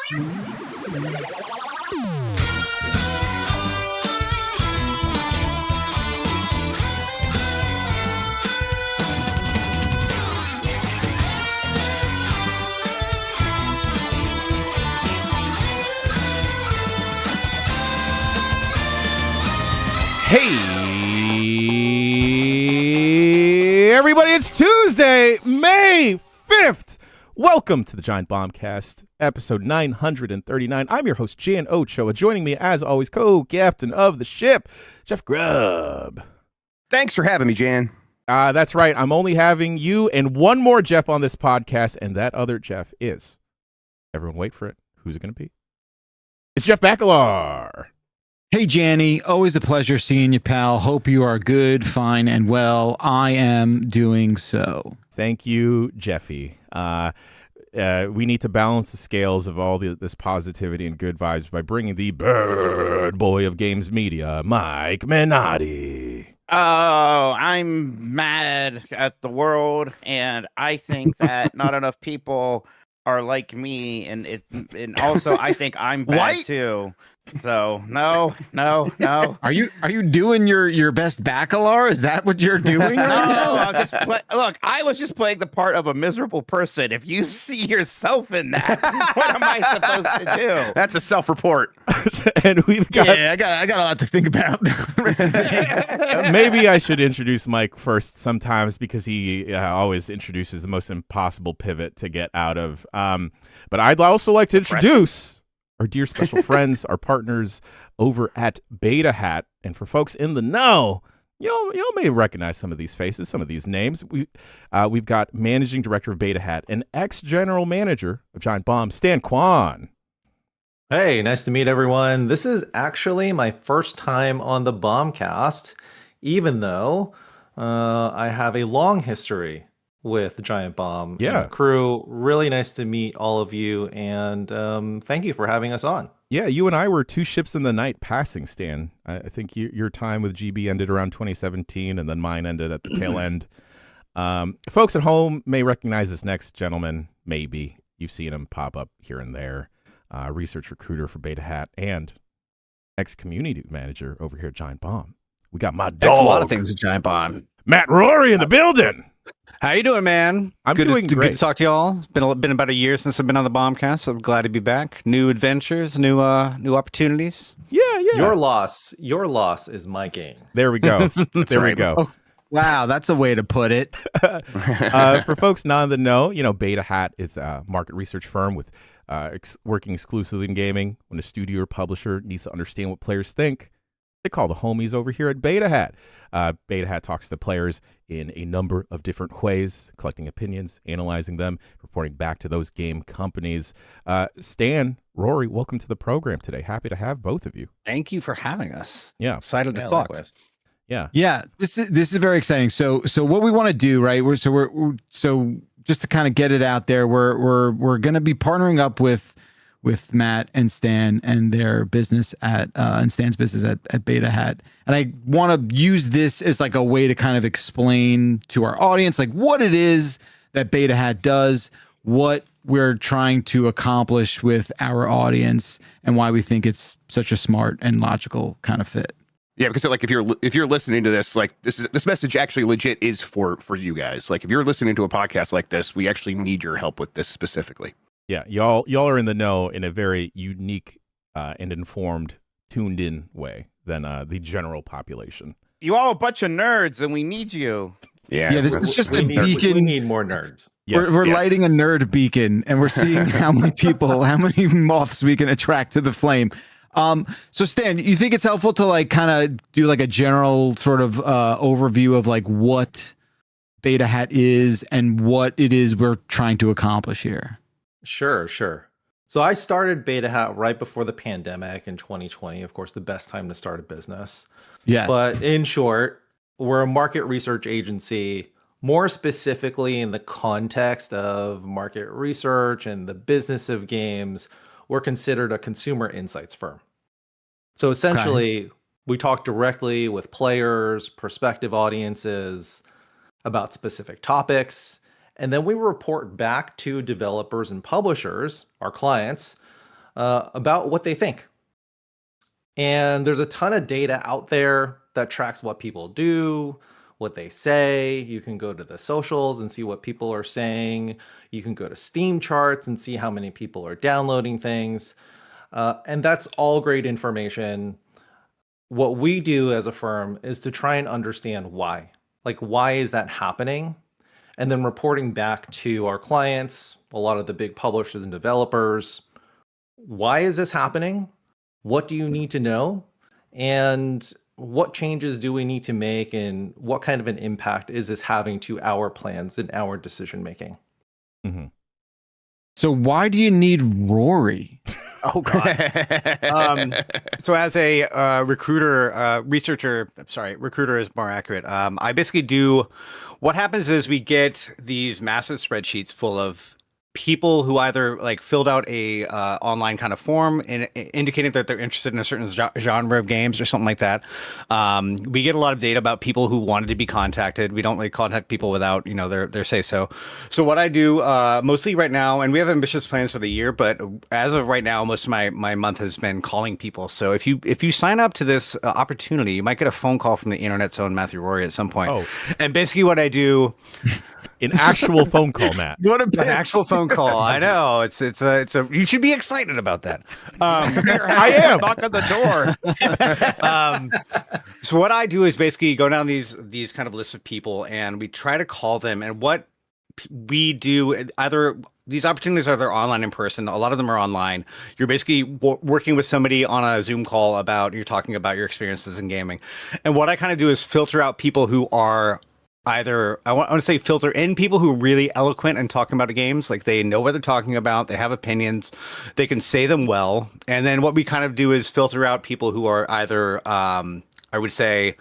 Hey, everybody, it's Tuesday, May 5th. Welcome to the Giant Bombcast, episode 939. I'm your host, Jan Ochoa. Joining me, as always, co-captain of the ship, Jeff Grubb. Thanks for having me, Jan. That's right. I'm only having you and one more Jeff on this podcast, and that other Jeff is, everyone wait for it, who's it going to be? It's Jeff Bakalar. Hey, Janny. Always a pleasure seeing you, pal. Hope you are good, fine, and well. I am doing so. Thank you, Jeffy. We need to balance the scales of all this positivity and good vibes by bringing the bird boy of games media, Mike Minotti. Oh, I'm mad at the world, and I think that not enough people are like me, and also I think I'm bad too. So no. Are you doing your best Bakalar? Is that what you're doing? Look, I was just playing the part of a miserable person. If you see yourself in that, what am I supposed to do? That's a self-report. And we've got I got a lot to think about. Maybe I should introduce Mike first sometimes because he always introduces the most impossible pivot to get out of. But I'd also like to introduce our dear special friends, our partners over at Beta Hat. And for folks in the know, y'all may recognize some of these faces, some of these names. We've got Managing Director of Beta Hat and ex-General Manager of Giant Bomb, Stan Kwon. Hey, nice to meet everyone. This is actually my first time on the Bombcast, even though I have a long history with Giant Bomb crew. Really nice to meet all of you, and thank you for having us on. Yeah, you and I were two ships in the night passing, Stan. I think your time with GB ended around 2017, and then mine ended at the tail end. Folks at home may recognize this next gentleman, maybe. You've seen him pop up here and there. Research recruiter for Beta Hat and ex-community manager over here at Giant Bomb. We got my dog. That's a lot of things at Giant Bomb. Matt Rorie in the building. How you doing, man? I'm doing great. Good to talk to y'all. It's been about a year since I've been on the Bombcast, so I'm glad to be back. New adventures, new opportunities. Yeah. Your loss is my gain. There we go. We go. Oh, wow, that's a way to put it. For folks not in the know, Beta Hat is a market research firm with working exclusively in gaming. When a studio or publisher needs to understand what players think, they call the homies over here at Beta Hat. Beta Hat talks to players in a number of different ways, collecting opinions, analyzing them, reporting back to those game companies. Stan, Rorie, welcome to the program today. Happy to have both of you. Thank you for having us. Yeah. Excited to talk. Likewise. Yeah. This is very exciting. So what we want to do, right? We're just to kind of get it out there, we're going to be partnering up with Matt and Stan and their business and Stan's business at Beta Hat. And I want to use this as like a way to kind of explain to our audience, like what it is that Beta Hat does, what we're trying to accomplish with our audience, and why we think it's such a smart and logical kind of fit. Yeah, because like if you're listening to this, like this message actually legit is for you guys. Like if you're listening to a podcast like this, we actually need your help with this specifically. Yeah, y'all are in the know in a very unique and informed, tuned in way than the general population. You all a bunch of nerds, and we need you. Yeah, this is just a beacon. We need more nerds. Yes, we're lighting a nerd beacon, and we're seeing how many moths we can attract to the flame. So Stan, you think it's helpful to like kind of do like a general sort of overview of like what Beta Hat is and what it is we're trying to accomplish here? Sure. So I started Beta Hat right before the pandemic in 2020. Of course, the best time to start a business. Yes. But in short, we're a market research agency, more specifically in the context of market research and the business of games. We're considered a consumer insights firm. So essentially, we talk directly with players, prospective audiences about specific topics. And then we report back to developers and publishers, our clients, about what they think. And there's a ton of data out there that tracks what people do, what they say. You can go to the socials and see what people are saying. You can go to Steam charts and see how many people are downloading things. And that's all great information. What we do as a firm is to try and understand why. Like, why is that happening? And then reporting back to our clients, a lot of the big publishers and developers, why is this happening? What do you need to know? And what changes do we need to make? And what kind of an impact is this having to our plans and our decision making? Mm-hmm. So why do you need Rorie? Oh God. So as a recruiter, researcher, recruiter is more accurate. I basically do, what happens is we get these massive spreadsheets full of people who either like filled out a online kind of form indicating that they're interested in a certain genre of games or something like that. We get a lot of data about people who wanted to be contacted. We don't really contact people without, their say so. So what I do mostly right now, and we have ambitious plans for the year, but as of right now, most of my month has been calling people. So if you sign up to this opportunity, you might get a phone call from the internet's own Matthew Rorie at some point. Oh. And basically what I do. An actual phone call, Matt. What an actual phone call. I know. It's a you should be excited about that. I am. Knock on the door. So what I do is basically go down these kind of lists of people and we try to call them, and what we do, either these opportunities are either online, in person. A lot of them are online. You're basically working with somebody on a Zoom call you're talking about your experiences in gaming. And what I kind of do is filter out people who are either, I want to say filter in people who are really eloquent and talking about the games, like they know what they're talking about, they have opinions, they can say them well. And then what we kind of do is filter out people who are either, I would say,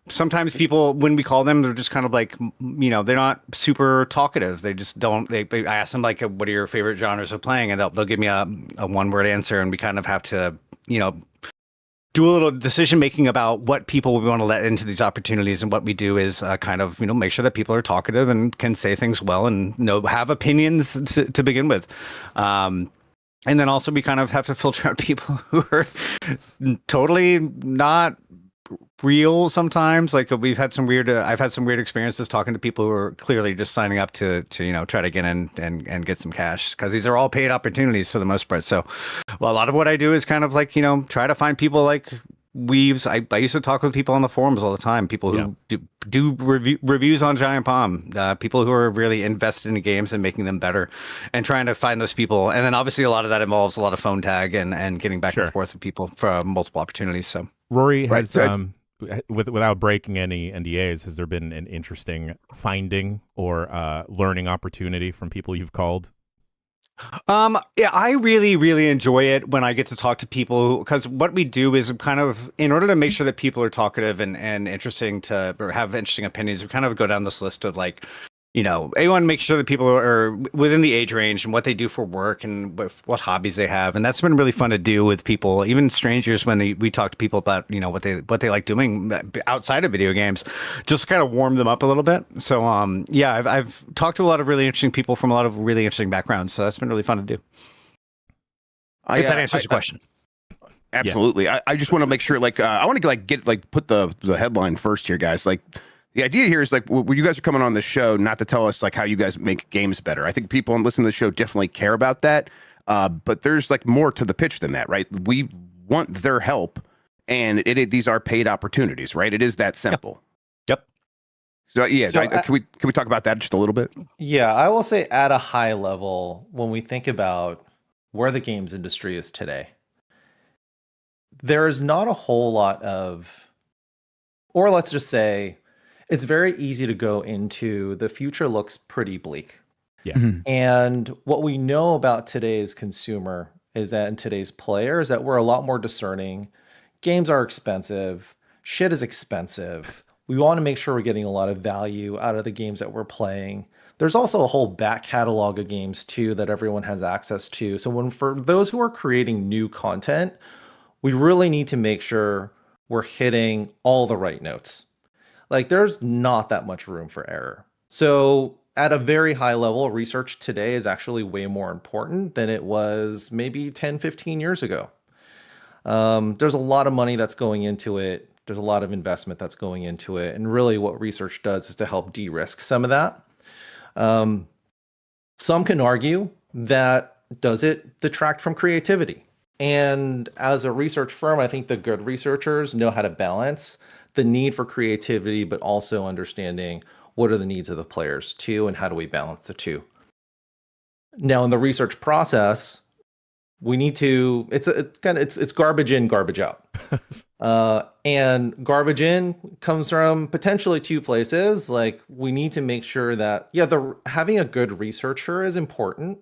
sometimes people, when we call them, they're just kind of like, they're not super talkative. They just don't, I ask them like, what are your favorite genres of playing? And they'll give me a one-word answer, and we kind of have to, do a little decision making about what people we want to let into these opportunities. And what we do is kind of, make sure that people are talkative and can say things well and have opinions to begin with. And then also we kind of have to filter out people who are totally not real sometimes. Like I've had some weird experiences talking to people who are clearly just signing up to try to get in and get some cash, because these are all paid opportunities for the most part. So a lot of what I do is kind of like, try to find people like weaves. I used to talk with people on the forums all the time, people who do reviews on Giant Bomb, people who are really invested in the games and making them better, and trying to find those people. And then obviously a lot of that involves a lot of phone tag and getting back and forth with people for multiple opportunities. So Rorie has, without breaking any NDAs, has there been an interesting finding or learning opportunity from people you've called? Yeah, I really, really enjoy it when I get to talk to people, because what we do is kind of, in order to make sure that people are talkative and interesting or have interesting opinions, we kind of go down this list of like, I want to make sure that people are within the age range and what they do for work and what hobbies they have. And that's been really fun to do with people, even strangers, when we talk to people about, what they like doing outside of video games, just to kind of warm them up a little bit. So, I've talked to a lot of really interesting people from a lot of really interesting backgrounds. So that's been really fun to do. If that answers your question. Absolutely. Yes. I just want to make sure, I want to put the headline first here, guys. The idea here is when you guys are coming on this show, not to tell us how you guys make games better. I think people listening to the show definitely care about that. But there's more to the pitch than that, right? We want their help, and these are paid opportunities, right? It is that simple. Yep. So can we talk about that just a little bit? Yeah, I will say at a high level, when we think about where the games industry is today, there's not a whole lot of, or let's just say, it's very easy to go into the future looks pretty bleak. Yeah. Mm-hmm. And what we know about today's consumer is that, and today's player, is that we're a lot more discerning. Games are expensive. Shit is expensive. We want to make sure we're getting a lot of value out of the games that we're playing. There's also a whole back catalog of games too that everyone has access to. So for those who are creating new content, we really need to make sure we're hitting all the right notes. There's not that much room for error. So at a very high level, research today is actually way more important than it was maybe 10, 15 years ago. There's a lot of money that's going into it. There's a lot of investment that's going into it. And really what research does is to help de-risk some of that. Some can argue that does it detract from creativity? And as a research firm, I think the good researchers know how to balance the need for creativity, but also understanding what are the needs of the players too, and how do we balance the two? Now, in the research process, we need to, it's garbage in, garbage out. And garbage in comes from potentially two places. Like, we need to make sure that, having a good researcher is important.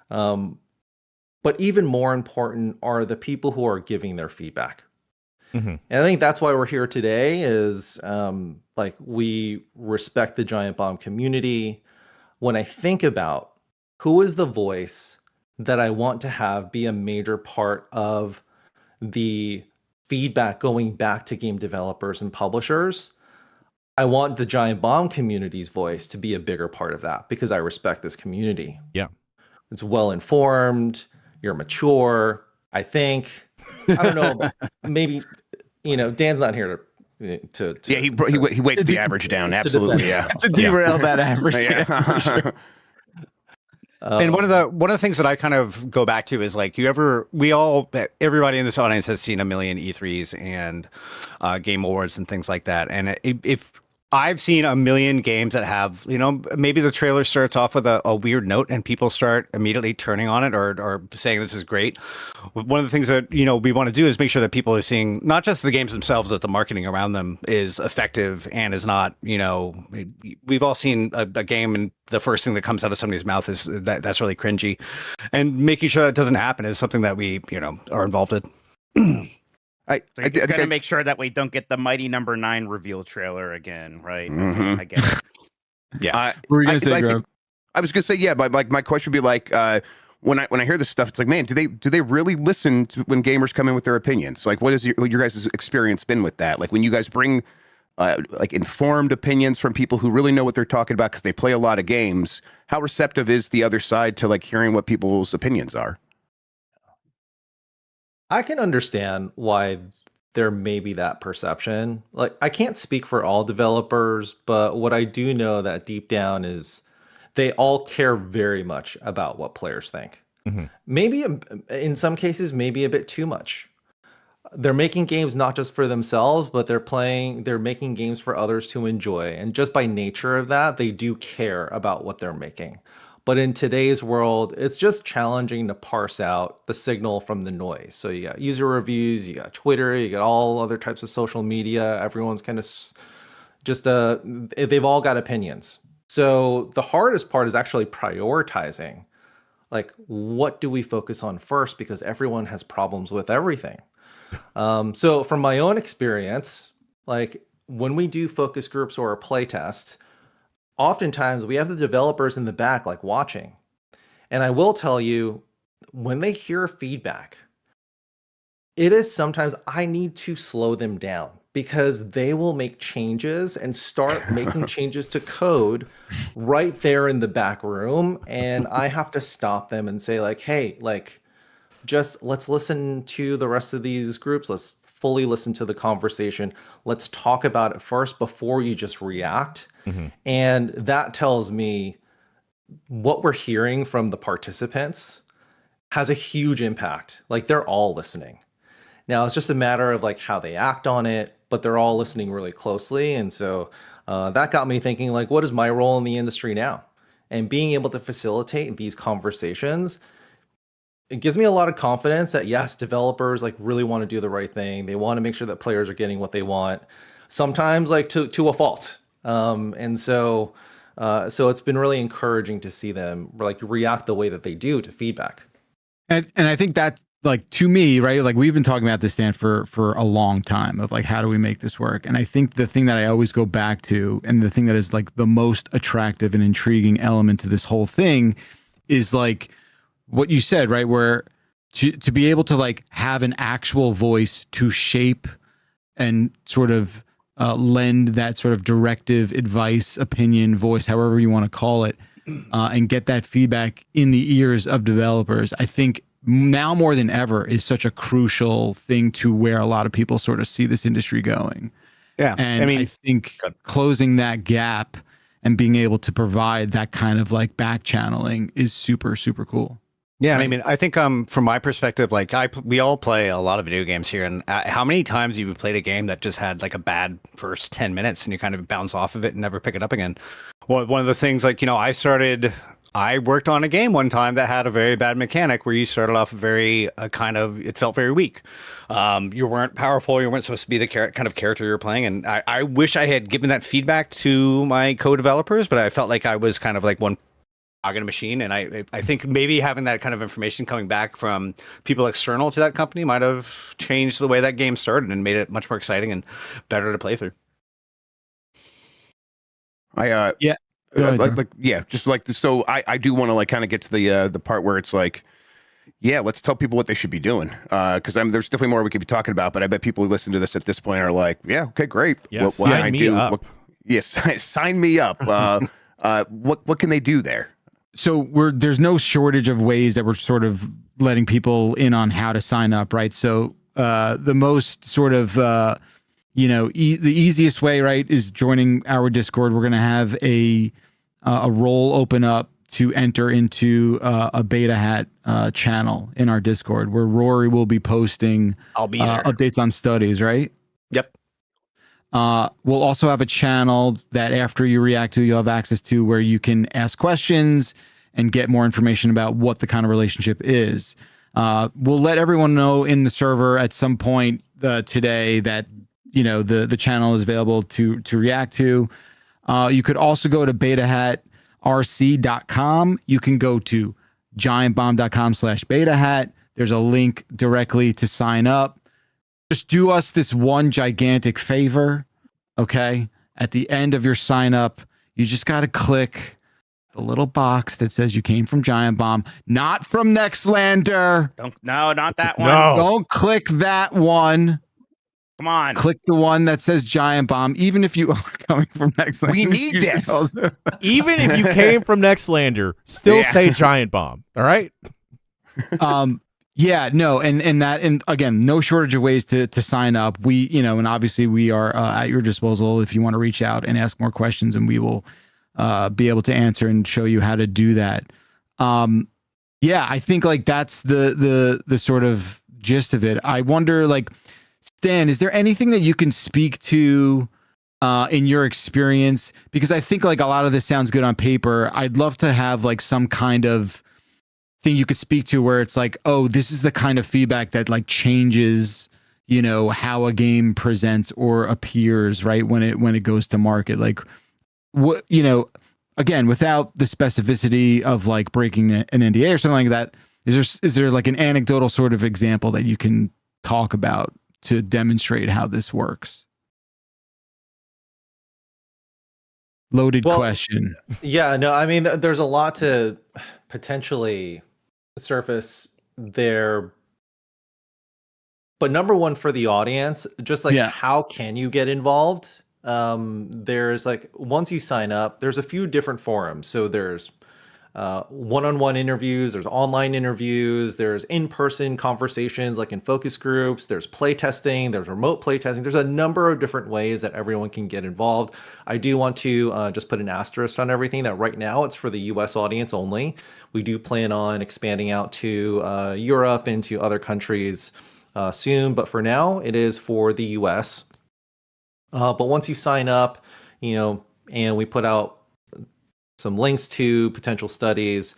But even more important are the people who are giving their feedback. And I think that's why we're here today is we respect the Giant Bomb community. When I think about who is the voice that I want to have be a major part of the feedback going back to game developers and publishers, I want the Giant Bomb community's voice to be a bigger part of that because I respect this community. Yeah. It's well informed, you're mature, I think. I don't know, maybe, Dan's not here to yeah, he weights the average down. Absolutely, yeah. To derail that average. Yeah. Sure. And one of the things that I kind of go back to is like everybody in this audience has seen a million E3s and Game Awards and things like that. And if I've seen a million games that have, maybe the trailer starts off with a weird note and people start immediately turning on it or saying this is great. One of the things that, we want to do is make sure that people are seeing not just the games themselves, that the marketing around them is effective and is not, we've all seen a game and the first thing that comes out of somebody's mouth is that's really cringy. And making sure that doesn't happen is something that we, are involved in. I gotta make sure that we don't get the Mighty Number 9 reveal trailer again, right? Okay, I get it. Yeah. What were you gonna say, Grubb? I was gonna say, yeah, but my question would be like, when I hear this stuff, it's like, man, do they really listen to when gamers come in with their opinions? Like, what your guys' experience been with that? Like, when you guys bring informed opinions from people who really know what they're talking about because they play a lot of games, how receptive is the other side to like hearing what people's opinions are? I can understand why there may be that perception. Like, I can't speak for all developers, but what I do know that deep down is they all care very much about what players think. Maybe in some cases, maybe a bit too much. They're making games not just for themselves, but they're making games for others to enjoy. And just by nature of that, they do care about what they're making. But in today's world, it's just challenging to parse out the signal from the noise. So you got user reviews, you got Twitter, you got all other types of social media. Everyone's kind of just they've all got opinions. So the hardest part is actually prioritizing. Like, what do we focus on first? Because everyone has problems with everything. So from my own experience, like when we do focus groups or a playtest, oftentimes we have the developers in the back like watching. And I will tell you, when they hear feedback, it is sometimes I need to slow them down because they will make changes and start making changes to code right there in the back room. And I have to stop them and say like, hey, like, just let's listen to the rest of these groups. Let's fully listen to the conversation. Let's talk about it first before you just react. And that tells me what we're hearing from the participants has a huge impact. Like, they're all listening. Now it's just a matter of like how they act on it, but they're all listening really closely. And so that got me thinking, like, what is my role in the industry now? And being able to facilitate these conversations, it gives me a lot of confidence that yes, developers like really want to do the right thing. They want to make sure that players are getting what they want, sometimes like to a fault. And so it's been really encouraging to see them like react the way that they do to feedback. And I think that, like, to me, right, like we've been talking about this, Stan, for a long time of like, how do we make this work? And I think the thing that I always go back to, and the thing that is like the most attractive and intriguing element to this whole thing is like what you said, right? Where to be able to like have an actual voice to shape and sort of lend that sort of directive advice, opinion, voice, however you want to call it, and get that feedback in the ears of developers, I think now more than ever is such a crucial thing to where a lot of people sort of see this industry going. Yeah. And I think closing that gap and being able to provide that kind of like back channeling is super, super cool. Yeah, right. I mean, I think from my perspective, like we all play a lot of video games here, and how many times you played a game that just had like a bad first 10 minutes and you kind of bounce off of it and never pick it up again? Well, one of the things, like, you know, I worked on a game one time that had a very bad mechanic where you started off very it felt very weak. You weren't powerful. You weren't supposed to be the kind of character you're playing. And I wish I had given that feedback to my co-developers, but I felt like I was kind of like one in a machine. And I think maybe having that kind of information coming back from people external to that company might have changed the way that game started and made it much more exciting and better to play through. So I do want to like kind of get to the part where it's like, yeah, let's tell people what they should be doing. Because there's definitely more we could be talking about, but I bet people who listen to this at this point are like, yeah, okay, great. Yeah, sign me up. Yes, sign me up. What can they do there? So there's no shortage of ways that we're sort of letting people in on how to sign up, right? So the most sort of the easiest way, right, is joining our Discord. We're gonna have a role open up to enter into a beta hat channel in our Discord where Rorie will be posting I'll be there. Updates on studies, right? Yep. We'll also have a channel that after you react to, you'll have access to where you can ask questions and get more information about what the kind of relationship is. We'll let everyone know in the server at some point today that, you know, the channel is available to react to. You could also go to betahatrc.com. You can go to giantbomb.com/betahat. There's a link directly to sign up. Just do us this one gigantic favor, okay? At the end of your sign up, you just got to click the little box that says you came from Giant Bomb, not from Nextlander. No, not that one. No. Don't click that one. Come on. Click the one that says Giant Bomb, even if you are coming from Nextlander. We need this. Even if you came from Nextlander, still say Giant Bomb. All right. Yeah, no, and again, no shortage of ways to sign up. We, you know, and obviously we are at your disposal if you want to reach out and ask more questions, and we will be able to answer and show you how to do that. Yeah, I think like that's the sort of gist of it. I wonder, like, Stan, is there anything that you can speak to in your experience? Because I think like a lot of this sounds good on paper. I'd love to have like some kind of thing you could speak to where it's like, oh, this is the kind of feedback that like changes, you know, how a game presents or appears, right, when it goes to market. Like, what, you know, again, without the specificity of like breaking an NDA or something like that, is there like an anecdotal sort of example that you can talk about to demonstrate how this works? Loaded question. Yeah, no, I mean, there's a lot to potentially surface there. But number one, for the audience, just like how can you get involved? There's like, once you sign up, there's a few different forums. So there's one-on-one interviews, there's online interviews, there's in-person conversations like in focus groups, there's play testing, there's remote play testing. There's a number of different ways that everyone can get involved. I do want to just put an asterisk on everything that right now it's for the US audience only. We do plan on expanding out to Europe and to other countries soon, but for now it is for the US. But once you sign up, you know, and we put out some links to potential studies,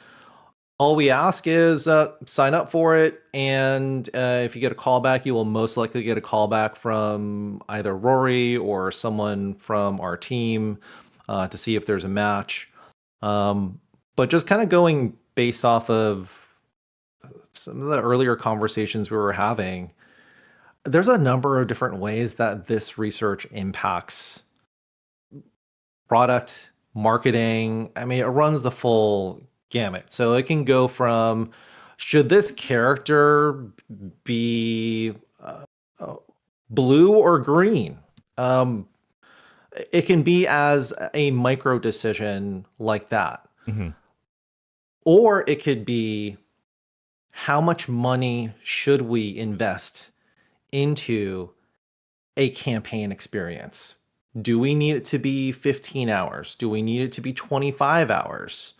all we ask is sign up for it, and if you get a callback, you will most likely get a callback from either Rorie or someone from our team to see if there's a match. But just kind of going based off of some of the earlier conversations we were having, there's a number of different ways that this research impacts product marketing. I mean, it runs the full gamut. So it can go from, should this character be blue or green? it can be as a micro decision like that. Mm-hmm. Or it could be, how much money should we invest into a campaign experience? Do we need it to be 15 hours? Do we need it to be 25 hours?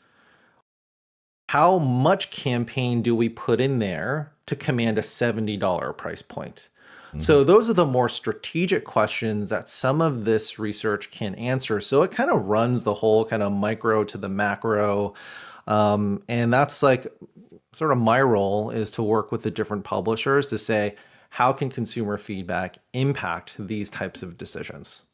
How much campaign do we put in there to command a $70 price point? Mm-hmm. So those are the more strategic questions that some of this research can answer. So it kind of runs the whole kind of micro to the macro. And that's like sort of my role, is to work with the different publishers to say, how can consumer feedback impact these types of decisions?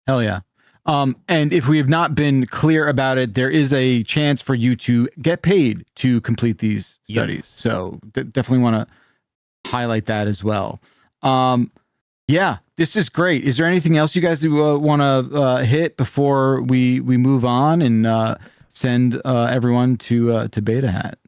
Hell yeah. And if we have not been clear about it, there is a chance for you to get paid to complete these studies. Yes. So definitely want to highlight that as well. Yeah, this is great. Is there anything else you guys want to hit before we move on and send everyone to Beta Hat?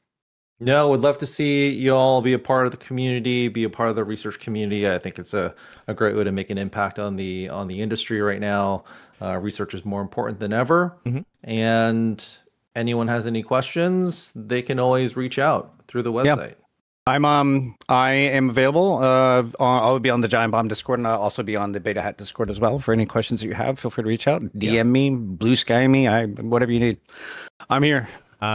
No, would love to see you all be a part of the community, be a part of the research community. I think it's a great way to make an impact on the industry right now. Research is more important than ever. Mm-hmm. And anyone has any questions, they can always reach out through the website. Yeah. I am available. I'll be on the Giant Bomb Discord, and I'll also be on the Beta Hat Discord as well. For any questions that you have, feel free to reach out. DM me, blue sky me, whatever you need. I'm here.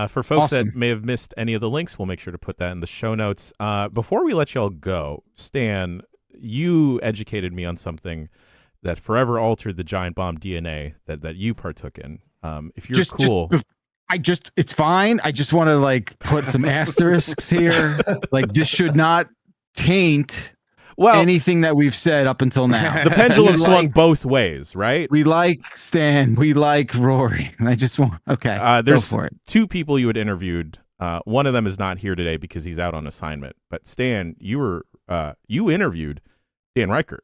For folks that may have missed any of the links, we'll make sure to put that in the show notes. Before we let y'all go, Stan, you educated me on something that forever altered the Giant Bomb DNA that you partook in. If you're cool. It's fine. I just want to like put some asterisks here. Like, this should not taint anything that we've said up until now. The pendulum swung both ways, right? We like Stan. We like Rorie. I just want there's go for it. 2 people you had interviewed. One of them is not here today because he's out on assignment. But Stan, you interviewed Dan Reichert.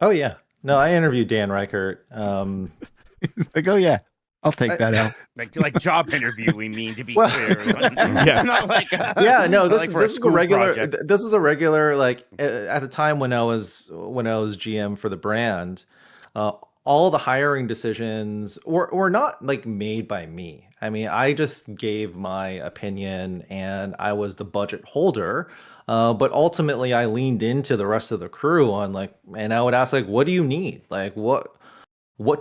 Oh yeah, no, I interviewed Dan Reichert. He's like, oh yeah, I'll take that out. Like job interview, we mean, to be clear. Yes. Not like this is a regular project. this is a regular, like, at the time when I was GM for the brand, all the hiring decisions were not like made by me. I mean, I just gave my opinion and I was the budget holder. But ultimately I leaned into the rest of the crew on and I would ask, what do you need? Like, what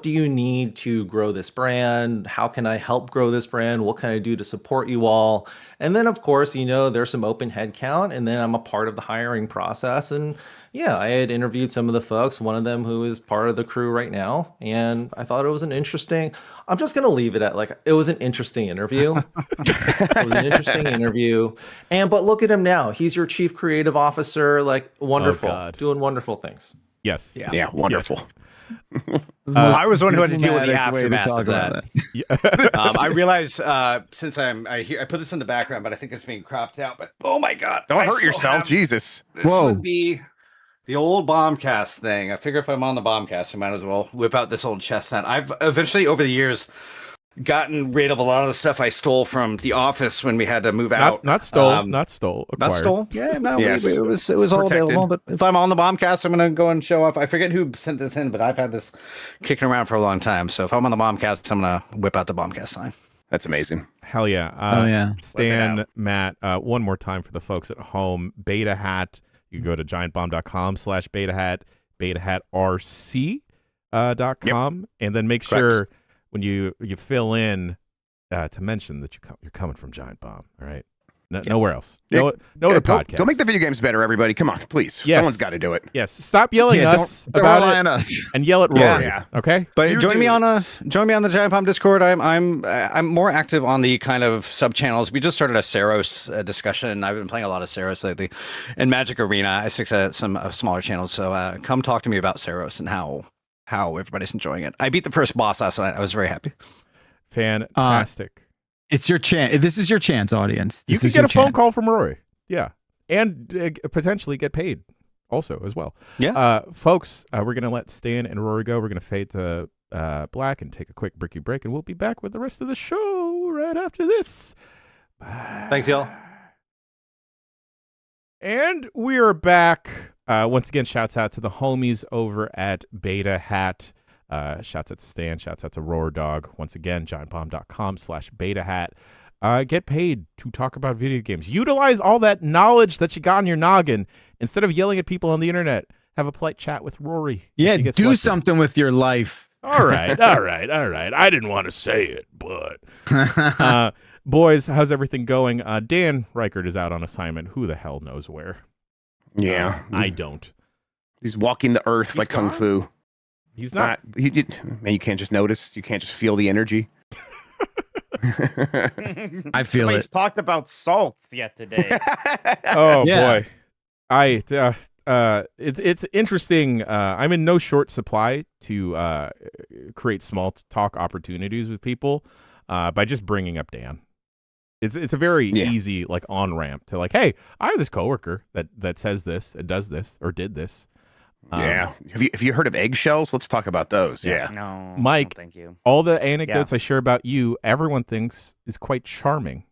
do you need to grow this brand? How can I help grow this brand? What can I do to support you all? And then, of course, there's some open headcount, and then I'm a part of the hiring process. And yeah, I had interviewed some of the folks, one of them who is part of the crew right now. And I thought it was I'm just going to leave it at it was an interesting interview. It was an interesting interview. But look at him now. He's your chief creative officer. Wonderful, doing wonderful things. Yes. Yeah, wonderful. Yes. I was one who had to deal with the aftermath of that. I realized since I put this in the background, but I think it's being cropped out. But oh my god, don't hurt yourself, Jesus! This would be the old Bombcast thing. I figure if I'm on the Bombcast, I might as well whip out this old chestnut. I've eventually, over the years, gotten rid of a lot of the stuff I stole from the office when we had to move out. Not stole. Acquired. Not stole. Yeah, no, yes. it was all available. But if I'm on the Bombcast, I'm gonna go and show off. I forget who sent this in, but I've had this kicking around for a long time. So if I'm on the Bombcast, I'm gonna whip out the Bombcast sign. That's amazing. Hell yeah. Oh yeah. Stan, Matt, one more time for the folks at home. Beta Hat. You can go to giantbomb.com/betahat, betahatrc.com, and then make sure when you fill in to mention that you're coming from Giant Bomb. All right. Nowhere else. No other podcast. Go make the video games better, everybody. Come on, please. Yes. Someone's got to do it. Yes. Stop yelling at us don't about rely it on us. and yell at Rorie. Yeah. Okay. But join me on the Giant Bomb Discord. I'm more active on the kind of sub channels. We just started a Saros discussion. I've been playing a lot of Saros lately, and Magic Arena. I stick to some smaller channels. So come talk to me about Saros and how everybody's enjoying it. I beat the first boss last night. I was very happy. Fantastic. It's your chance. This is your chance, audience. You could get a phone call from Rorie. Yeah. And potentially get paid also as well. Yeah. Folks, we're going to let Stan and Rorie go. We're going to fade to black and take a quick bricky break, and we'll be back with the rest of the show right after this. Bye. Thanks, y'all. And we are back. Once again, shouts out to the homies over at Beta Hat. Shouts out to Stan. Shouts out to Roar Dog. Once again, giantbomb.com/beta hat. Get paid to talk about video games. Utilize all that knowledge that you got on your noggin instead of yelling at people on the internet. Have a polite chat with Rorie. Yeah, do something with your life. All right. I didn't want to say it, but boys, how's everything going? Dan Reichert is out on assignment. Who the hell knows where? Yeah, I don't. He's walking the earth like gone? Kung Fu. He's not. Man, you can't just notice. You can't just feel the energy. I feel Somebody's it. talked about salt yet today. Oh Yeah. boy, it's interesting. I'm in no short supply to create small talk opportunities with people by just bringing up Dan. It's a very easy like on ramp to like, hey, I have this coworker that says this, and does this, or did this. Yeah. Have you heard of eggshells? Let's talk about those. Yeah. No, Mike, no, thank you. All the anecdotes I share about you, everyone thinks is quite charming.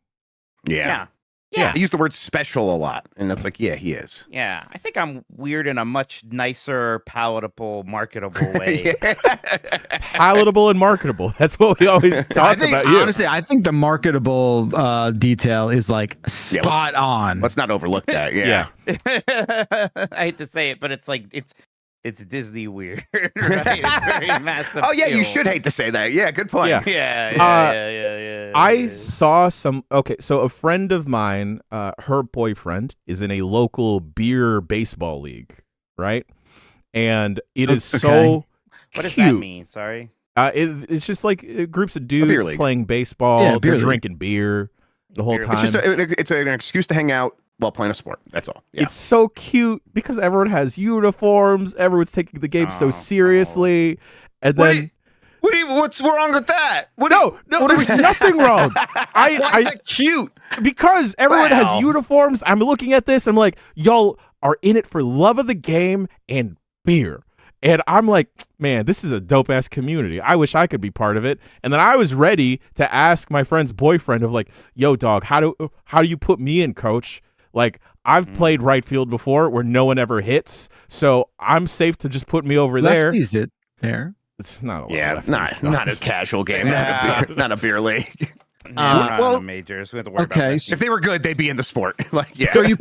Yeah. Yeah. I use the word special a lot, and that's like, yeah, he is. Yeah, I think I'm weird in a much nicer, palatable, marketable way. Palatable and marketable. That's what we always talk about you. Honestly, I think the marketable detail is like spot on. Let's not overlook that. Yeah. I hate to say it, but it's like it's Disney weird, right? It's very massive. Oh yeah, you appeal. should hate to say that. Yeah, good point. Yeah. Yeah. I saw some. Okay, so a friend of mine, her boyfriend is in a local beer baseball league, right? And it is so What does cute. that mean? Sorry. It's just like groups of beer dudes league. playing baseball. Yeah, They're beer league. drinking beer the whole Beer time. league. It's an excuse to hang out while playing a sport. That's all. Yeah. It's so cute because everyone has uniforms. Everyone's taking the game so Oh, seriously, and then. What's wrong with that? No, there's nothing wrong. Why is that cute? Because everyone Wow. has uniforms. I'm looking at this. I'm like, y'all are in it for love of the game and beer. And I'm like, man, this is a dope ass community. I wish I could be part of it. And then I was ready to ask my friend's boyfriend of like, yo, dog, how do you put me in, coach? Like, I've played right field before where no one ever hits, so I'm safe to just put me over there. Lefties it there. It's not a lot. Yeah, of lefties, not a casual game, not a beer league. Well, majors. We have to worry about that. So If they were good, they'd be in the sport. Like, yeah. are you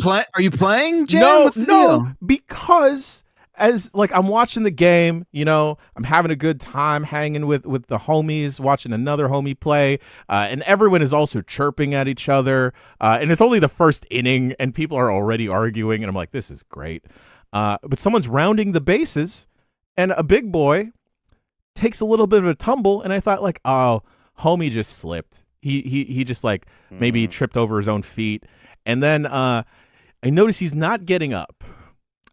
playing, Jen? No, What's the deal? because as like I'm watching the game, I'm having a good time hanging with the homies, watching another homie play, and everyone is also chirping at each other. And it's only the first inning, and people are already arguing, and I'm like, this is great. But someone's rounding the bases, and a big boy takes a little bit of a tumble, and I thought like, oh, homie just slipped. He just like maybe tripped over his own feet, and then I notice he's not getting up,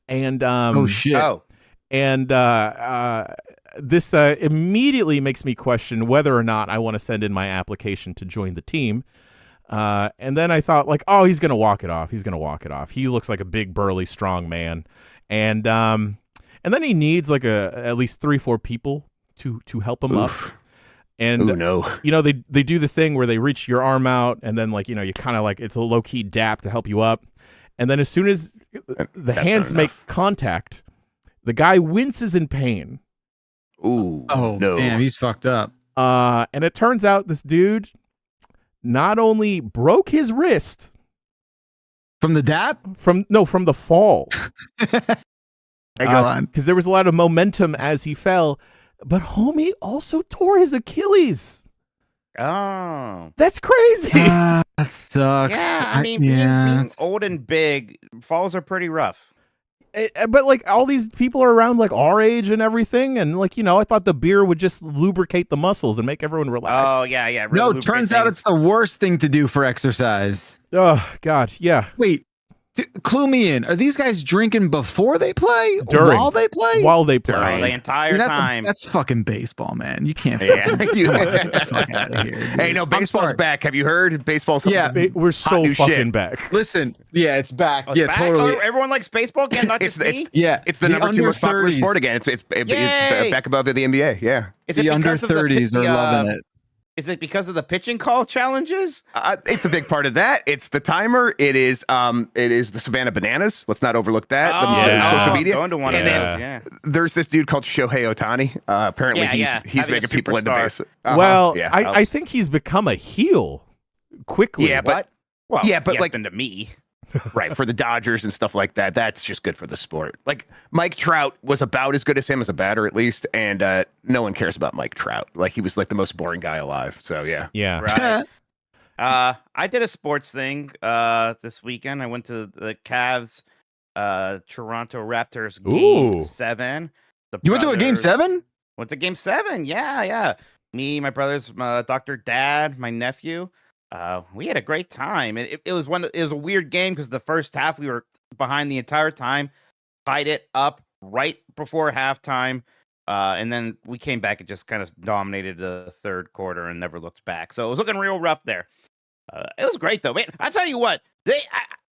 and Oh shit! and this immediately makes me question whether or not I want to send in my application to join the team. And then I thought like, oh, he's gonna walk it off. He looks like a big, burly, strong man, and then he needs like at least 3-4 people to help him up. And no. They do the thing where they reach your arm out, and then like you kind of like it's a low key dap to help you up, and then as soon as the hands make contact, the guy winces in pain. Ooh. Oh no. damn, he's fucked up. And it turns out this dude not only broke his wrist From the dap? from the fall, Hey, go on. because there was a lot of momentum as he fell, but homie also tore his Achilles. Oh. That's crazy. That sucks. Yeah, I mean, being old and big, falls are pretty rough. But like all these people are around like our age and everything, and like I thought the beer would just lubricate the muscles and make everyone relax. Oh, yeah. Really No, lubricate turns out things. it's the worst thing to do for exercise. Oh God, yeah. Wait, clue me in. Are these guys drinking before they play? During. While they play? While they Oh, play. the entire See, time. that's fucking baseball, man. You can't. Yeah. Get the fuck out of here, dude. Hey, no, I'm baseball's sorry. back. Have you heard? Baseball's Yeah. We're so new fucking shit. back. Listen, yeah, it's back. Oh, it's yeah, back? totally. Oh, everyone likes baseball again, not just me? Yeah, It's the number 2 most popular 30s sport again. It's Yay! back above the NBA. Yeah. Is it The under because of 30s are loving it. Is it because of the pitching call challenges? It's a big part of that. It's the timer. It is the Savannah Bananas. Let's not overlook that. Social media. Going to one and of then those, yeah. There's this dude called Shohei Ohtani. Apparently he's making people into base. Well, I think he's become a heel quickly. Yeah, but well, but like to me. Right, for the Dodgers and stuff like that. That's just good for the sport. Like Mike Trout was about as good as him as a batter, at least, and no one cares about Mike Trout. Like he was like the most boring guy alive. So yeah. Right. I did a sports thing this weekend. I went to the Cavs Toronto Raptors game 7. You went to a game 7? Went to game 7. Yeah. Me, my brothers, my Dr. Dad, my nephew. We had a great time. It was a weird game because the first half we were behind the entire time, tied it up right before halftime, and then we came back and just kind of dominated the third quarter and never looked back. So it was looking real rough there. It was great though. Man, I tell you what,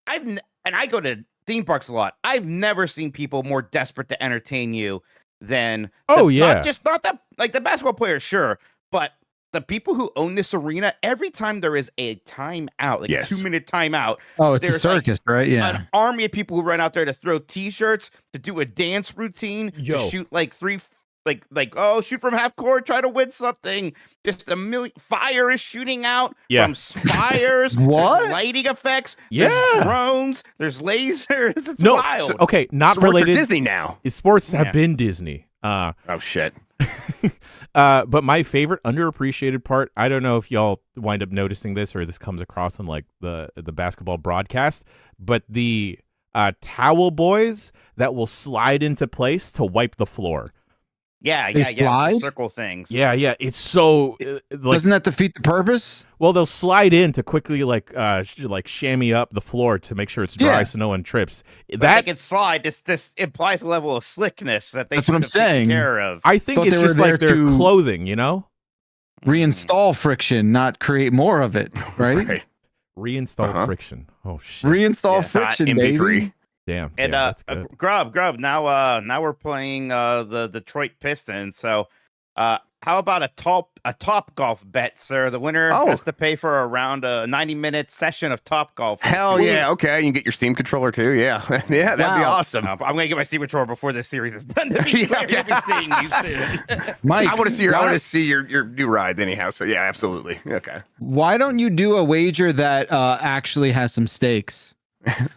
I go to theme parks a lot. I've never seen people more desperate to entertain you than not the basketball players, sure, but the people who own this arena, every time there is a timeout, like a 2-minute timeout. Oh, it's a circus, right? Yeah. An army of people who run out there to throw T-shirts, to do a dance routine, to shoot like shoot from half court, try to win something. Just a million fire is shooting out from spires. What? There's lighting effects? There's drones. There's lasers. It's wild. So, okay, not sports related. Are Disney now. Sports have been Disney. Oh shit. But my favorite underappreciated part, I don't know if y'all wind up noticing this or this comes across on like the basketball broadcast, but the towel boys that will slide into place to wipe the floor. They slide? Circle things. Yeah. It's so doesn't that defeat the purpose? Well, they'll slide in to quickly like chamois up the floor to make sure it's dry so no one trips. But they can slide. This implies a level of slickness that that's what I'm saying. Care of. I think it's just like their clothing, you know? Reinstall friction, not create more of it, right? Reinstall friction. Oh shit. Reinstall friction, baby. Damn. And that's good. Grubb. Now we're playing the Detroit Pistons. So how about a top golf bet, sir? The winner has to pay for around a 90-minute session of top golf. Hell yeah. Okay. You can get your Steam controller too. Yeah. Yeah, that'd be awesome. I'm gonna get my Steam controller before this series is done to be clear. You'll be seeing these soon. Mike, I want to see your new ride anyhow. So yeah, absolutely. Okay. Why don't you do a wager that actually has some stakes?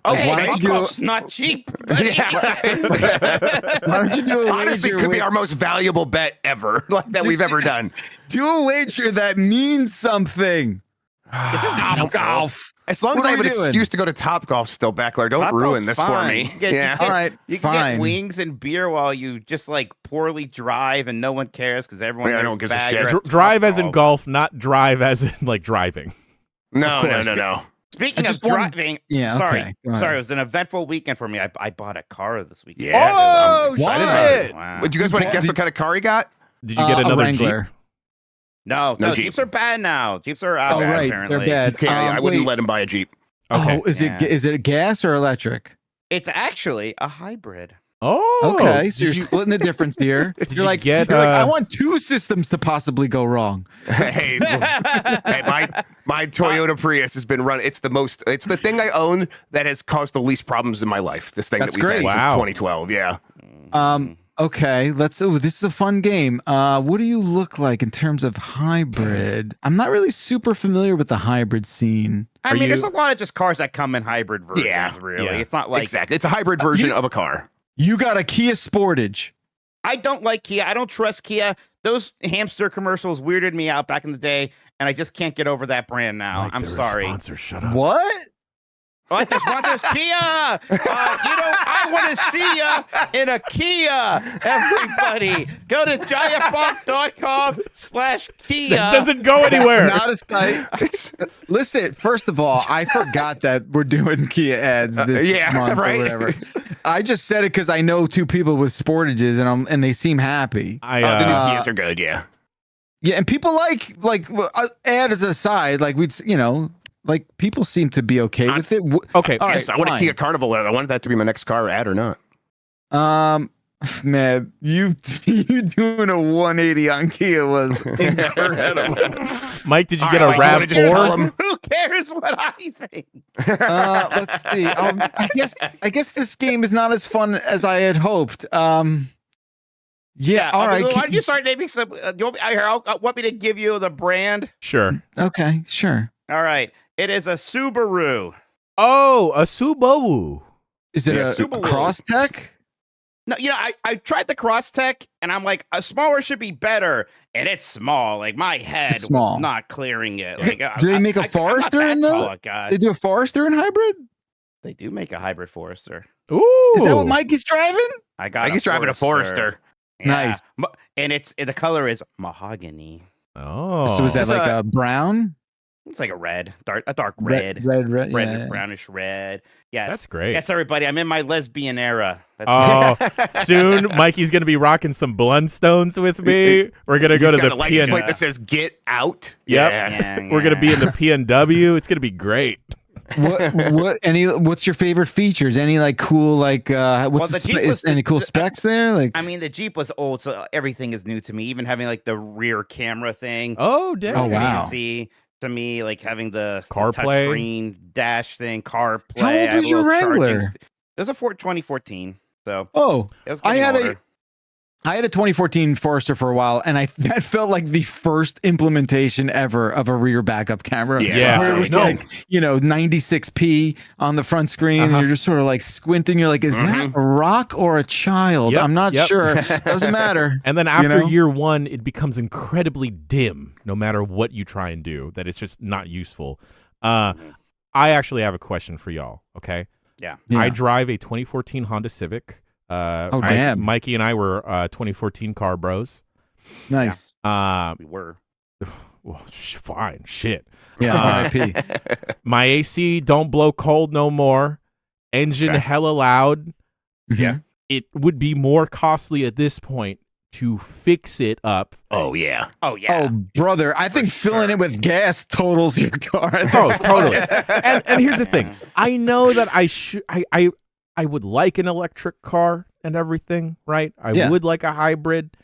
Golf's not cheap. Why don't you do a honestly wager could be our most valuable bet ever that we've ever done. Do a wager that means something. This is not golf. As long as I have an excuse to go to Top Golf still, Backler, don't ruin this for me. All right, you can get wings and beer while you just like poorly drive and no one cares because everyone don't give a shit. Drive as in golf, not drive as in like driving. No. Speaking of driving, sorry, it was an eventful weekend for me. I bought a car this weekend. Yeah. Oh shit! Wow. Would you guys want to guess what kind of car he got? Did you get another Wrangler? Jeep? No, Jeeps are bad now. Jeeps are out. Right, apparently. they're bad. I wouldn't let him buy a Jeep. Okay. Oh, is it gas or electric? It's actually a hybrid. Oh, okay. So you're splitting the difference here. You're like, I want two systems to possibly go wrong. Hey, my Toyota Prius has been running. It's the thing I own that has caused the least problems in my life. This thing that we've had since 2012. Yeah. Okay. This is a fun game. What do you look like in terms of hybrid? I'm not really super familiar with the hybrid scene. I mean, there's a lot of just cars that come in hybrid versions. Really, it's not like exactly. It's a hybrid version of a car. You got a Kia Sportage. I don't like Kia. I don't trust Kia. Those hamster commercials weirded me out back in the day, and I just can't get over that brand now. I'm sorry. Sponsor, shut up. What? What? The sponsor's Kia. I want to see ya in a Kia. Everybody, go to giantbomb.com/Kia. That doesn't go anywhere. Not a site. Listen, first of all, I forgot that we're doing Kia ads this month or whatever. I just said it because I know two people with Sportages and they seem happy. The new Kias are good. Yeah. Yeah, and people like ad as a side, like like people seem to be okay with it. Okay, yes, I want a Kia Carnival. I wanted that to be my next car, ad or not. Man, you doing a 180 on Kia was incredible. Mike, did you All get right, a Mike, you wanna just tell RAV4? him? Who cares what I think? Let's see. I guess this game is not as fun as I had hoped. Yeah. All right. Why don't you start naming some? You want me to give you the brand? Sure. Okay. Sure. All right. It is a Subaru. Oh, a Subaru. Is it Yeah, a Subaru. Crosstech? No, I tried the Crosstech, and I'm like, a smaller should be better, and it's small. Like my head It's small. was not clearing it. Do Like, they make a I'm not Forester that in the? tall a guy. They do a Forester in hybrid? They do make a hybrid Forester. Ooh. Is that what Mike is driving? I got. Mike is driving a Forester. Yeah. Nice. And the color is mahogany. Oh. So is that This is like a brown? It's like a dark red, Red. red, brownish red. Yes, That's great. Yes, everybody. I'm in my lesbian era. That's Oh, soon Mikey's gonna be rocking some Blundstones with me. We're gonna go to the license PN. plate that says "Get Out." Yep. Yeah, We're gonna be in the PNW. It's gonna be great. What's your favorite features? Any like cool the Jeep was any cool specs there? Like I mean, the Jeep was old, so everything is new to me. Even having like the rear camera thing. Oh, damn. Oh, wow. Fancy to me, like having the CarPlay. touchscreen dash thing, CarPlay. How old I have was a your little charging Wrangler? It was a 2014, so oh, it was I getting had older. I had a 2014 Forester for a while, and that felt like the first implementation ever of a rear backup camera. Yeah. Where it was No. like 96p on the front screen, and you're just sort of like squinting. You're like, is that a rock or a child? Yep, I'm not yep. sure. Doesn't matter. And then after know? year one, it becomes incredibly dim, no matter what you try and do. That it's just not useful. I actually have a question for y'all. Okay. Yeah. I drive a 2014 Honda Civic. Damn. Mikey and I were 2014 car bros. Nice. We were. Well, fine, shit. Yeah. RIP. My AC don't blow cold no more. Engine Okay. hella loud. Yeah. It would be more costly at this point to fix it up. Oh yeah. Oh yeah. Oh, brother, I think filling it with gas totals your car. Oh, totally. And here's the thing. I know that I would like an electric car and everything, right? I would like a hybrid.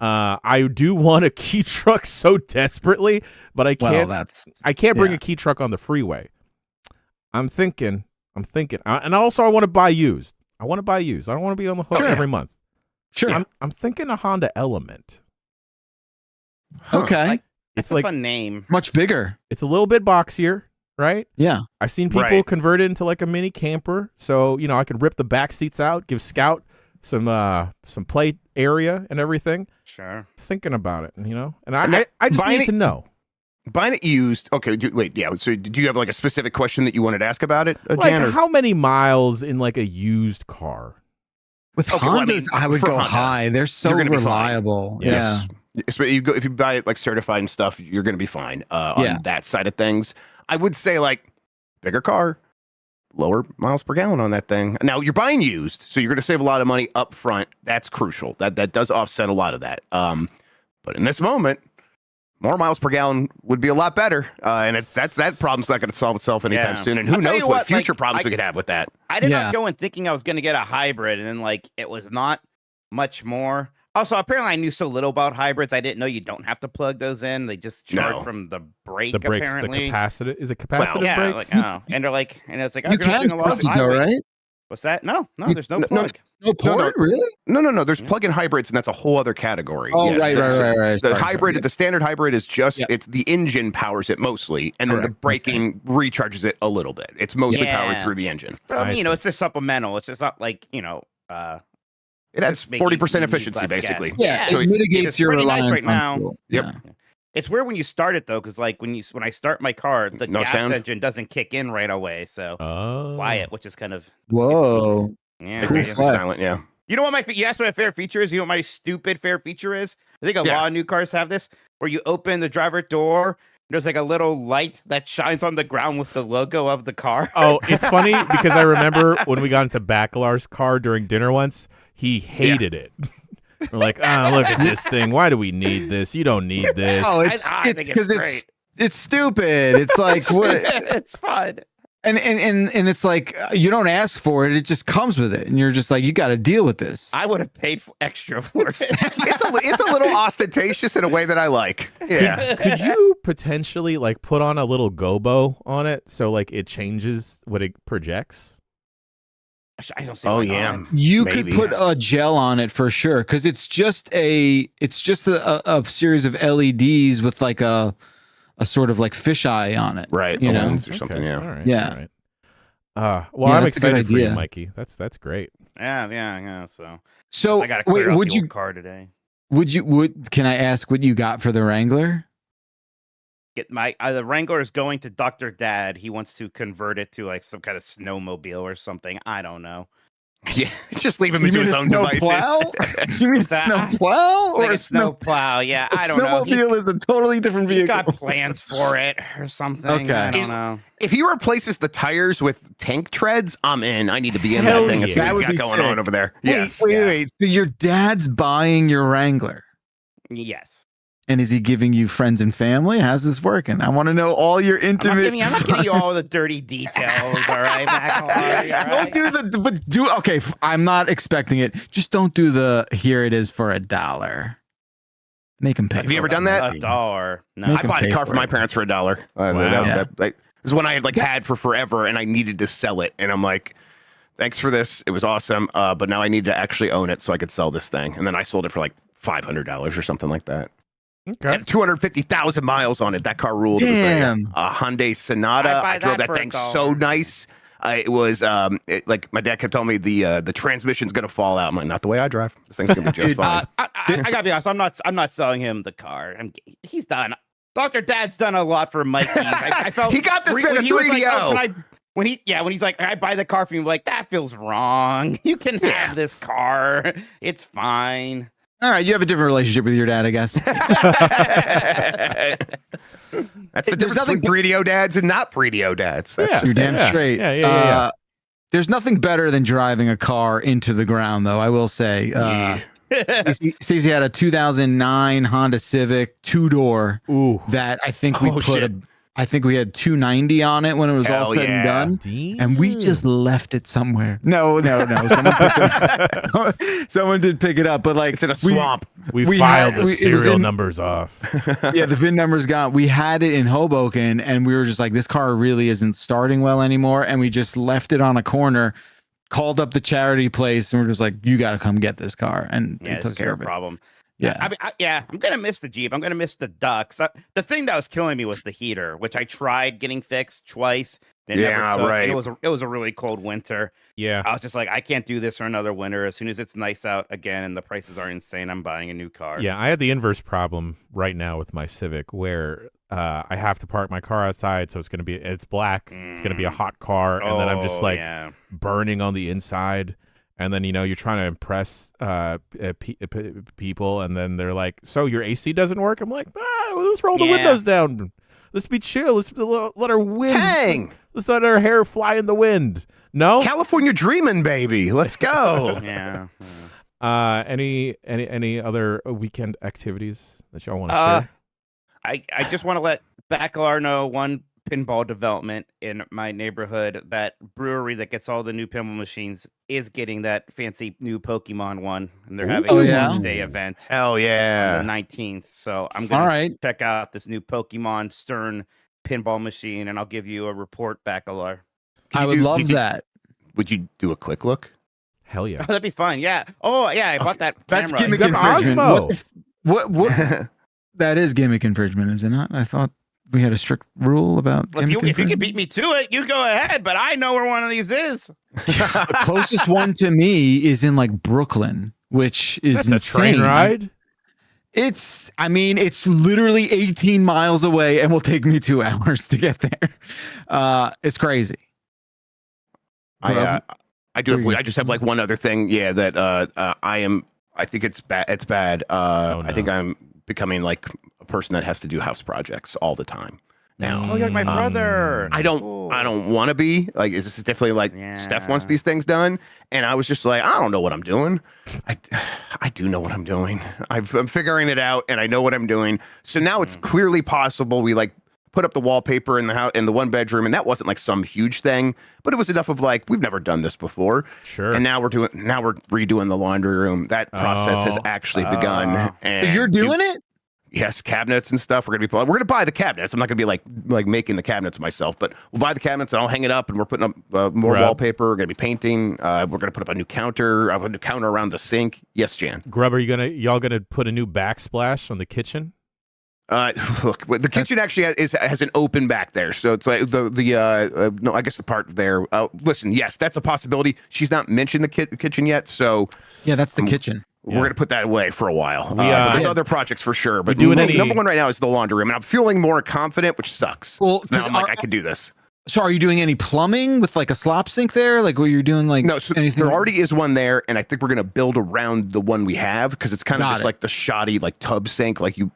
I do want a key truck so desperately, but I can't. I can't bring a key truck on the freeway. I'm thinking, and also I want to buy used. I want to buy used. I don't want to be on the hook every month. Sure. I'm thinking a Honda Element. Okay. It's like a fun name. Much bigger. It's a little bit boxier, right? Yeah. I've seen people Right. convert it into like a mini camper, so I can rip the back seats out, give Scout some play area and everything. Sure. Thinking about it, and I just need to know. Buying it used. Okay. Wait. Yeah. So, did you have like a specific question that you wanted to ask about it, Like Jan? Or? how many miles in like a used car? With Okay, well, I Hondas, mean, I would for go Honda, high. They're so you're gonna be fine. reliable. Yes. Yeah. So if you buy it like certified and stuff, you're going to be fine on Yeah. that side of things. I would say like bigger car, lower miles per gallon on that thing. Now you're buying used, so you're going to save a lot of money up front. That's crucial. That does offset a lot of that. But in this moment, more miles per gallon would be a lot better. And that problem's not going to solve itself anytime soon. And who I'll tell knows you what what, future like, problems we could have with that. I did Yeah. not go in thinking I was going to get a hybrid, and then like it was not much more. Also, apparently, I knew so little about hybrids. I didn't know you don't have to plug those in. They just charge No. from the brake. The brakes, apparently. the capacitive. Is it capacitive Yeah, brakes? like and they're like, and it's like, oh, You you're not can doing a lot plug of it though, highway. right? What's that? No, You- there's no no, plug. No port, really? No. There's plug-in hybrids, and that's a whole other category. Oh, Yes, right. The Sorry, hybrid, sorry. the standard hybrid is just Yep. it's the engine powers it mostly, and then the Correct. braking recharges it a little bit. It's mostly powered Yeah. through the engine. So, I mean, I see. it's just supplemental. It's just not like It has just making 40% you need efficiency less gas. basically. Yeah, So it it- mitigates it's your pretty nice reliance right on now. fuel. Yep. Yeah. it's weird when you start it though, because like when I start my car, the No gas sound? engine doesn't kick in right away. So Oh. quiet, which is kind of Whoa. yeah. Cool right. stuff. Silent, yeah. You know what you asked what my favorite feature is? You know what my stupid favorite feature is? I think a Yeah. lot of new cars have this, where you open the driver door, there's like a little light that shines on the ground with the logo of the car. Oh, it's funny because I remember when we got into Bacalar's car during dinner once, he hated it. We're like, look at this thing. Why do we need this? You don't need this. Oh, I think it's because great. it's stupid. It's like what? It's fun. And it's like you don't ask for it; it just comes with it, and you're just like, you got to deal with this. I would have paid extra for it. It's a little ostentatious in a way that I like. Yeah. Could you potentially like put on a little gobo on it so like it changes what it projects? I don't see. Oh why yeah. not. You Maybe. could put a gel on it for sure, because it's just a series of LEDs with like a sort of like fisheye on it. Right. You know? Lens or something. Yeah. All right. Yeah. All right. Well, Yeah, I'm that's a good excited for you, idea. Mikey. That's great. Yeah. So I got to clear wait, out would the you old car today. can I ask what you got for the Wrangler? Get my the Wrangler is going to Dr. Dad. He wants to convert it to like some kind of snowmobile or something. I don't know. Yeah. Just leave him into his own devices. You mean a That- snow plow Like or a snow plow? Yeah, A I don't know. snowmobile is a totally different He's vehicle. got plans for it or something. Okay. I don't know. If he replaces the tires with tank treads, I'm in. I need to be in Hell that thing. yeah. That That he's would got be going sick. on over there. Yes. Wait. So your dad's buying your Wrangler, Yes. and is he giving you friends and family? How's this working? I want to know all your I'm not, intimate. giving you all the dirty details. All right, Don't do okay. I'm not expecting it. Just don't do the here it is for $1. Make him pay. Have you for ever it. done that? $1. No. Make I him bought a pay car for for my it. parents for $1. Yeah. It was one I had had for forever, and I needed to sell it. And I'm like, thanks for this. It was awesome. But now I need to actually own it so I could sell this thing. And then I sold it for like $500 or something like that. Okay. Had 250,000 miles on it. That car ruled. Damn. It was a Hyundai Sonata. I'd buy I drove that that for thing $1. so nice. It was like my dad kept telling me the transmission's gonna fall out. I'm like, not the way I drive. This thing's gonna be just fine. I gotta be honest. I'm not selling him the car. He's done. Dr. Dad's done a lot for Mikey. I felt He got this man a he was like, 3DO. oh, when he's like, I buy the car for you, like that feels wrong. You can have this car. It's fine. All right, you have a different relationship with your dad, I guess. That's the difference between 3DO dads and not 3DO dads. That's Yeah. just You're damn Yeah. straight. Yeah. There's nothing better than driving a car into the ground, though. I will say. Stacey had a 2009 Honda Civic 2-door Ooh. that I think we Oh, put shit. I think we had 290 on it when it was all Hell said yeah. and done. Damn. And we just left it somewhere. No. Someone did pick it up, but like It's in a swamp. we filed the it was serial in- numbers off. Yeah, the VIN numbers got. We had it in Hoboken, and we were just like, this car really isn't starting well anymore, and we just left it on a corner. Called up the charity place, and we're just like, you got to come get this car, and Yeah, they took care of it. problem. Yeah. I mean, I'm gonna miss the Jeep. I'm gonna miss the Ducks. The thing that was killing me was the heater, which I tried getting fixed twice. It Yeah, never took. right. It was a really cold winter. Yeah. I was just like, I can't do this for another winter. As soon as it's nice out again and the prices are insane, I'm buying a new car. Yeah, I had the inverse problem right now with my Civic, where I have to park my car outside, so it's black. It's gonna be a hot car, and then I'm just like burning on the inside. And then you're trying to impress people, and then they're like, "So your AC doesn't work?" I'm like, let's roll the windows down. Let's be chill. Let's let our wind. Dang. Let's let our hair fly in the wind. No. California dreaming, baby. Let's go. Yeah. Any other weekend activities that y'all want to share? I just want to let Bacalar know one pinball development in my neighborhood. That brewery that gets all the new pinball machines is getting that fancy new Pokemon one, and they're having a launch day event. Hell yeah. On the 19th. So I'm gonna All right. check out this new Pokemon Stern pinball machine, and I'll give you a report, Bacalar. I would love that. Would you do a quick look? Hell yeah. Oh, that'd be fun. Yeah. Oh, yeah. I bought that. That's camera. gimmick You got the infringement. Osmo. What? That is gimmick infringement, is it not? I thought we had a strict rule about Well, if you gimmick can infringement. beat me to it, you go ahead. But I know where one of these is. The closest one to me is in like Brooklyn, which is That's a insane. train ride. It's literally 18 miles away and will take me 2 hours to get there. It's crazy. I just have like one other thing. Yeah, that I think it's bad. It's bad. no. I think I'm becoming like a person that has to do house projects all the time now. Oh, you're like my brother. I don't want to be like. This is definitely like Steph wants these things done, and I was just like, I don't know what I'm doing. I do know what I'm doing. I'm figuring it out, and I know what I'm doing. So now it's clearly possible. We like put up the wallpaper in the house in the one bedroom, and that wasn't like some huge thing, but it was enough of like we've never done this before. Sure. And now we're redoing the laundry room. That process has actually begun. And You're doing it? Yes, cabinets and stuff. We're gonna buy the cabinets. I'm not gonna be like making the cabinets myself, but we'll buy the cabinets and I'll hang it up. And we're putting up more wallpaper. We're gonna be painting. We're gonna put up a new counter. A new counter around the sink. Yes, Jan. Grubb, are y'all gonna put a new backsplash on the kitchen? Look, the kitchen actually has an open back there, so it's like no, I guess the part there. Listen, yes, that's a possibility. She's not mentioned the kitchen yet, so yeah, that's the kitchen. We're going to put that away for a while. But there's other projects for sure. But number one right now is the laundry room. And I'm feeling more confident, which sucks. Well, now I'm like, I can do this. So are you doing any plumbing with like a slop sink there? Like what you're doing like no, so there already is one there. And I think we're going to build around the one we have because it's kind of just like the shoddy like tub sink like you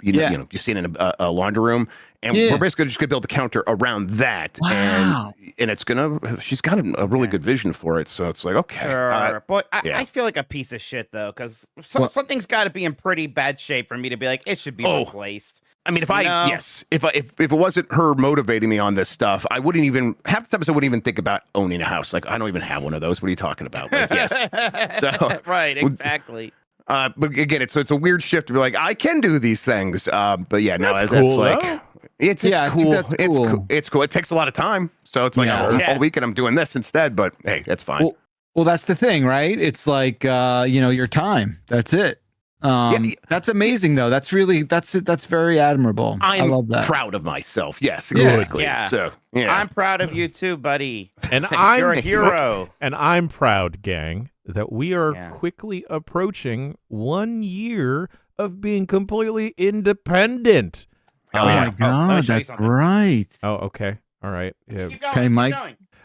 see it in a laundry room. And we're basically just going to build the counter around that. Wow. And it's going to, she's got a really good vision for it. So it's like, okay. Sure. But I feel like a piece of shit, though, because something's got to be in pretty bad shape for me to be like, it should be replaced. I mean, if it wasn't her motivating me on this stuff, I wouldn't even, half the times I wouldn't even think about owning a house. Like, I don't even have one of those. What are you talking about? Like, yes. So, right, exactly. But again, it's a weird shift to be like, I can do these things. But yeah, no, that's cool, like, it's cool. It's cool. It takes a lot of time. So it's like all weekend I'm doing this instead, but hey, that's fine. Well, that's the thing, right? It's like, your time. That's it. That's amazing though. That's really, that's very admirable. I love that. Proud of myself. Yes, exactly. Yeah. So yeah. I'm proud of you too, buddy. And you're a hero. And I'm proud, gang, that we are quickly approaching 1 year of being completely independent. Oh my God, that's right. Oh, okay. All right. Yeah. Okay,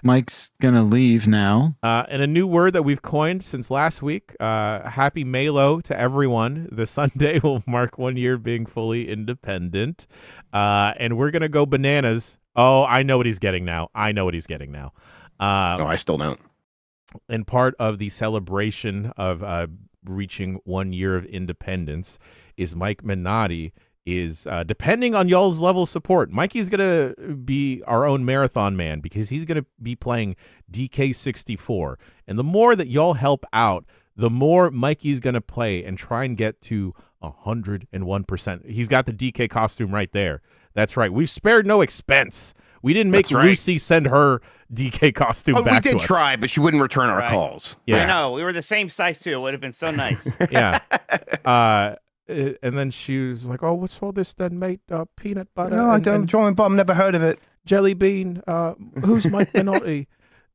Mike's gonna leave now. And a new word that we've coined since last week. Happy Malo to everyone. The Sunday will mark 1 year being fully independent. And we're gonna go bananas. Oh, I know what he's getting now. No, I still don't. And part of the celebration of reaching 1 year of independence is Mike Minotti is depending on y'all's level of support. Mikey's gonna be our own marathon man because he's gonna be playing DK64, and the more that y'all help out, the more Mikey's gonna play and try and get to 101%. He's got the DK costume right there. That's right. We've spared no expense. We didn't make Lucy send her DK costume back to us. We did try, but she wouldn't return our calls. Yeah, I know. We were the same size too. It would have been so nice. Yeah. And then she was like, "Oh, what's all this then, mate? Peanut butter? No, I don't. Join Bob. Never heard of it. Jelly bean. Who's Mike Minotti?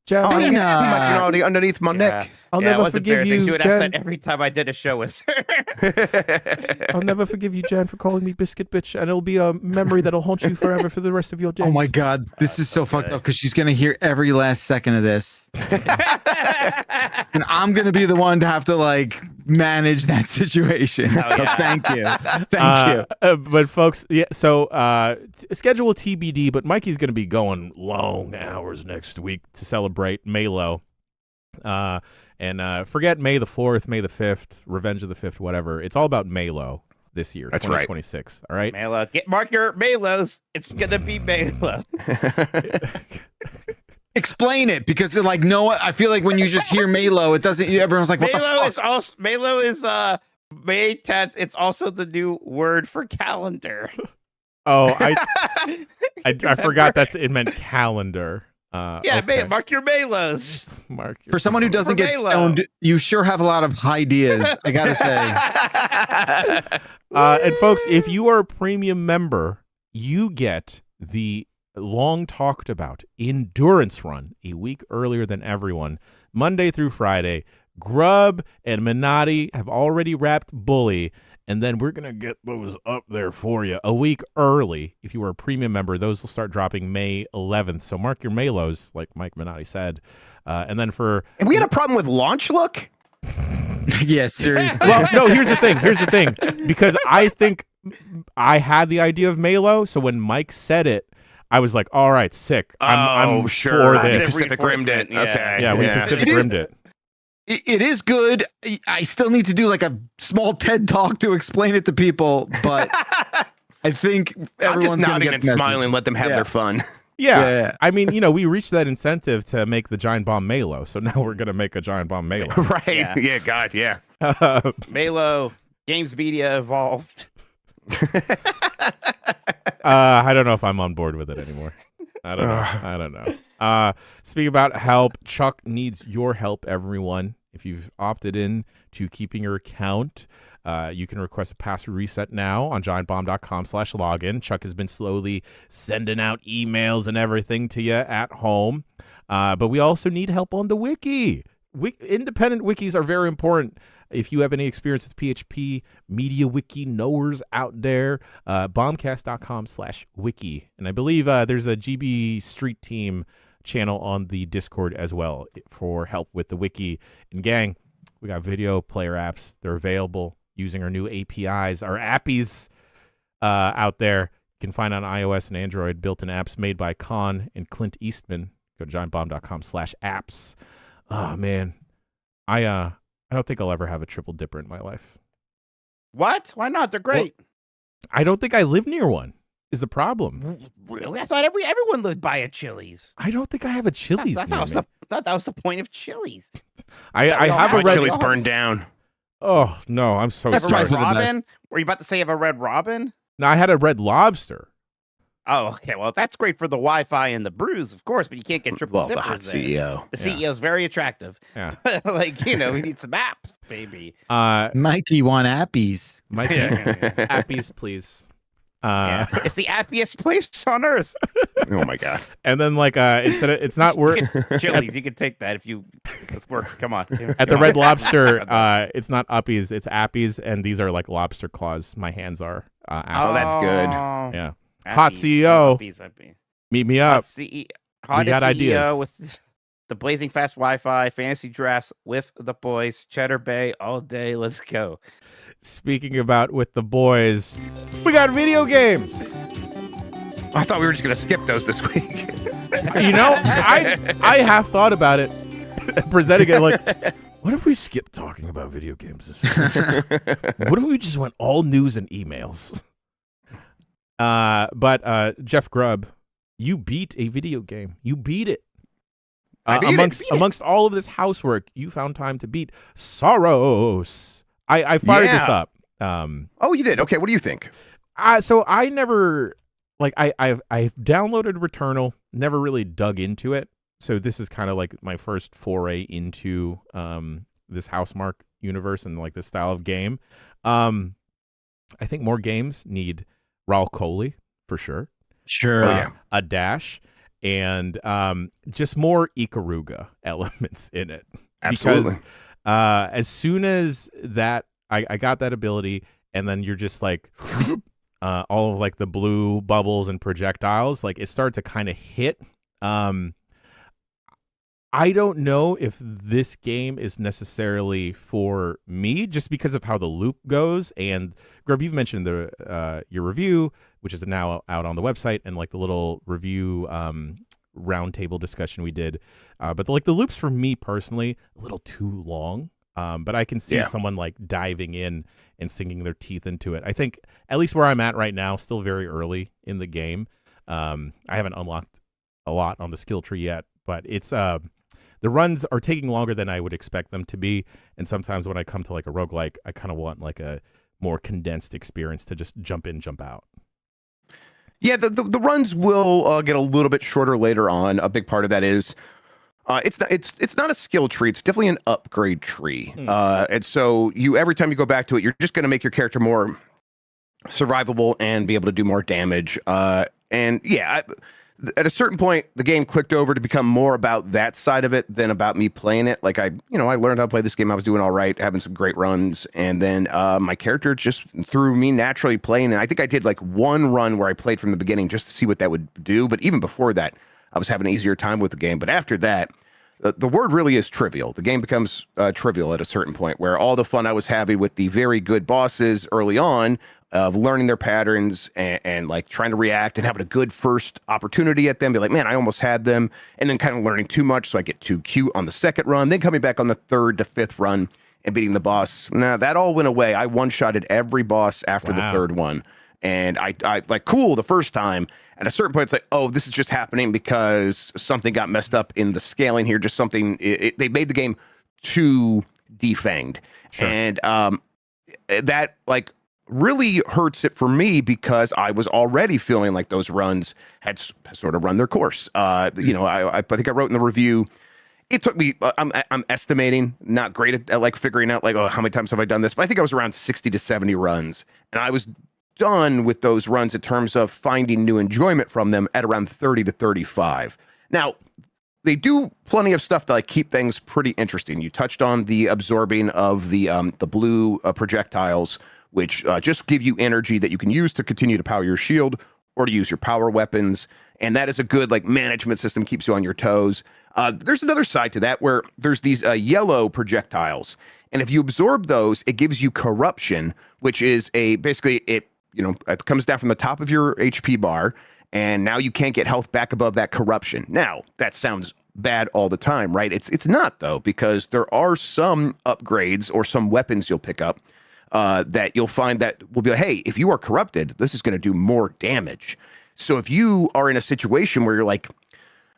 I can see Mike Minotti underneath my neck. I'll never forgive you, She would Jen. ask that every time I did a show with her. I'll never forgive you, Jen, for calling me biscuit bitch, and it'll be a memory that'll haunt you forever for the rest of your days." Oh my God, this is so fucked up because she's gonna hear every last second of this, and I'm gonna be the one to have to like manage that situation. So thank you. But folks, so schedule TBD, but Mikey's gonna be going long hours next week to celebrate Malo. And forget May the 4th, May the 5th, Revenge of the 5th, whatever. It's all about Malo this year, that's 2026. All right. Malo, mark your Malos. It's gonna be Malo. Explain it, because like I feel like when you just hear Malo, it doesn't. Everyone's like, "What the fuck?" Malo is May 10th. It's also the new word for calendar. Oh, I forgot it meant calendar. Okay. Mark your Malos. For someone who doesn't get stoned, you sure have a lot of ideas, I gotta say. And folks, if you are a premium member, you get the long talked about endurance run a week earlier than everyone, Monday through Friday. Grubb and Minotti have already wrapped Bully, and then we're going to get those up there for you a week early. If you are a premium member, those will start dropping May 11th. So mark your Malos, like Mike Minotti said. And then And we had a problem with launch look? Yes, seriously. Well, no, here's the thing. Because I think I had the idea of Malo, so when Mike said it, I was like, all right, sick. I'm sure. For this. Pacific Rimmed it. Okay. Yeah, we Pacific Rimmed it. It is good. I still need to do like a small TED talk to explain it to people, but I think I'm just everyone's gonna nodding get and the message. smiling, let them have their fun. Yeah. I mean, we reached that incentive to make the giant bomb Malo, so now we're gonna make a giant bomb Malo. Right? Yeah. God. Yeah. Malo, Games Media evolved. I don't know if I'm on board with it anymore. I don't know. Speaking about help, Chuck needs your help, everyone. If you've opted in to keeping your account, you can request a password reset now on giantbomb.com/login. Chuck has been slowly sending out emails and everything to you at home. But we also need help on the wiki. Independent wikis are very important. If you have any experience with PHP, media wiki knowers out there, bombcast.com/wiki. And I believe there's a GB Street Team channel on the Discord as well for help with the wiki. And gang, we got video player apps. They're available using our new APIs, our appies out there. You can find on iOS and Android built-in apps made by Kwon and Clint Eastman. Go to giantbomb.com/apps. Oh, man. I don't think I'll ever have a triple dipper in my life. What? Why not? They're great. Well, I don't think I live near one. Is the problem? Really? I thought everyone lived by a Chili's. I don't think I have a Chili's. I thought that was the point of Chili's. I have a red Chili's burned down. Oh no, I'm so Have a sorry. Red Robin? Were you about to say you have a Red Robin? No, I had a Red Lobster. Oh, okay. Well, that's great for the Wi-Fi and the brews, of course, but you can't get triple dippers the hot there. CEO. The CEO's very attractive. Yeah. We need some apps, baby. Mikey want appies. Mikey, appies, please. It's the appiest place on earth. Oh my god! And then instead of it's not work. Chili's, you can take that if you. Let's work. Come on. At the Red Lobster, it's not uppies, it's appies, and these are like lobster claws. My hands are. Oh, that's good. Yeah. Hot CEO. Meet me up. Hot got CEO ideas. with the blazing fast Wi-Fi, fantasy drafts with the boys, Cheddar Bay all day. Let's go. Speaking about with the boys, we got video games. I thought we were just gonna skip those this week. I have thought about it, presenting it like, what if we skipped talking about video games this week? What if we just went all news and emails? But Jeff Grubb, you beat a video game. You beat it. Amongst all of this housework, you found time to beat Saros. I fired this up. Oh, you did? Okay, what do you think? So I never I've downloaded Returnal, never really dug into it. So this is kind of like my first foray into this Housemarque universe and like this style of game. I think more games need Raul Coley for sure. Sure. A dash and just more Ikaruga elements in it. Absolutely. Because as soon as that I got that ability, and then you're just like all of like the blue bubbles and projectiles, like it started to kind of hit. I don't know if this game is necessarily for me, just because of how the loop goes. And Grubb, you've mentioned your review, which is now out on the website, and like the little review roundtable discussion we did. But the loops for me personally, a little too long. But I can see someone like diving in and sinking their teeth into it. I think at least where I'm at right now, still very early in the game. I haven't unlocked a lot on the skill tree yet, but it's the runs are taking longer than I would expect them to be. And sometimes when I come to like a roguelike, I kind of want like a more condensed experience to just jump in, jump out. Yeah, the runs will get a little bit shorter later on. A big part of that is it's not a skill tree. It's definitely an upgrade tree. And so every time you go back to it, you're just going to make your character more survivable and be able to do more damage. At a certain point, the game clicked over to become more about that side of it than about me playing it. Like I learned how to play this game. I was doing all right, having some great runs, and then my character just threw me naturally playing. And I think I did like one run where I played from the beginning just to see what that would do. But even before that, I was having an easier time with the game. But after that, the word really is trivial. The game becomes trivial at a certain point, where all the fun I was having with the very good bosses early on, of learning their patterns and like trying to react and having a good first opportunity at them, be like, man, I almost had them, and then kind of learning too much, so I get too cute on the second run, then coming back on the third to fifth run and beating the boss. Nah, that all went away. I one-shotted every boss after the third one. And I like cool the first time. At a certain point, it's like, oh, this is just happening because something got messed up in the scaling here. Just something, they made the game too defanged. Sure. And that like really hurts it for me because I was already feeling like those runs had sort of run their course. You know, I think I wrote in the review, it took me, I'm estimating, not great at like figuring out like, oh, how many times have I done this? But I think I was around 60 to 70 runs. And I was done with those runs in terms of finding new enjoyment from them at around 30 to 35. Now, they do plenty of stuff to like keep things pretty interesting. You touched on the absorbing of the blue projectiles, which just give you energy that you can use to continue to power your shield or to use your power weapons. And that is a good like management system, keeps you on your toes. There's another side to that where there's these yellow projectiles. And if you absorb those, it gives you corruption, which is basically it comes down from the top of your HP bar. And now you can't get health back above that corruption. Now, that sounds bad all the time, right? It's not, though, because there are some upgrades or some weapons you'll pick up that you'll find that will be like, hey, if you are corrupted, this is going to do more damage. So if you are in a situation where you're like,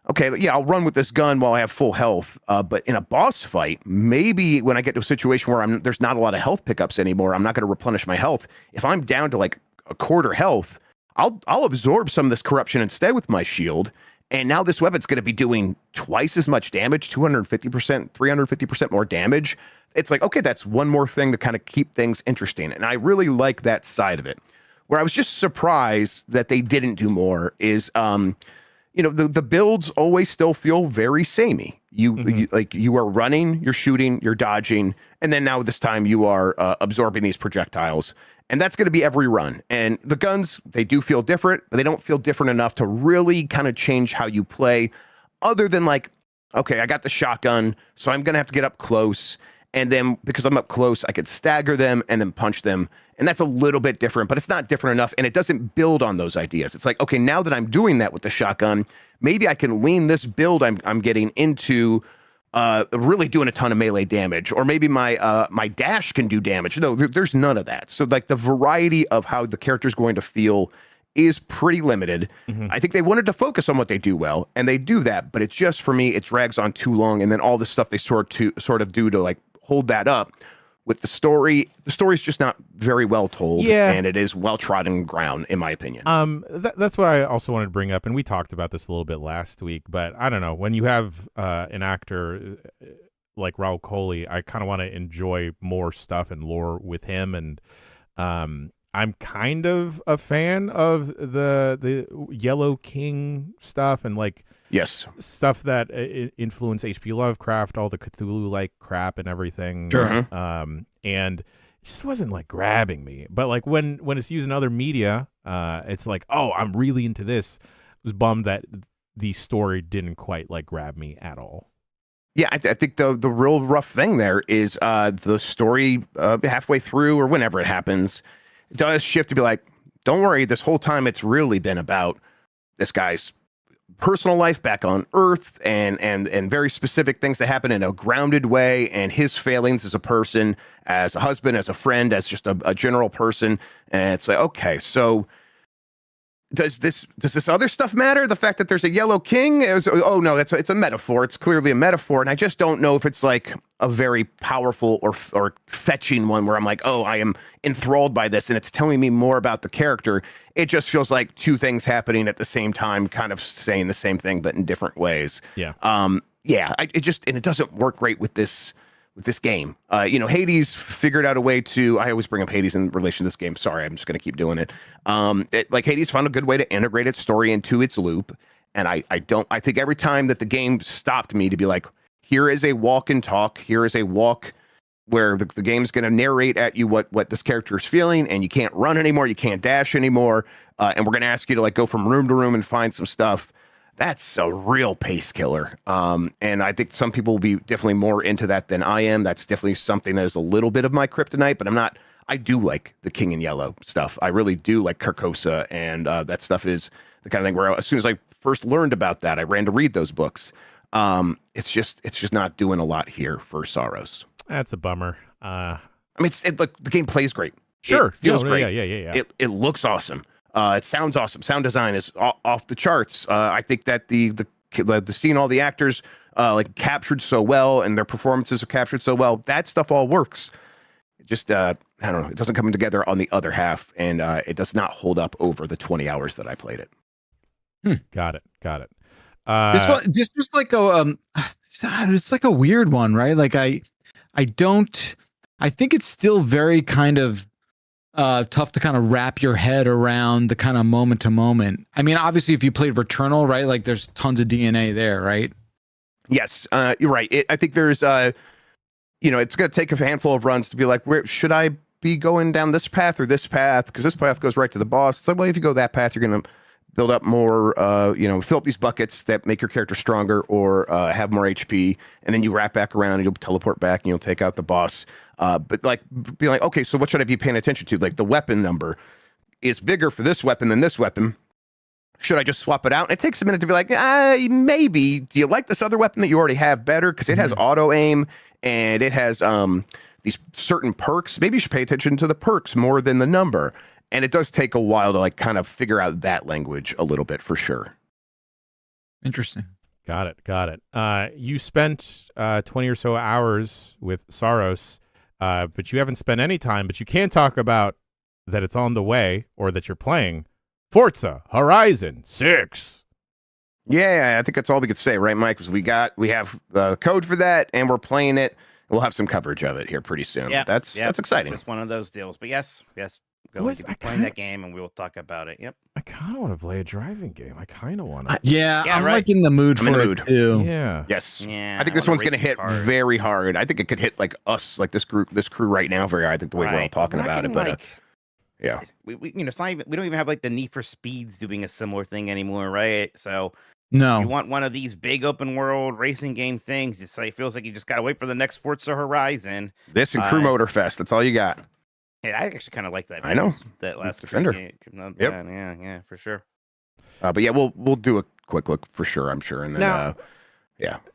okay, yeah, I'll run with this gun while I have full health, but in a boss fight, maybe when I get to a situation where there's not a lot of health pickups anymore, I'm not going to replenish my health. If I'm down to like a quarter health, I'll absorb some of this corruption instead with my shield. And now this weapon's going to be doing twice as much damage, 250%, 350% more damage. It's like, okay, that's one more thing to kind of keep things interesting. And I really like that side of it. Where I was just surprised that they didn't do more is, the builds always still feel very samey. You are running, you're shooting, you're dodging. And then now this time you are absorbing these projectiles. And that's going to be every run. And the guns, they do feel different, but they don't feel different enough to really kind of change how you play, other than like, okay, I got the shotgun, so I'm going to have to get up close. And then because I'm up close, I could stagger them and then punch them. And that's a little bit different, but it's not different enough. And it doesn't build on those ideas. It's like, okay, now that I'm doing that with the shotgun, maybe I can lean this build I'm getting into really doing a ton of melee damage, or maybe my dash can do damage. No, there's none of that. So like the variety of how the character is going to feel is pretty limited. I think they wanted to focus on what they do well, and they do that. But it's just, for me, it drags on too long, and then all the stuff they sort of do to like hold that up with the story. The story's just not very well told, and it is well trodden ground, in my opinion. That's what I also wanted to bring up, and we talked about this a little bit last week, but I don't know, when you have an actor like Raul Coley, I kind of want to enjoy more stuff and lore with him, and I'm kind of a fan of the Yellow King stuff, and like stuff that influence H.P. Lovecraft, all the Cthulhu-like crap and everything. Sure. And it just wasn't like grabbing me. But like when it's used in other media, it's like, oh, I'm really into this. I was bummed that the story didn't quite like grab me at all. Yeah, I think the real rough thing there is the story halfway through or whenever it happens does shift to be like, don't worry, this whole time it's really been about this guy's personal life back on Earth and very specific things that happen in a grounded way, and his failings as a person, as a husband, as a friend, as just a general person. And it's like, okay, so does this other stuff matter? The fact that there's a Yellow King? It's a metaphor. It's clearly a metaphor, and I just don't know if it's like a very powerful or fetching one where I'm like, oh, I am enthralled by this, and it's telling me more about the character. It just feels like two things happening at the same time, kind of saying the same thing but in different ways. Yeah. It doesn't work great with this game. Hades figured out a way to, I always bring up Hades in relation to this game. Sorry, I'm just going to keep doing it. Hades found a good way to integrate its story into its loop. And I think every time that the game stopped me to be like, here is a walk and talk, here is a walk where the game's going to narrate at you what this character is feeling, and you can't run anymore, you can't dash anymore, and we're going to ask you to like go from room to room and find some stuff. That's a real pace killer. And I think some people will be definitely more into that than I am. That's definitely something that is a little bit of my kryptonite, but I do like the King in Yellow stuff. I really do like Carcosa, and that stuff is the kind of thing where as soon as I first learned about that, I ran to read those books. It's just not doing a lot here for Saros. That's a bummer. The game plays great. Sure. It feels great. Yeah. It looks awesome. It sounds awesome. Sound design is off the charts. I think that the seeing all the actors like captured so well and their performances are captured so well, that stuff all works. It just I don't know. It doesn't come together on the other half, and it does not hold up over the 20 hours that I played it. Got it. This was like a it's like a weird one, right? Like I think it's still very kind of tough to kind of wrap your head around the kind of moment to moment. I mean, obviously, if you played Returnal, right, like there's tons of DNA there, right? Yes, you're right. I think there's it's going to take a handful of runs to be like, where should I be going down this path or this path? Because this path goes right to the boss. So, well, if you go that path, you're going to build up more, fill up these buckets that make your character stronger or have more HP, and then you wrap back around and you'll teleport back and you'll take out the boss. But like, be like, okay, so what should I be paying attention to? Like the weapon number is bigger for this weapon than this weapon. Should I just swap it out? And it takes a minute to be like, maybe. Do you like this other weapon that you already have better? Because it has auto aim and it has these certain perks. Maybe you should pay attention to the perks more than the number. And it does take a while to like kind of figure out that language a little bit for sure. Interesting. Got it. You spent 20 or so hours with Saros, but you haven't spent any time. But you can talk about that it's on the way or that you're playing Forza Horizon 6. Yeah, I think that's all we could say, right, Mike? Because we have the code for that, and we're playing it. We'll have some coverage of it here pretty soon. Yeah, That's exciting. It's one of those deals. But yes. Going to be playing that game, and we will talk about it. Yep. I kind of want to play a driving game. I kind of want to. I'm right. Like in the mood for it too. Yeah. Yes. Yeah. I think this one's going to hit very hard. I think it could hit like us, like this crew right now. Very hard. I think the way we're all talking about it, but yeah, it's not even, we don't even have like the Need for Speeds doing a similar thing anymore, right? So no, you want one of these big open world racing game things. It feels like you just got to wait for the next Forza Horizon. This and Crew Motor Fest. That's all you got. Yeah, I actually kind of like that. I know that last Defender. Game. Yep. Yeah, for sure. But yeah, we'll do a quick look for sure. I'm sure, and then now,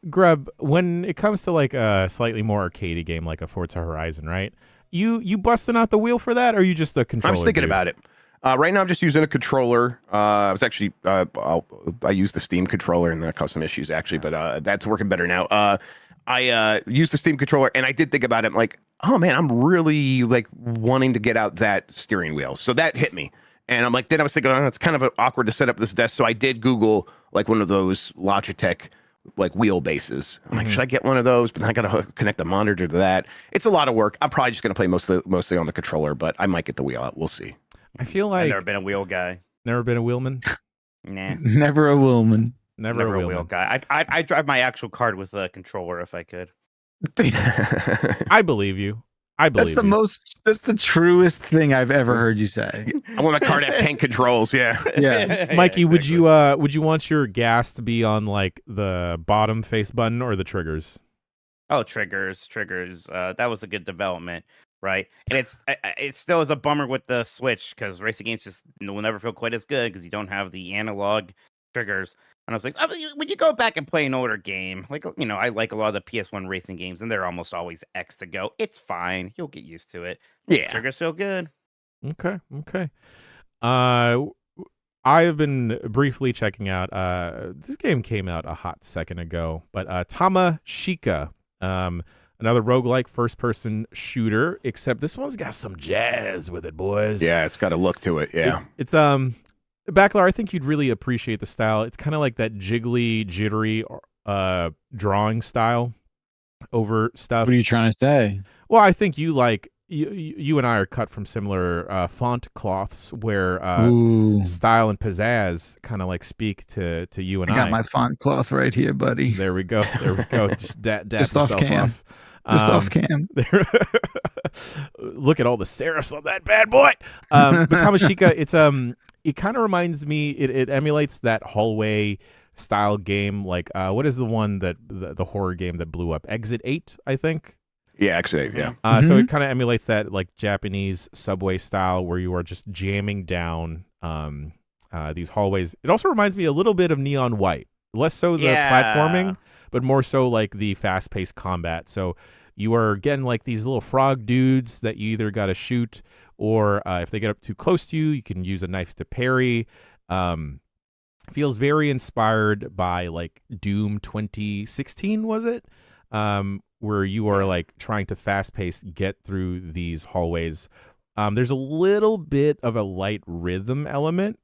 Grubb, when it comes to like a slightly more arcadey game like a Forza Horizon, right? You busting out the wheel for that, or are you just a controller? I'm just thinking about it. Right now, I'm just using a controller. I was actually I use the Steam controller, and that caused some issues actually, but that's working better now. I used the Steam controller, and I did think about it. I'm like, oh man, I'm really like wanting to get out that steering wheel. So that hit me, and I'm like, then I was thinking, it's kind of awkward to set up this desk. So I did Google like one of those Logitech like wheel bases. I'm like, should I get one of those? But then I got to connect the monitor to that. It's a lot of work. I'm probably just going to play mostly on the controller, but I might get the wheel out. We'll see. I feel like I've never been a wheel guy. Never been a wheelman. Nah, never a wheelman. Never a wheel guy. I drive my actual cart with a controller if I could. I believe you. That's the truest thing I've ever heard you say. I want my car to have 10 controls. Yeah. Mikey, would you want your gas to be on like the bottom face button or the triggers? Oh, triggers. That was a good development, right? And it still is a bummer with the Switch because racing games just will never feel quite as good because you don't have the analog triggers. And I was like, when you go back and play an older game, like, I like a lot of the PS1 racing games, and they're almost always X to go. It's fine. You'll get used to it. Yeah. Triggers feel good. Okay. I've been briefly checking out, this game came out a hot second ago, but Tamashika, another roguelike first-person shooter, except this one's got some jazz with it, boys. Yeah, it's got a look to it, yeah. It's Backlar, I think you'd really appreciate the style. It's kind of like that jiggly, jittery drawing style over stuff. What are you trying to say? Well, I think you and I are cut from similar font cloths where style and pizzazz kind of like speak to you and I. I got my font cloth right here, buddy. There we go. Just dap just yourself off cam. off. Just off cam. Look at all the serifs on that bad boy. But Tamashika, it kind of reminds me. It emulates that hallway style game. Like what is the one that the horror game that blew up? Exit 8, I think. Yeah, Exit 8. Yeah. So it kind of emulates that like Japanese subway style where you are just jamming down these hallways. It also reminds me a little bit of Neon White. Less so the platforming, but more so like the fast-paced combat. So you are getting like these little frog dudes that you either got to shoot, or if they get up too close to you, you can use a knife to parry. Feels very inspired by like Doom 2016, was it? Where you are like trying to fast-paced get through these hallways. There's a little bit of a light rhythm element.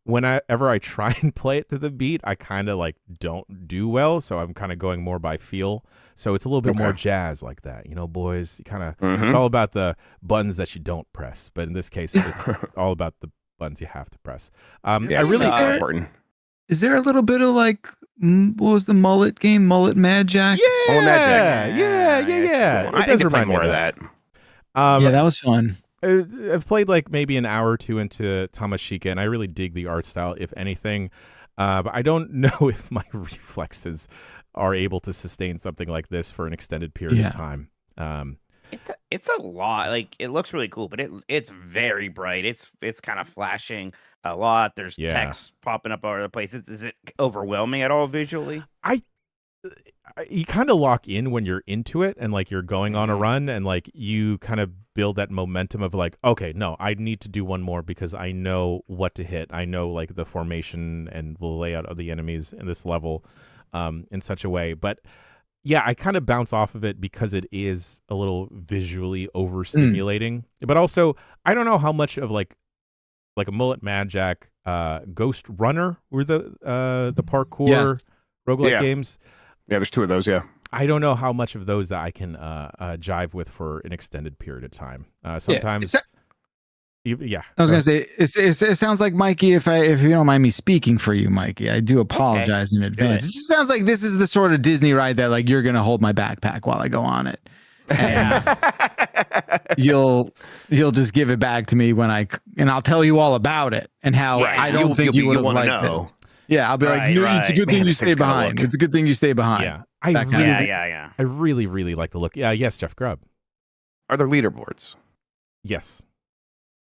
Whenever I try and play it to the beat, I kind of like don't do well, so I'm kind of going more by feel. So it's a little bit more jazz like that, you know, boys. You kind of it's all about the buttons that you don't press, but in this case, it's all about the buttons you have to press. I really important. Is there a little bit of like what was the mullet game, Mullet Mad Jack? Yeah. Cool. It does I remind me more of of that. Yeah, that was fun. I've played like maybe an hour or two into Tamashika, and I really dig the art style, if anything. But I don't know if my reflexes are able to sustain something like this for an extended period of time. It's a lot. Like, it looks really cool, but it's very bright. It's kind of flashing a lot. There's text popping up all over the place. Is it overwhelming at all visually? You kind of lock in when you're into it, and like you're going on a run, and like you kind of build that momentum of like, okay, no, I need to do one more because I know what to hit. I know like the formation and the layout of the enemies in this level in such a way. But yeah, I kind of bounce off of it because it is a little visually overstimulating. But also, I don't know how much of like a Mullet Mad Jack, Ghost Runner were the parkour roguelike games. Yeah, there's two of those, I don't know how much of those that I can jive with for an extended period of time. Sometimes, I was gonna say it sounds like, Mikey. If you don't mind me speaking for you, Mikey, I do apologize in advance. It just sounds like this is the sort of Disney ride that like you're gonna hold my backpack while I go on it, and you'll just give it back to me and I'll tell you all about it and how I don't think you would have liked it. Yeah, I'll be like, it's a good thing you stay behind. It's a good thing you stay behind. Yeah. I really, really like the look. Yeah, yes, Jeff Grubb. Are there leaderboards? Yes.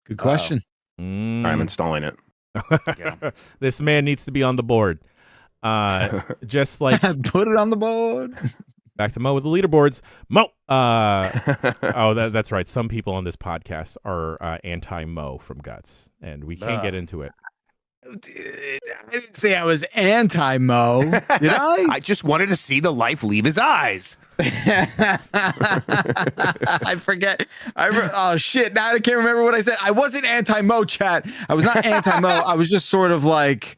Good question. I'm installing it. This man needs to be on the board. Just like put it on the board. Back to Mo with the leaderboards. Mo. That's right. Some people on this podcast are anti-Mo from Guts, and we can't get into it. I didn't say I was anti-Mo, did I? I just wanted to see the life leave his eyes. I forget. Oh shit! Now I can't remember what I said. I wasn't anti-Mo, chat. I was not anti-Mo. I was just sort of like,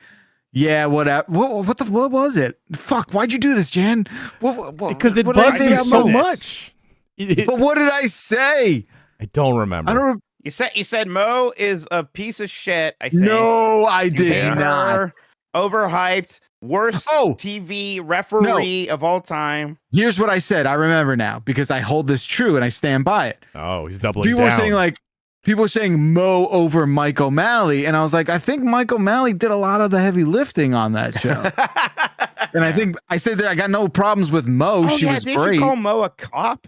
yeah, whatever. What was it? Fuck! Why'd you do this, Jan? Because it bugged me so much. But what did I say? I don't remember. I don't. You said Mo is a piece of shit, I think. No, I did not. Overhyped, worst TV referee of all time. Here's what I said. I remember now because I hold this true and I stand by it. Oh, he's doubling People down. People were saying Mo over Mike O'Malley, and I was like, I think Mike O'Malley did a lot of the heavy lifting on that show. And I think I said that I got no problems with Mo. She was did great. You call Mo a cop?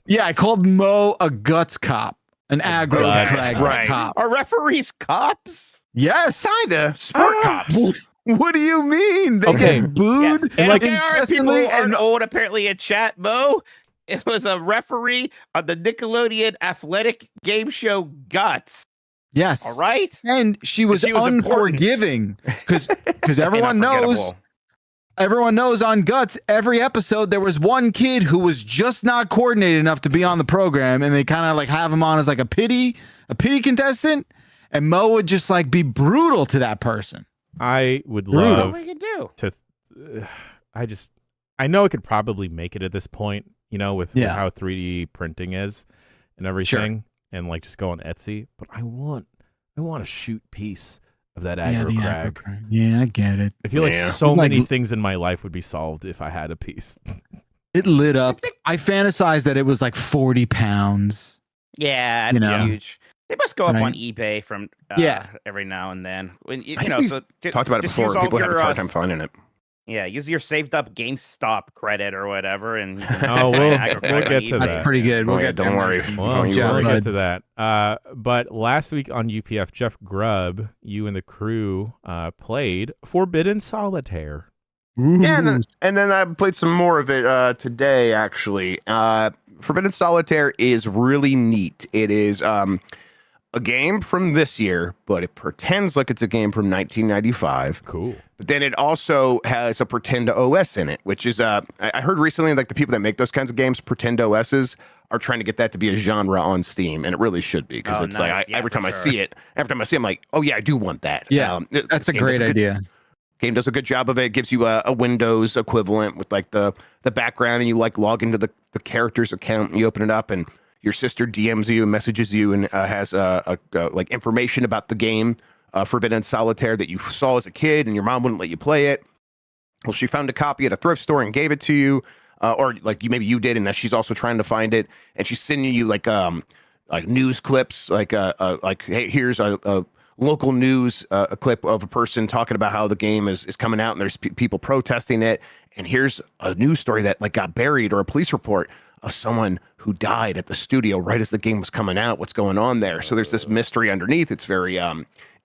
Yeah, I called Mo a guts cop. An aggro cop. Are referees cops? Yes. Kinda. Sport cops. What do you mean? They get booed incessantly. People aren't old apparently in chat, Mo. It was a referee on the Nickelodeon athletic game show Guts. Yes. All right. And she was unforgiving because everyone knows. Everyone knows on Guts, every episode, there was one kid who was just not coordinated enough to be on the program, and they kind of like have him on as like a pity contestant, and Mo would just like be brutal to that person. I would love to. I know it could probably make it at this point, you know, with how 3D printing is and everything, and like just go on Etsy. But I want a shoot piece of that aggro crag. Yeah, I get it. I feel like so many things in my life would be solved if I had a piece. It lit up. I fantasized that it was like 40 pounds. Yeah, huge. They must go up on eBay from every now and then. When talked about it before. People have a hard time finding it. Yeah, use your saved up GameStop credit or whatever, and we'll get to that. That's pretty good. Don't worry. We'll get to that. But last week on UPF, Jeff Grubb, you and the crew played Forbidden Solitaire. Yeah, and then I played some more of it today, actually. Forbidden Solitaire is really neat. It is a game from this year, but it pretends like it's a game from 1995. Cool. But then it also has a pretend OS in it, which is I heard recently, like the people that make those kinds of games, pretend OSs, are trying to get that to be a genre on Steam, and it really should be, because it's nice. like Yeah, every time I sure. see it, I'm like, oh yeah, I do want that. Yeah, that's a great idea. Game does a good job of it. It gives you a Windows equivalent with like the background, and you like log into the character's account, and you open it up, and your sister DMs you and messages you, and has like information about the game, Forbidden Solitaire, that you saw as a kid, and your mom wouldn't let you play it. Well, she found a copy at a thrift store and gave it to you, or like maybe you did, and that she's also trying to find it, and she's sending you like news clips, like hey, here's a local news, a clip of a person talking about how the game is coming out, and there's people protesting it, and here's a news story that like got buried, or a police report of someone who died at the studio right as the game was coming out. What's going on there? So there's this mystery underneath. It's very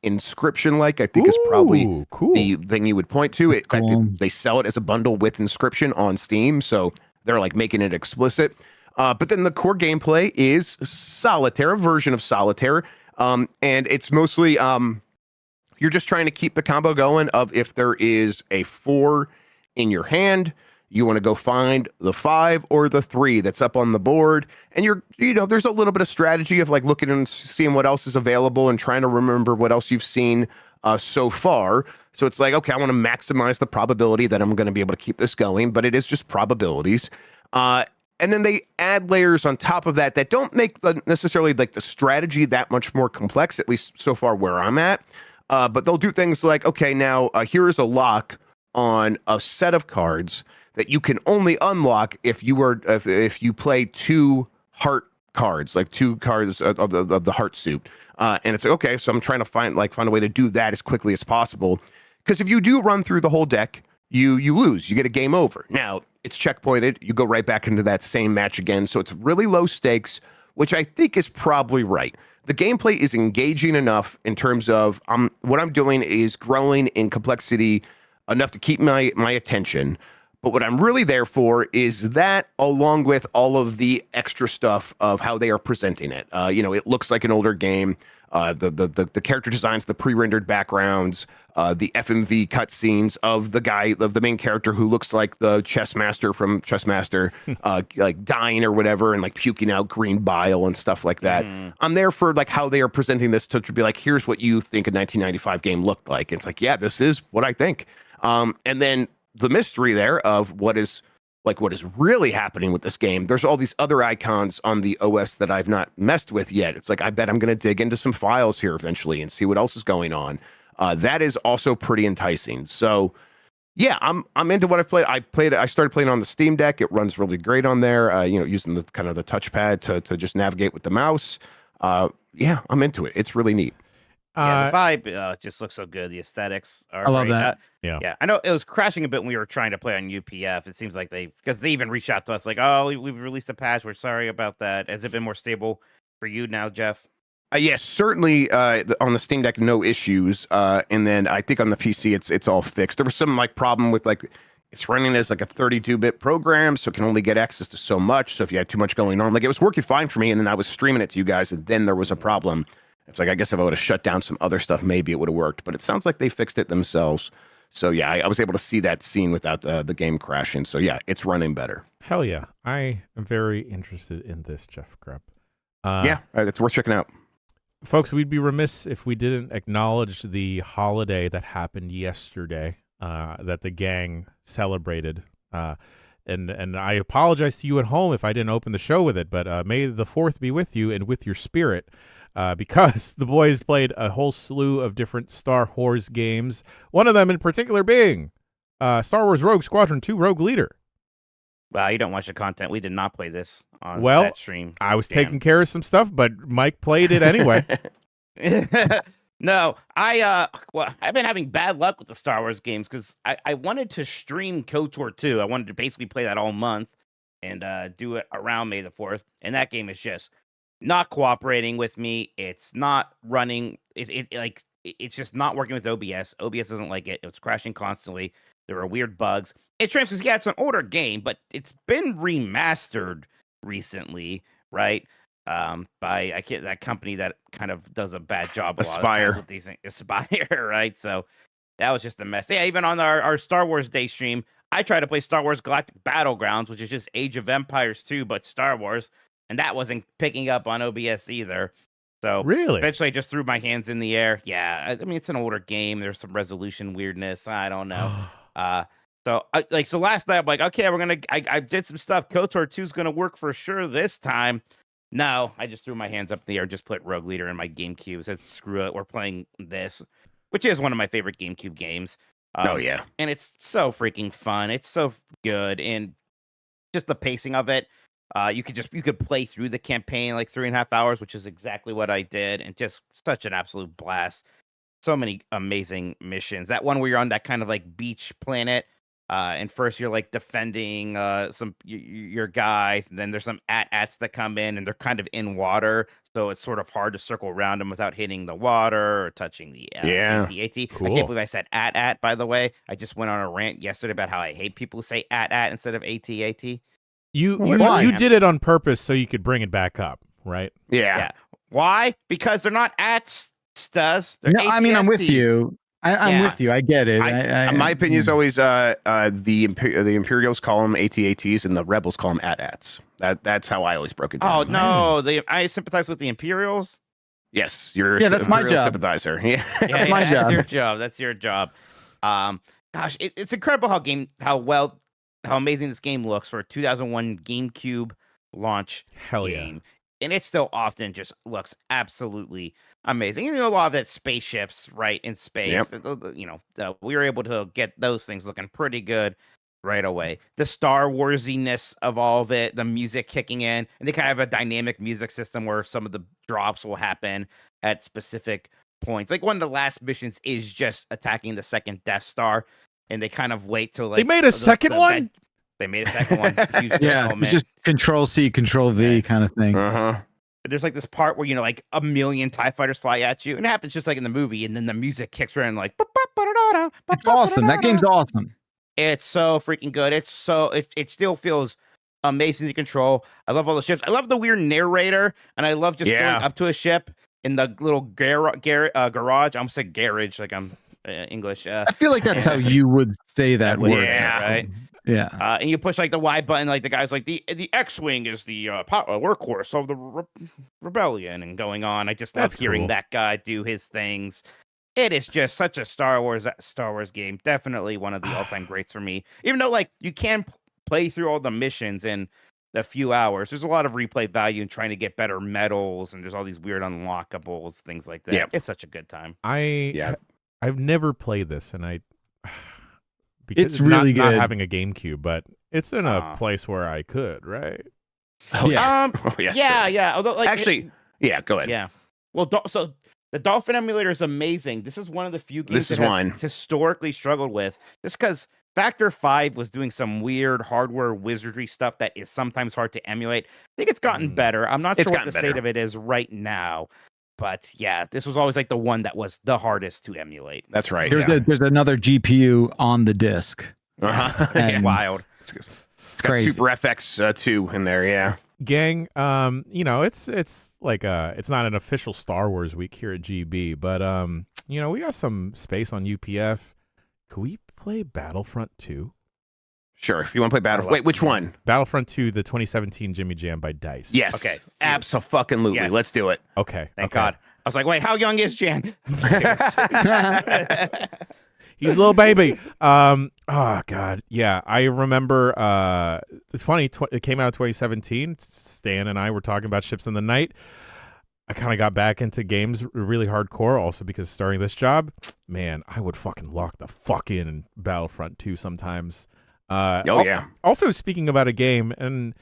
Inscryption like, I think, is probably cool. the thing you would point to. In fact, Cool. they sell it as a bundle with Inscryption on Steam, so they're like making it explicit. But then the core gameplay is Solitaire, a version of Solitaire. And it's mostly you're just trying to keep the combo going of, if there is a 4 in your hand, you want to go find the 5 or the 3 that's up on the board. And there's a little bit of strategy of like looking and seeing what else is available and trying to remember what else you've seen so far. So it's like, okay, I want to maximize the probability that I'm going to be able to keep this going, but it is just probabilities. And then they add layers on top of that don't make necessarily like the strategy that much more complex, at least so far where I'm at. But they'll do things like, okay, now here is a lock on a set of cards that you can only unlock if you play 2 heart cards, like 2 cards of the heart suit. And it's like, okay, so I'm trying to find a way to do that as quickly as possible. Because if you do run through the whole deck, you lose. You get a game over. Now, it's checkpointed. You go right back into that same match again. So it's really low stakes, which I think is probably right. The gameplay is engaging enough in terms of what I'm doing is growing in complexity enough to keep my attention. But what I'm really there for is that, along with all of the extra stuff of how they are presenting it. It looks like an older game. The character designs, the pre-rendered backgrounds, the FMV cutscenes of the main character who looks like the chess master from Chess Master, like dying or whatever, and like puking out green bile and stuff like that. I'm there for like how they are presenting this to be like, here's what you think a 1995 game looked like. It's like, yeah, this is what I think. And then the mystery there of what is really happening with this game. There's all these other icons on the OS that I've not messed with yet. It's like, I bet I'm going to dig into some files here eventually and see what else is going on. That is also pretty enticing. So yeah, I'm into what I've played. I started playing on the Steam Deck. It runs really great on there. Using the kind of the touchpad to just navigate with the mouse. Yeah, I'm into it. It's really neat. Yeah, the vibe just looks so good. The aesthetics are I love great. that. Yeah. I know it was crashing a bit when we were trying to play on UPF. It seems like because they even reached out to us like, oh, we've released a patch. We're sorry about that. Has it been more stable for you now, Jeff? Yes, certainly on the Steam Deck, no issues. And then I think on the PC, it's all fixed. There was some like problem with like, it's running as like a 32-bit program, so it can only get access to so much. So if you had too much going on, like it was working fine for me, and then I was streaming it to you guys, and then there was a problem. It's like, I guess if I would have shut down some other stuff, maybe it would have worked. But it sounds like they fixed it themselves. So yeah, I was able to see that scene without the game crashing. So yeah, it's running better. Hell yeah. I am very interested in this, Jeff Grubb. Yeah, it's worth checking out. Folks, we'd be remiss if we didn't acknowledge the holiday that happened yesterday that the gang celebrated. And I apologize to you at home if I didn't open the show with it, but may the 4th be with you and with your spirit. Because the boys played a whole slew of different Star Wars games, one of them in particular being Star Wars Rogue Squadron 2 Rogue Leader. Well, you don't watch the content. We did not play this on that stream. I was taking care of some stuff, but Mike played it anyway. No, I've been having bad luck with the Star Wars games because I wanted to stream KOTOR 2. I wanted to basically play that all month and do it around May the 4th. And that game is just not cooperating with me. It's not running. It's just not working with OBS. OBS doesn't like it. It's crashing constantly. There were weird bugs. It's strange because it's an older game, but it's been remastered recently, right? By that company that kind of does a bad job a lot of times with these things. Aspire, right? So that was just a mess. Yeah, even on our Star Wars Day stream, I tried to play Star Wars Galactic Battlegrounds, which is just Age of Empires 2, but Star Wars, and that wasn't picking up on OBS either. So Really? eventually I just threw my hands in the air. Yeah, I mean, it's an older game. There's some resolution weirdness. I don't know. So last night I'm like, okay, I did some stuff. KOTOR 2 is gonna work for sure this time. No, I just threw my hands up in the air, just put Rogue Leader in my GameCube. Said screw it, we're playing this, which is one of my favorite GameCube games. Oh yeah, and it's so freaking fun. It's so good, and just the pacing of it. You could play through the campaign like 3.5 hours, which is exactly what I did, and just such an absolute blast. So many amazing missions. That one where you're on that kind of like beach planet. And first you're like defending your guys, and then there's some AT-ATs that come in, and they're kind of in water, so it's sort of hard to circle around them without hitting the water or touching the AT-AT. Cool. I can't believe I said AT-AT, by the way. I just went on a rant yesterday about how I hate people who say AT-AT instead of AT-AT. You did it on purpose so you could bring it back up, right? Yeah. Why? Because they're not ATs, Stuz. They're No, I mean, I'm with ATSTs. you. I'm with you. I get it. My opinion is always the Imperials call them AT-ATs and the Rebels call them AT-ATs. That's how I always broke it down. Oh no, I sympathize with the Imperials. Yes, you're that's my job. sympathizer. Yeah, That's my job. That's your job. Gosh, it's incredible how amazing this game looks for a 2001 GameCube launch Hell game. And it still often just looks absolutely amazing. You know, a lot of it's spaceships, right, in space. Yep. We were able to get those things looking pretty good right away. The Star Warsiness of all of it, the music kicking in, and they kind of have a dynamic music system where some of the drops will happen at specific points. Like one of the last missions is just attacking the second Death Star, and they kind of wait till like they made a second one. They made a second one. Huge It's just Control C, Control V kind of thing. There's like this part where, like a million TIE fighters fly at you, and it happens just like in the movie, and then the music kicks around like. It's awesome. That game's awesome. It's so freaking good. It still feels amazing to control. I love all the ships. I love the weird narrator, and I love just going up to a ship in the little garage. I almost said garage, like I'm English. I feel like that's how you would say that word. Yeah, right. Yeah. And you push like the Y button, like the guy's like the X-wing is the workhorse of the rebellion, and going on. I just love hearing that guy do his things. It is just such a Star Wars game. Definitely one of the all-time greats for me. Even though like you can play through all the missions in a few hours, there's a lot of replay value in trying to get better medals, and there's all these weird unlockables, things like that. It's such a good time. I've never played this, and because it's really not good. having a GameCube, but it's in a place where I could, right? Yeah. Sure. Yeah. Although, like, actually, go ahead. Yeah. Well, so the Dolphin emulator is amazing. This is one of the few games that has historically struggled with, just because Factor 5 was doing some weird hardware wizardry stuff that is sometimes hard to emulate. I think it's gotten better. I'm not sure what the state of it is right now. But yeah, this was always like the one that was the hardest to emulate. That's right. There's another GPU on the disc. Wild. It's crazy. Super FX 2 in there, yeah. Gang, it's like it's not an official Star Wars week here at GB, but we got some space on UPF. Could we play Battlefront 2? Sure. If you want to play Battlefront. Wait, which one? Battlefront 2, the 2017 Jimmy Jam by DICE. Yes. Okay. Absolutely. Yes. Let's do it. Okay. Thank God. I was like, wait, how young is Jan? He's a little baby. Oh God. Yeah. I remember it's funny, it came out in 2017. Stan and I were talking about Ships in the Night. I kind of got back into games really hardcore also because starting this job, man, I would fucking lock the fuck in Battlefront 2 sometimes. Also, speaking about a game, and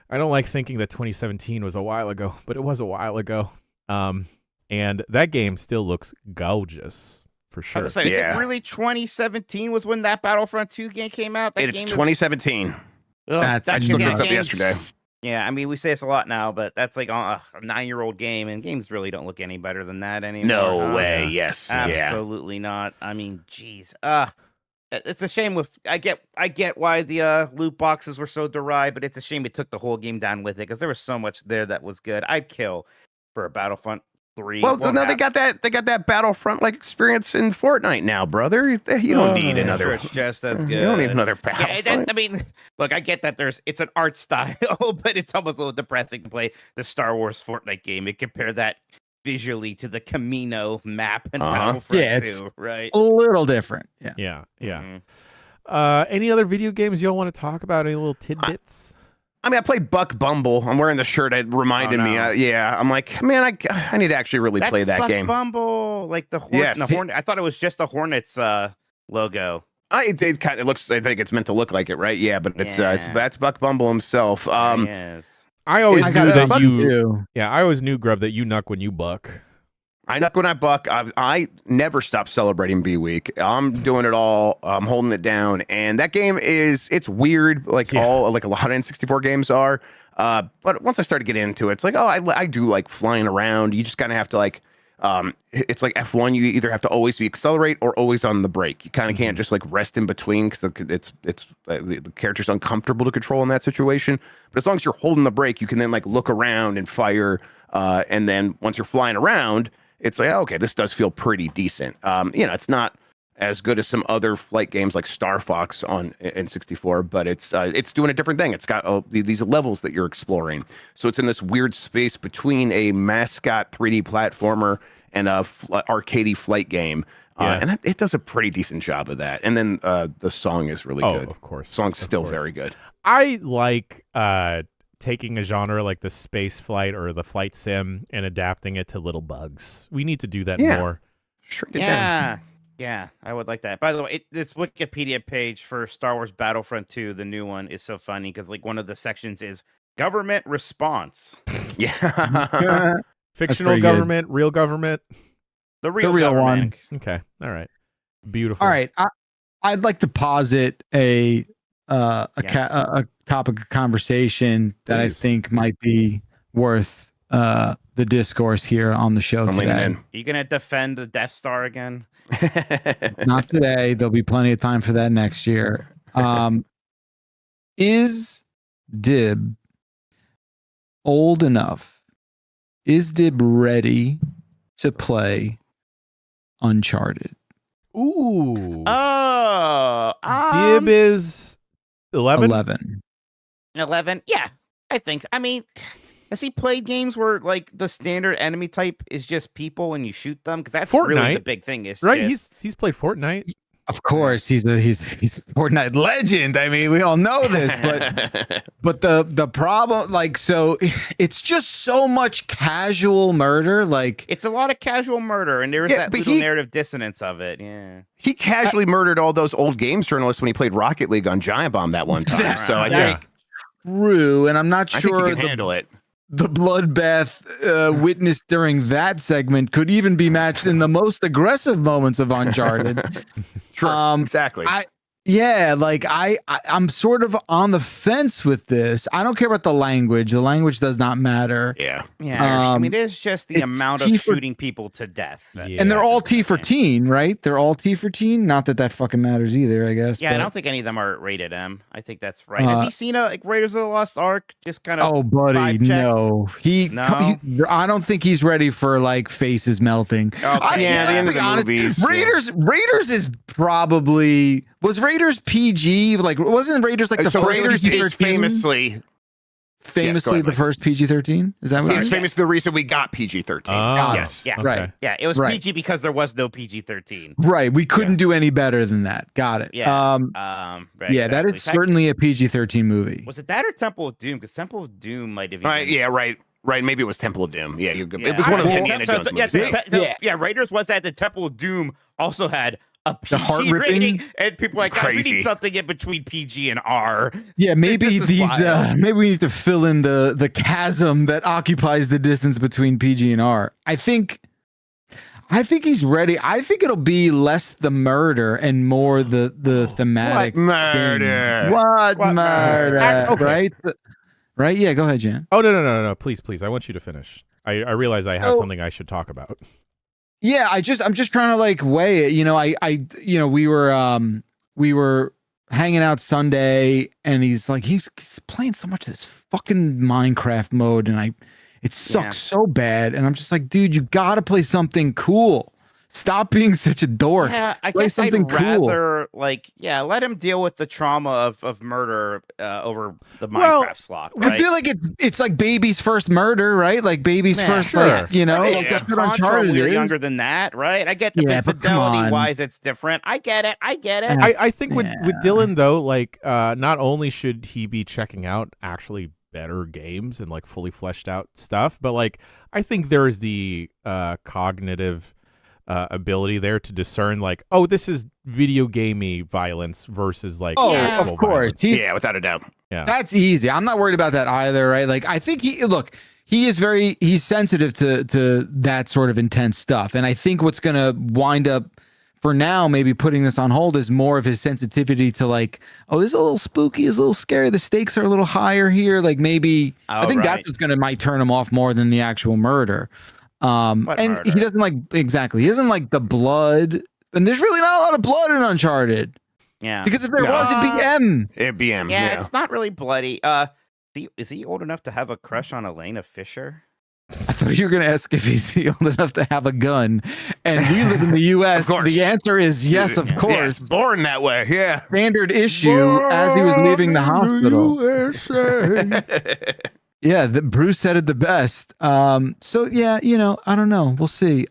I don't like thinking that 2017 was a while ago, but it was a while ago. And that game still looks gorgeous for sure. Is it really 2017 was when that Battlefront 2 game came out? It's 2017. I just looked this up yesterday. Yeah, I mean, we say this a lot now, but that's like a 9-year-old game, and games really don't look any better than that anymore. No way. Yes. Absolutely not. I mean, geez. It's a shame with I get why the loot boxes were so derived, but it's a shame it took the whole game down with it because there was so much there that was good. I'd kill for a Battlefront 3. Well, no, they got that Battlefront like experience in Fortnite now, brother. You don't need another. Sure, it's just as good. You don't need another Battlefront. Yeah, I mean, look, I get that it's an art style, but it's almost a little depressing to play the Star Wars Fortnite game and compare that visually to the Camino map and Battlefront 2, right? A little different. Yeah. Mhm. Any other video games y'all want to talk about? Any little tidbits? I mean, I played Buck Bumble. I'm wearing the shirt. It reminded me. Yeah, I'm like, man, I need to actually really play that Buck game. Bumble, like the Hornet. I thought it was just a Hornets logo. It looks. I think it's meant to look like it, right? Yeah, but that's Buck Bumble himself. Yes. I always knew that you. Yeah. I always knew, Grubb, that you knuck when you buck. I knuck when I buck. I never stop celebrating B Week. I'm doing it all. I'm holding it down, and that game it's weird, like a lot of N64 games are. But once I started getting into it, it's like, I do like flying around. You just kind of have to like, it's like F1. You either have to always be accelerate or always on the brake. You kind of can't just like rest in between because the character's uncomfortable to control in that situation. But as long as you're holding the brake, you can then like look around and fire. And then once you're flying around, it's like, okay, this does feel pretty decent. It's not as good as some other flight games like Star Fox on N64, but it's doing a different thing. It's got these levels that you're exploring. So it's in this weird space between a mascot 3D platformer and a arcadey flight game. And it does a pretty decent job of that. And then the song is really good. Of course. The song's still very good. I like taking a genre like the space flight or the flight sim and adapting it to little bugs. We need to do that more. Shrink it down. Yeah, I would like that. By the way, this Wikipedia page for Star Wars Battlefront 2, the new one, is so funny because like one of the sections is government response. Yeah. Fictional government, real government. The real one. government. Okay. All right. Beautiful. All right. I'd like to posit a topic of conversation that I think might be worth the discourse here on the show today. Are you gonna defend the Death Star again? Not today. There'll be plenty of time for that next year. Is Dib old enough? Is Dib ready to play Uncharted? Ooh. Oh, Dib is 11? 11. Yeah, I think. I mean, has he played games where like the standard enemy type is just people and you shoot them? Because that's really Fortnite, the big thing. Is right? just... He's played Fortnite. Of course, he's a Fortnite legend. I mean, we all know this, but the problem, like, so it's just so much casual murder. Like, it's a lot of casual murder, and there's that little narrative dissonance of it. Yeah, he casually murdered all those old games journalists when he played Rocket League on Giant Bomb that one time. So I think true, and I'm not sure I think he can handle it. The bloodbath witnessed during that segment could even be matched in the most aggressive moments of Uncharted. True, exactly. I'm sort of on the fence with this. I don't care about the language. The language does not matter. Yeah. I mean, it's just the amount of shooting people to death. And they're all T for teen, right? They're all T for teen. Not that fucking matters either, I guess. Yeah, but... I don't think any of them are rated M. I think that's right. Has he seen a Raiders of the Lost Ark? Just kind of. Oh, buddy, no. I don't think he's ready for like faces melting. The end of the movies. Raiders is probably. Was Raiders PG? Like, wasn't Raiders like the first Raiders PG-13? is famously the first PG-13? Is that what it's famously the reason we got PG-13? Yes. Yeah. Okay. Right. Yeah. It was PG because there was no PG-13. Right. We couldn't do any better than that. Got it. Yeah. Exactly. That is certainly a PG-13 movie. Was it that or Temple of Doom? Because Temple of Doom might have even... Right. Maybe it was Temple of Doom. Yeah. It was one of the Indiana Jones movies. Raiders was that. The Temple of Doom also had a PG heart-ripping rating, and people are like, guys, we need something in between PG and R. Yeah, maybe maybe we need to fill in the chasm that occupies the distance between PG and R. I think he's ready. I think it'll be less the murder and more the thematic murder. What murder? Okay. Right? Right? Yeah, go ahead, Jan. Oh no. Please. I want you to finish. I realize I have something I should talk about. Yeah, I'm just trying to like weigh it. You know, we were we were hanging out Sunday, and he's playing so much of this fucking Minecraft mode, and it sucks so bad. And I'm just like, dude, you gotta play something cool. Stop being such a dork. Yeah, I Play guess I'd something cool. rather let him deal with the trauma of murder over the Well, Minecraft slot. I Right? feel like it's like baby's first murder, right? Like baby's Yeah, first, sure. like, you know, Right, like yeah. that's what Contra, Uncharted we're is. younger than that, right? I get the Yeah, but come fidelity on. wise, it's different. I get it. I think with Yeah. Dylan though, like not only should he be checking out actually better games and like fully fleshed out stuff, but like I think there is the cognitive ability there to discern like, oh, this is video gamey violence versus like Oh, actual of course. violence. Yeah, without a doubt. Yeah. That's easy. I'm not worried about that either, right? Like I think he's sensitive to that sort of intense stuff. And I think what's gonna wind up for now, maybe putting this on hold is more of his sensitivity to like, oh, this is a little spooky, it's a little scary, the stakes are a little higher here. Like maybe I think that's what's might turn him off more than the actual murder. And murder? he doesn't he doesn't like the blood. And there's really not a lot of blood in Uncharted. Yeah. Because if there was, it'd be M. It'd be M. Yeah, it's not really bloody. Is he old enough to have a crush on Elena Fisher? I thought you were going to ask if he's old enough to have a gun. And we live in the U.S. course. The answer is yes, of Yeah, course. it's born that way. Yeah. Standard issue as he was leaving the hospital. Yeah, Bruce said it the best. So yeah, I don't know. We'll see.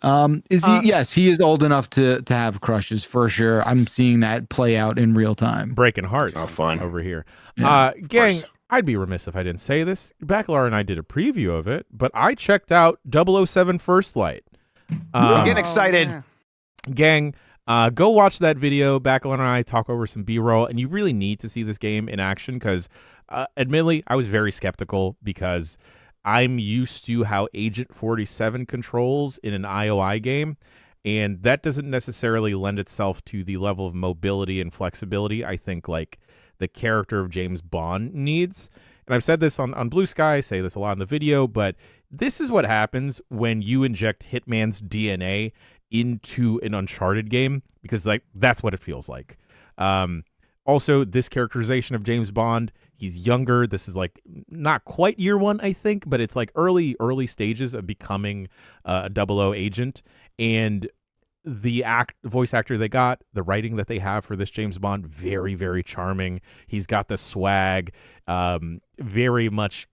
Is he? Yes, he is old enough to have crushes for sure. I'm seeing that play out in real time. Breaking hearts fun. over here. Yeah, Gang, I'd be remiss if I didn't say this. Backlar and I did a preview of it, but I checked out 007 First Light. I'm getting excited. Yeah. Gang, go watch that video. Backlar and I talk over some B-roll, and you really need to see this game in action because, admittedly, I was very skeptical because I'm used to how Agent 47 controls in an IOI game, and that doesn't necessarily lend itself to the level of mobility and flexibility I think like the character of James Bond needs. And I've said this on Blue Sky, I say this a lot in the video, but this is what happens when you inject Hitman's DNA into an Uncharted game, because like that's what it feels like. Also, this characterization of James Bond, he's younger. This is like not quite year one, I think, but it's like early stages of becoming a 00 agent. And the voice actor they got, the writing that they have for this James Bond, very, very charming. He's got the swag, very much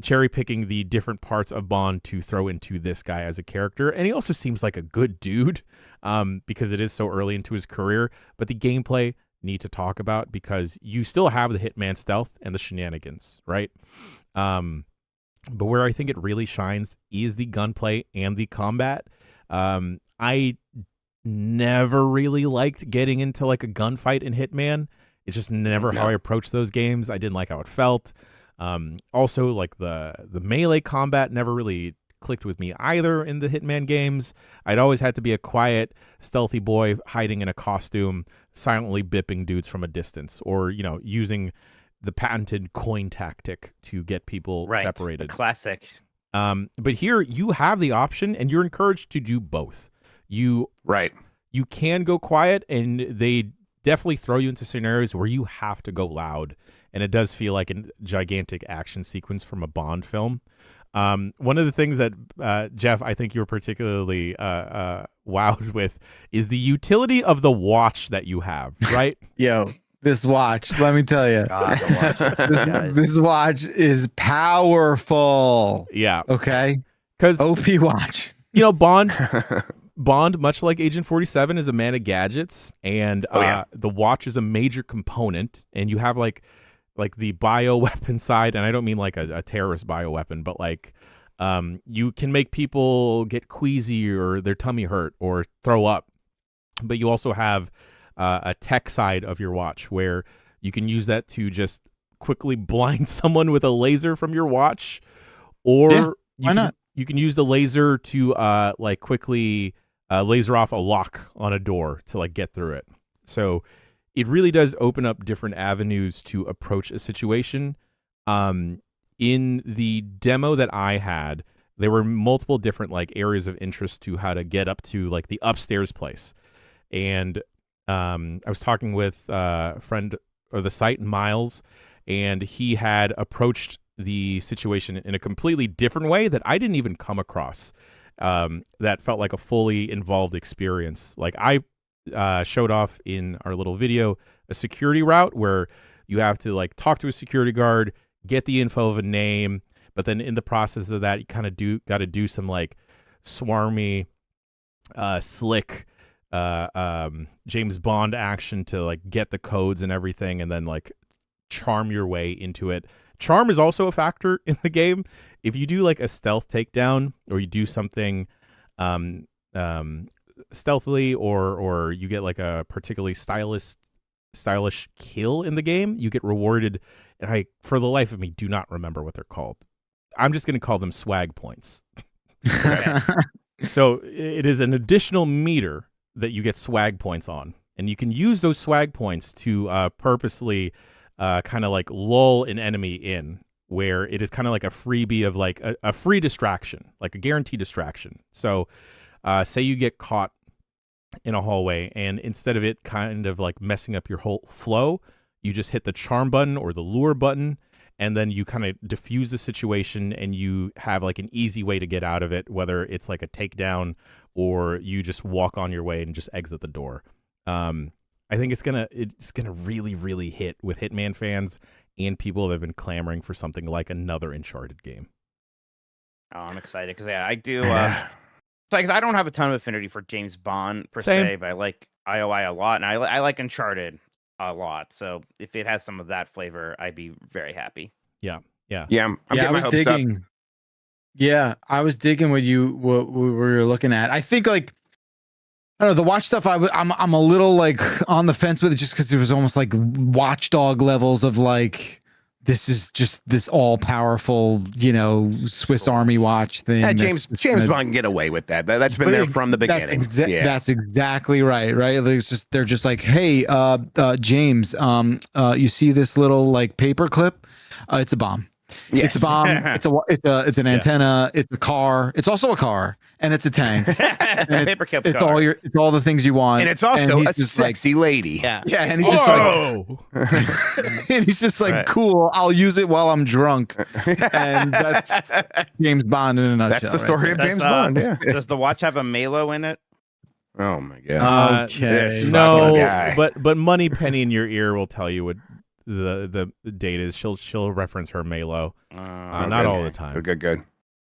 cherry picking the different parts of Bond to throw into this guy as a character. And he also seems like a good dude because it is so early into his career. But the gameplay need to talk about because you still have the Hitman stealth and the shenanigans, right? But where I think it really shines is the gunplay and the combat. I never really liked getting into like a gunfight in Hitman. It's just never how I approached those games. I didn't like how it felt. Also, like the melee combat never really clicked with me either in the Hitman games. I'd always had to be a quiet, stealthy boy hiding in a costume, silently bipping dudes from a distance, or using the patented coin tactic to get people separated. The classic. But here you have the option, and you're encouraged to do both. You can go quiet, and they definitely throw you into scenarios where you have to go loud, and it does feel like a gigantic action sequence from a Bond film. One of the things that Jeff, I think you're particularly wowed with is the utility of the watch that you have, right? Yo, this watch, let me tell you, this watch is powerful. Yeah. Okay. Because OP watch. Bond, much like Agent 47, is a man of gadgets, and the watch is a major component. And you have like the bioweapon side, and I don't mean like a terrorist bioweapon, but like you can make people get queasy or their tummy hurt or throw up. But you also have a tech side of your watch where you can use that to just quickly blind someone with a laser from your watch, or you can use the laser to quickly laser off a lock on a door to like get through it. So it really does open up different avenues to approach a situation. In the demo that I had, there were multiple different like areas of interest to how to get up to like the upstairs place. And I was talking with a friend of the site, Miles, and he had approached the situation in a completely different way that I didn't even come across. That felt like a fully involved experience. Like I showed off in our little video a security route where you have to like talk to a security guard, get the info of a name, but then in the process of that, you kind of got to do some like swarmy, slick James Bond action to like get the codes and everything, and then like charm your way into it. Charm is also a factor in the game. If you do like a stealth takedown, or you do something stealthily, or you get like a particularly stylish kill in the game, you get rewarded. And I, for the life of me, do not remember what they're called. I'm just going to call them swag points. So it is an additional meter that you get swag points on, and you can use those swag points to purposely kind of like lull an enemy in, where it is kind of like a freebie of like a free distraction, like a guaranteed distraction. So say you get caught in a hallway, and instead of it kind of like messing up your whole flow, you just hit the charm button or the lure button, and then you kind of diffuse the situation, and you have like an easy way to get out of it, whether it's like a takedown or you just walk on your way and just exit the door. I think it's gonna really, really hit with Hitman fans and people that have been clamoring for something like another Uncharted game. Oh, I'm excited because I do. Because I don't have a ton of affinity for James Bond per Same. se, but I like IOI a lot, and I like Uncharted a lot. So if it has some of that flavor, I'd be very happy. I'm getting my hopes digging. up. Yeah, I was digging what we were looking at. I think like, I don't know, the watch stuff. I'm a little like on the fence with it, just because it was almost like watchdog levels of like, this is just this all powerful, Swiss Army watch thing. Yeah, James Bond can get away with that. That's been there from the beginning. That's exactly right. Right. They're just like, hey, James, you see this little like paper clip? It's a bomb. Yes. It's a bomb. It's an antenna. It's a car. It's also a car, and it's a tank. It's all the things you want, and it's also a sexy lady. Yeah. And he's just like, and he's just like, right. Cool. I'll use it while I'm drunk, and that's James Bond in a nutshell. That's the story of James Bond. Yeah. Does the watch have a Malo in it? Oh my god. Okay. No, but Money Penny in your ear will tell you what the date is. She'll reference her Malo, not all the time. Good.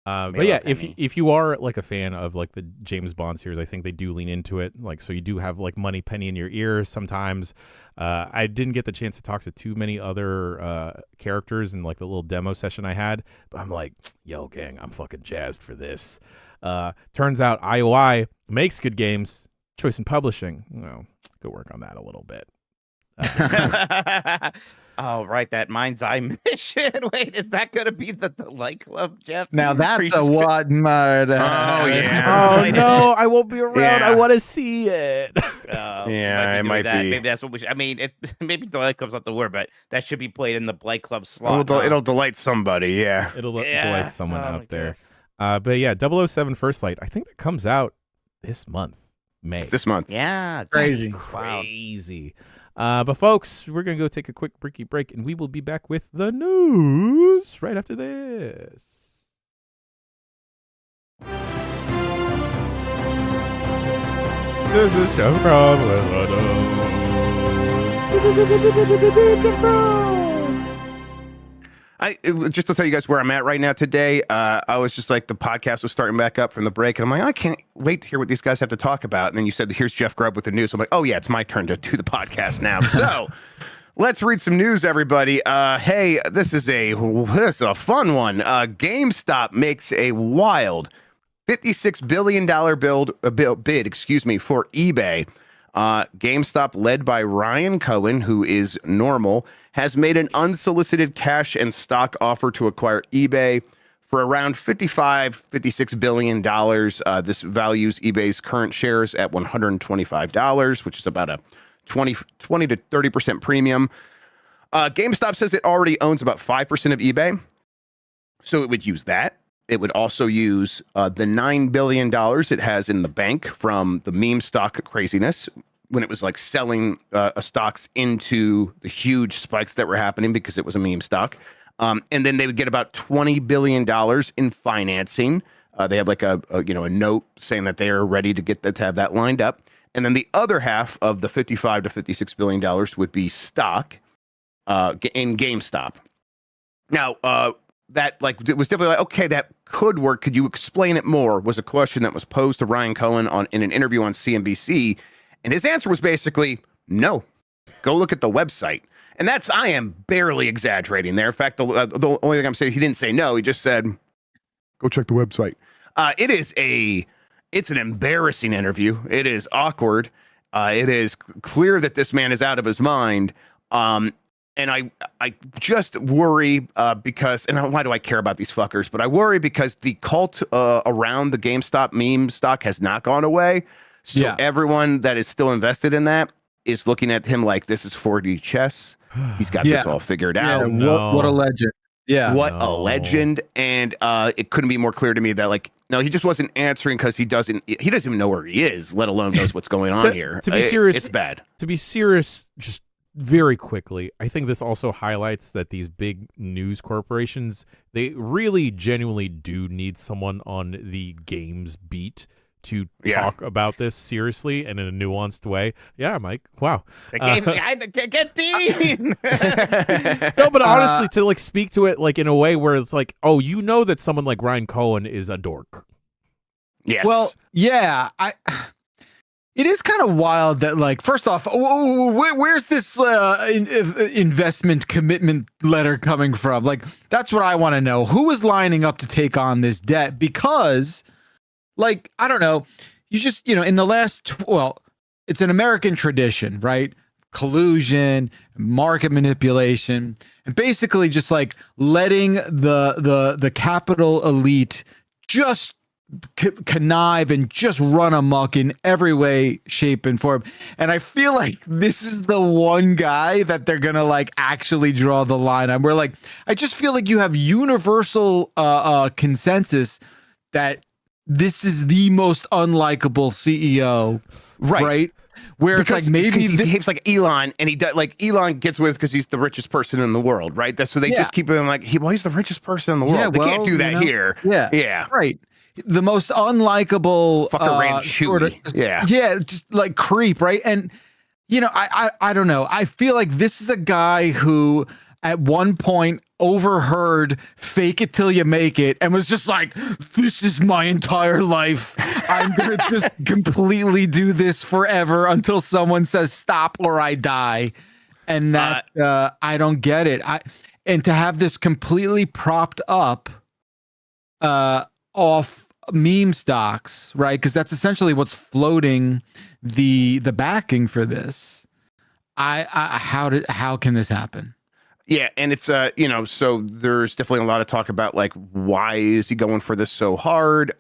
But yeah, if you are like a fan of like the James Bond series, I think they do lean into it. Like, so you do have like Money Penny in your ear sometimes. I didn't get the chance to talk to too many other characters in like the little demo session I had, but I'm like, yo, gang, I'm fucking jazzed for this. Turns out IOI makes good games. Choice in Publishing, go work on that a little bit. Oh, right, that Mind's Eye mission. Wait, is that going to be the Light Club, Jeff? Now that's a what murder. Oh, yeah. Oh, no, I won't be around. Yeah. I want to see it. It might be. Maybe that's what we should. I mean, maybe the Light Club's not the word, but that should be played in the Light Club slot. It'll delight somebody, yeah. It'll delight someone out there. But yeah, 007 First Light, I think that comes out this month, May. It's this month. Yeah. Crazy. Crazy. But folks, we're going to go take a quick break, and we will be back with the news right after this. This is Jeff Grubb with the news. Just to tell you guys where I'm at right now today, I was just like, the podcast was starting back up from the break, and I'm like, I can't wait to hear what these guys have to talk about. And then you said, here's Jeff Grubb with the news. I'm like, oh yeah, it's my turn to do the podcast now. So let's read some news, everybody. Hey, this is a fun one. GameStop makes a wild $56 billion bid for eBay. GameStop, led by Ryan Cohen, who is normal, has made an unsolicited cash and stock offer to acquire eBay for around $56 billion. This values eBay's current shares at $125, which is about a 20 to 30% premium. GameStop says it already owns about 5% of eBay, so it would use that. It would also use the $9 billion it has in the bank from the meme stock craziness, when it was like selling stocks into the huge spikes that were happening because it was a meme stock. And then they would get about $20 billion in financing. They have like a note saying that they are ready to have that lined up. And then the other half of the $55 to $56 billion would be stock in GameStop. Now, that it was definitely like, okay, that could work. Could you explain it more? Was a question that was posed to Ryan Cohen in an interview on CNBC. And his answer was basically, no, go look at the website. And I am barely exaggerating there. In fact, the only thing I'm saying, he didn't say no. He just said, go check the website. It's an embarrassing interview. It is awkward. It is clear that this man is out of his mind. And I just worry because, and why do I care about these fuckers? But I worry because the cult around the GameStop meme stock has not gone away. So everyone that is still invested in that is looking at him like this is 4D chess. He's got this all figured out. What a legend. Yeah. What a legend. And it couldn't be more clear to me that no, he just wasn't answering because he doesn't even know where he is, let alone knows what's going on here. To be serious, it's bad. To be serious, just very quickly, I think this also highlights that these big news corporations, they really genuinely do need someone on the games beat to talk about this seriously and in a nuanced way. Yeah, Mike. Wow. The game get Dean. No, but honestly, to speak to it in a way where it's like, oh, you know that someone like Ryan Cohen is a dork. Yes. Well, yeah, it is kind of wild that first off, where's this investment commitment letter coming from? That's what I want to know. Who is lining up to take on this debt? Because I don't know, you just, in the last, it's an American tradition, right? Collusion, market manipulation, and basically just letting the capital elite just connive and just run amok in every way, shape, and form. And I feel like this is the one guy that they're gonna actually draw the line on. Where I just feel like you have universal consensus that this is the most unlikable CEO, right? Where because, it's maybe he behaves like Elon, and he does Elon gets with because he's the richest person in the world, right? So they just keep him he's the richest person in the world. Yeah, they can't do that here. Yeah, right. The most unlikable just creep, right? And I don't know. I feel like this is a guy who at one point overheard "fake it till you make it" and was just like, this is my entire life. I'm gonna just completely do this forever until someone says stop or I die. And that I don't get it. And to have this completely propped up off meme stocks, right? Because that's essentially what's floating the backing for this. How can this happen? Yeah, and it's so there's definitely a lot of talk about why is he going for this so hard?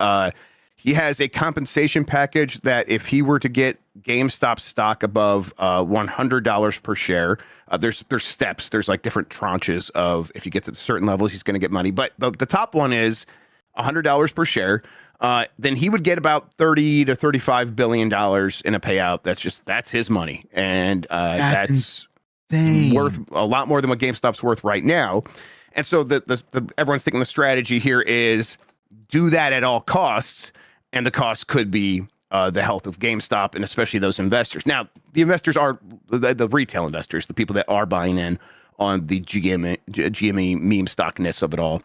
He has a compensation package that if he were to get GameStop stock above $100 per share, there's steps. There's different tranches of if he gets at certain levels, he's going to get money. But the top one is $100 per share. Then he would get about $30 to $35 billion in a payout. That's his money, and that's worth a lot more than what GameStop's worth right now. And so the everyone's thinking the strategy here is do that at all costs, and the cost could be the health of GameStop and especially those investors. Now, the investors are the retail investors, the people that are buying in on the GME meme stockness of it all.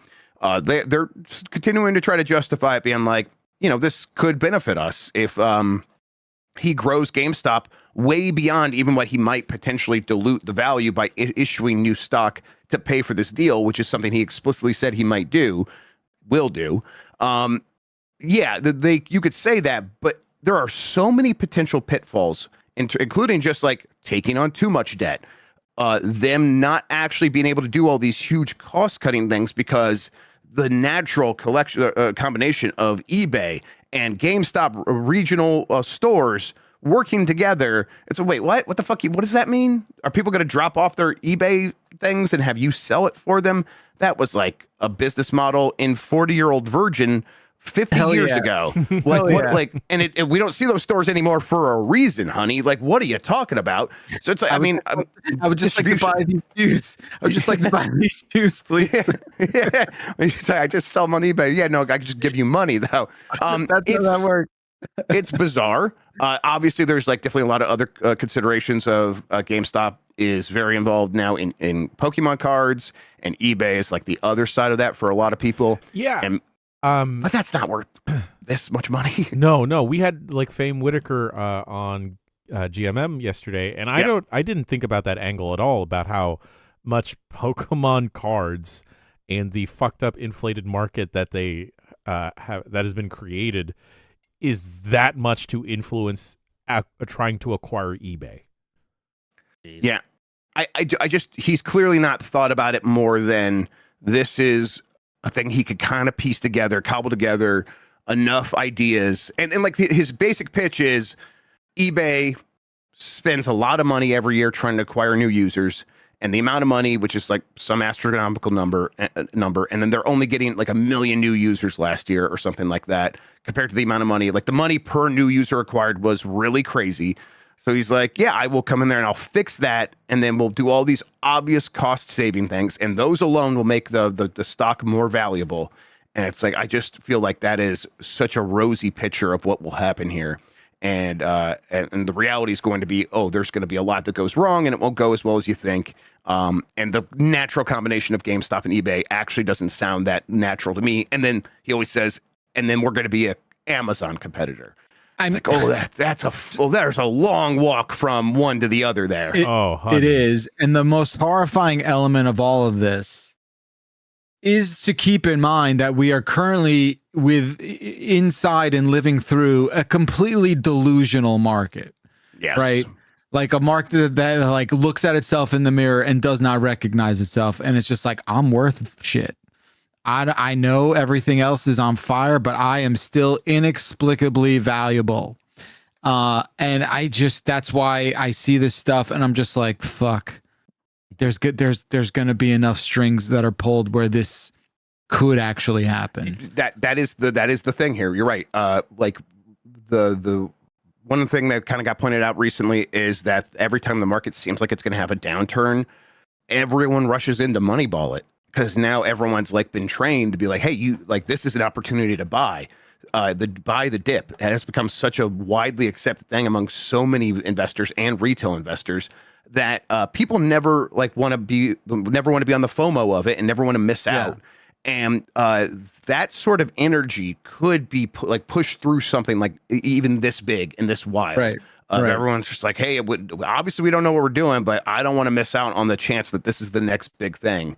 They're continuing to try to justify it, being this could benefit us if he grows GameStop way beyond even what he might potentially dilute the value by issuing new stock to pay for this deal, which is something he explicitly said he will do. You could say that, but there are so many potential pitfalls, including just taking on too much debt, them not actually being able to do all these huge cost-cutting things because the natural combination of eBay and GameStop regional stores working together. It's wait, what? What the fuck? What does that mean? Are people going to drop off their eBay things and have you sell it for them? That was a business model in 40-year-old virgin 50 Hell years yeah. ago. Like Hell what? yeah. Like, and we don't see those stores anymore for a reason, honey. Like, what are you talking about? So it's like, I mean, I would just like to buy these shoes. I would just like to buy these shoes, please. Yeah. I just sell them on eBay. Yeah, no, I can just give you money though. That's how that works. It's bizarre. Obviously, there's like definitely a lot of other considerations of GameStop is very involved now in Pokemon cards, and eBay is like the other side of that for a lot of people. Yeah. And, but that's not worth this much money. No. We had like Fame Whitaker on GMM yesterday, and I didn't think about that angle at all about how much Pokemon cards and the fucked up inflated market that they have that has been created is that much to influence trying to acquire eBay. Yeah. I just, he's clearly not thought about it more than this is a thing he could kind of piece together, cobble together enough ideas. And like his basic pitch is eBay spends a lot of money every year trying to acquire new users. And the amount of money, which is like some astronomical number, and then they're only getting like 1 million new users last year or something like that, compared to the amount of money, like the money per new user acquired was really crazy. So he's like, yeah, I will come in there and I'll fix that, and then we'll do all these obvious cost saving things, and those alone will make the stock more valuable. And it's like, I just feel like that is such a rosy picture of what will happen here. And the reality is going to be, there's going to be a lot that goes wrong, and it won't go as well as you think. And the natural combination of GameStop and eBay actually doesn't sound that natural to me. And then he always says, and then we're going to be an Amazon competitor. It's like, there's a long walk from one to the other there. It is. And the most horrifying element of all of this is to keep in mind that we are currently inside and living through a completely delusional market. Yes. Right? Like a market that like looks at itself in the mirror and does not recognize itself. And it's just like, I'm worth shit. I know everything else is on fire, but I am still inexplicably valuable. And that's why I see this stuff and I'm just like, fuck. There's going to be enough strings that are pulled where this could actually happen. That is the thing here. You're right. Like the one thing that kind of got pointed out recently is that every time the market seems like it's going to have a downturn, everyone rushes in to moneyball it, because now everyone's like been trained to be like, hey, you like, this is an opportunity to buy the dip. It has become such a widely accepted thing among so many investors and retail investors that people never want to be on the FOMO of it and never want to miss out. And that sort of energy could be pushed through something like even this big and this wild. Right. Everyone's just like, hey, obviously we don't know what we're doing, but I don't want to miss out on the chance that this is the next big thing.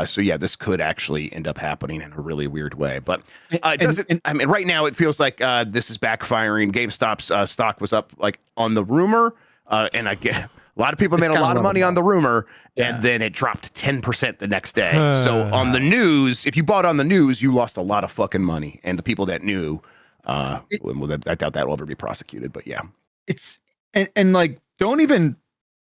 So yeah, this could actually end up happening in a really weird way. But it doesn't. I mean, right now it feels like this is backfiring. GameStop's stock was up like on the rumor, and I get a lot of people made a lot of money on the rumor, and then it dropped 10% the next day. So on the news, if you bought on the news, you lost a lot of fucking money. And the people that knew, I doubt that will ever be prosecuted. But yeah, it's and like don't even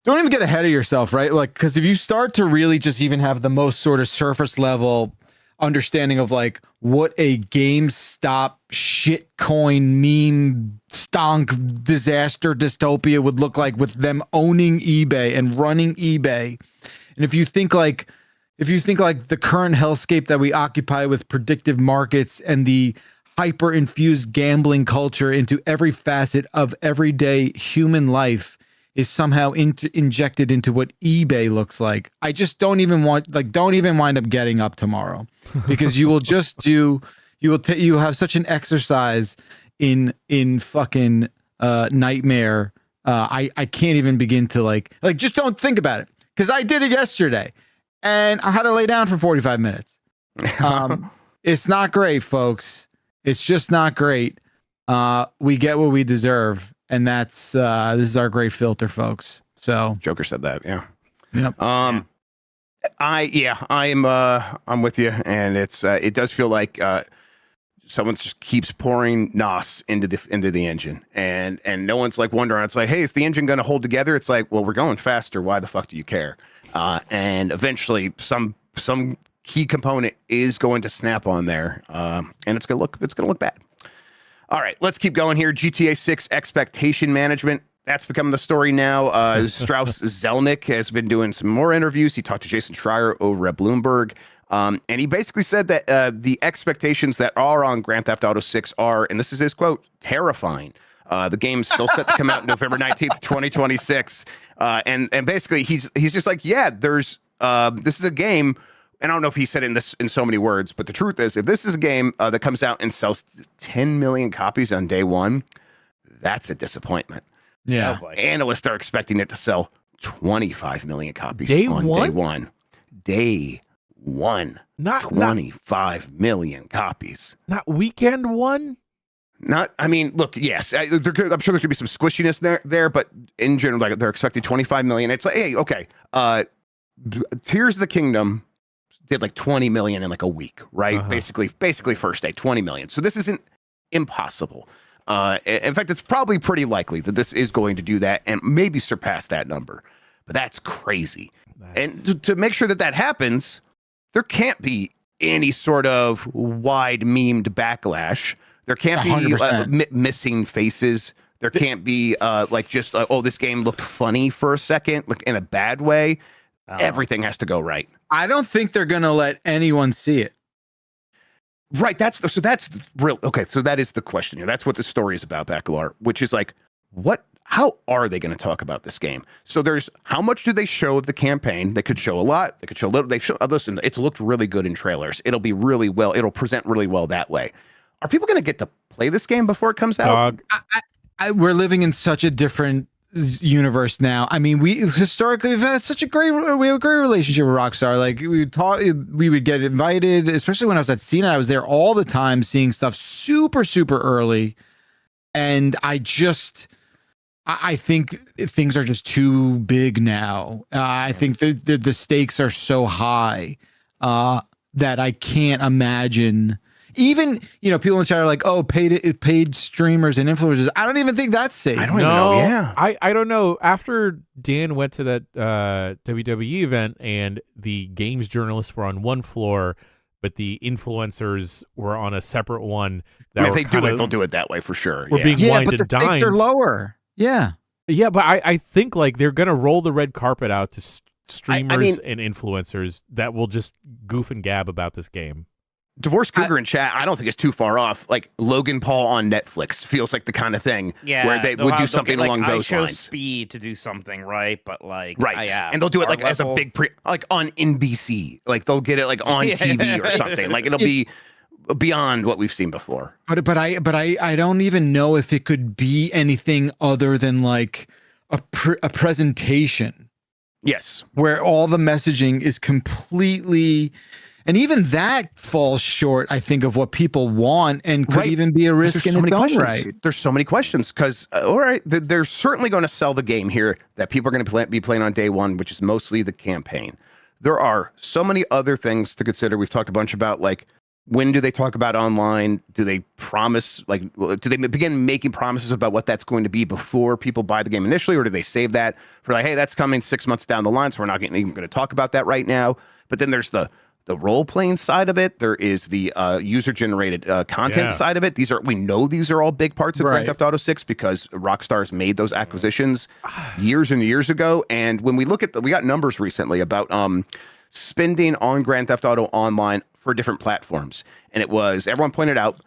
get ahead of yourself, right? Like, because if you start to really just even have the most sort of surface level understanding of like what a GameStop shitcoin meme stonk disaster dystopia would look like with them owning eBay and running eBay. And if you think like the current hellscape that we occupy with predictive markets and the hyper infused gambling culture into every facet of everyday human life is somehow injected into what eBay looks like, I just don't even wind up getting up tomorrow, because you will you have such an exercise in fucking nightmare. I can't even begin to like just don't think about it, because I did it yesterday and I had to lay down for 45 minutes. It's not great, folks. It's just not great. We get what we deserve. And that's this is our great filter, folks. So Joker said that, yeah. Yep. I'm with you, and it does feel like someone just keeps pouring NOS into the engine, and no one's like wondering. It's like, hey, is the engine going to hold together? It's like, well, we're going faster. Why the fuck do you care? And eventually, some key component is going to snap on there, and it's gonna look bad. All right, let's keep going here. GTA 6 expectation management. That's become the story now. Strauss Zelnick has been doing some more interviews. He talked to Jason Schreier over at Bloomberg. And he basically said that the expectations that are on Grand Theft Auto 6 are, and this is his quote, terrifying. The game's still set to come out November 19th, 2026. And basically he's just like, yeah, this is a game. And I don't know if he said it in so many words, but the truth is, if this is a game that comes out and sells 10 million copies on day one, that's a disappointment. Yeah. Analysts are expecting it to sell 25 million copies Day on one? day one. Day one. Not 25 million copies. not weekend one. I mean, look, yes, I'm sure there could be some squishiness there, but in general, like, they're expecting 25 million. It's like, hey, okay, Tears of the Kingdom did like 20 million in like a week, right? Basically first day, 20 million. So this isn't impossible. In fact, it's probably pretty likely that this is going to do that and maybe surpass that number. But that's crazy. And to make sure that happens, there can't be any sort of wide memed backlash. There can't be missing faces. There can't be just this game looked funny for a second, like in a bad way. Everything has to go right. I don't think they're gonna let anyone see it. Right. That's real. Okay. So that is the question here. That's what the story is about, Bacalar, which is like, how are they going to talk about this game? So there's, how much do they show of the campaign? They could show a lot. They could show a little. Listen, it's looked really good in trailers. It'll present really well that way. Are people going to get to play this game before it comes out? We're living in such a different universe now. I mean, we've had a great relationship with Rockstar. Like, we would get invited, especially when I was at CNET. I was there all the time seeing stuff super, super early. And I think things are just too big now. I think the stakes are so high that I can't imagine. Even, people in the chat are like, oh, paid streamers and influencers. I don't even think that's safe. I don't know. Yeah. I don't know. After Dan went to that WWE event and the games journalists were on one floor, but the influencers were on a separate one. If they do it, they'll do it that way for sure. We're being wined but and the stakes dined. are lower. Yeah. Yeah, but I think like they're going to roll the red carpet out to streamers and influencers that will just goof and gab about this game. Divorce Cougar in chat, I don't think it's too far off. Like Logan Paul on Netflix feels like the kind of thing where they would do something along those lines. Speed to do something, right? But like, right, and they'll do it like as a big like on NBC. Like they'll get it like on TV or something. Like it'll be beyond what we've seen before. But I don't even know if it could be anything other than like a presentation. Yes, where all the messaging is completely. And even that falls short, I think, of what people want and could even be a risk in its own right. There's so many questions because, all right, they're certainly going to sell the game here that people are going to be playing on day one, which is mostly the campaign. There are so many other things to consider. We've talked a bunch about, like, when do they talk about online? Do they promise, do they begin making promises about what that's going to be before people buy the game initially? Or do they save that for like, hey, that's coming 6 months down the line, so we're not even going to talk about that right now. But then there's the role-playing side of it. There is the user-generated content side of it. We know these are all big parts of Grand Theft Auto 6 because Rockstar's made those acquisitions years and years ago. And when we look at we got numbers recently about spending on Grand Theft Auto Online for different platforms. And it was, everyone pointed out,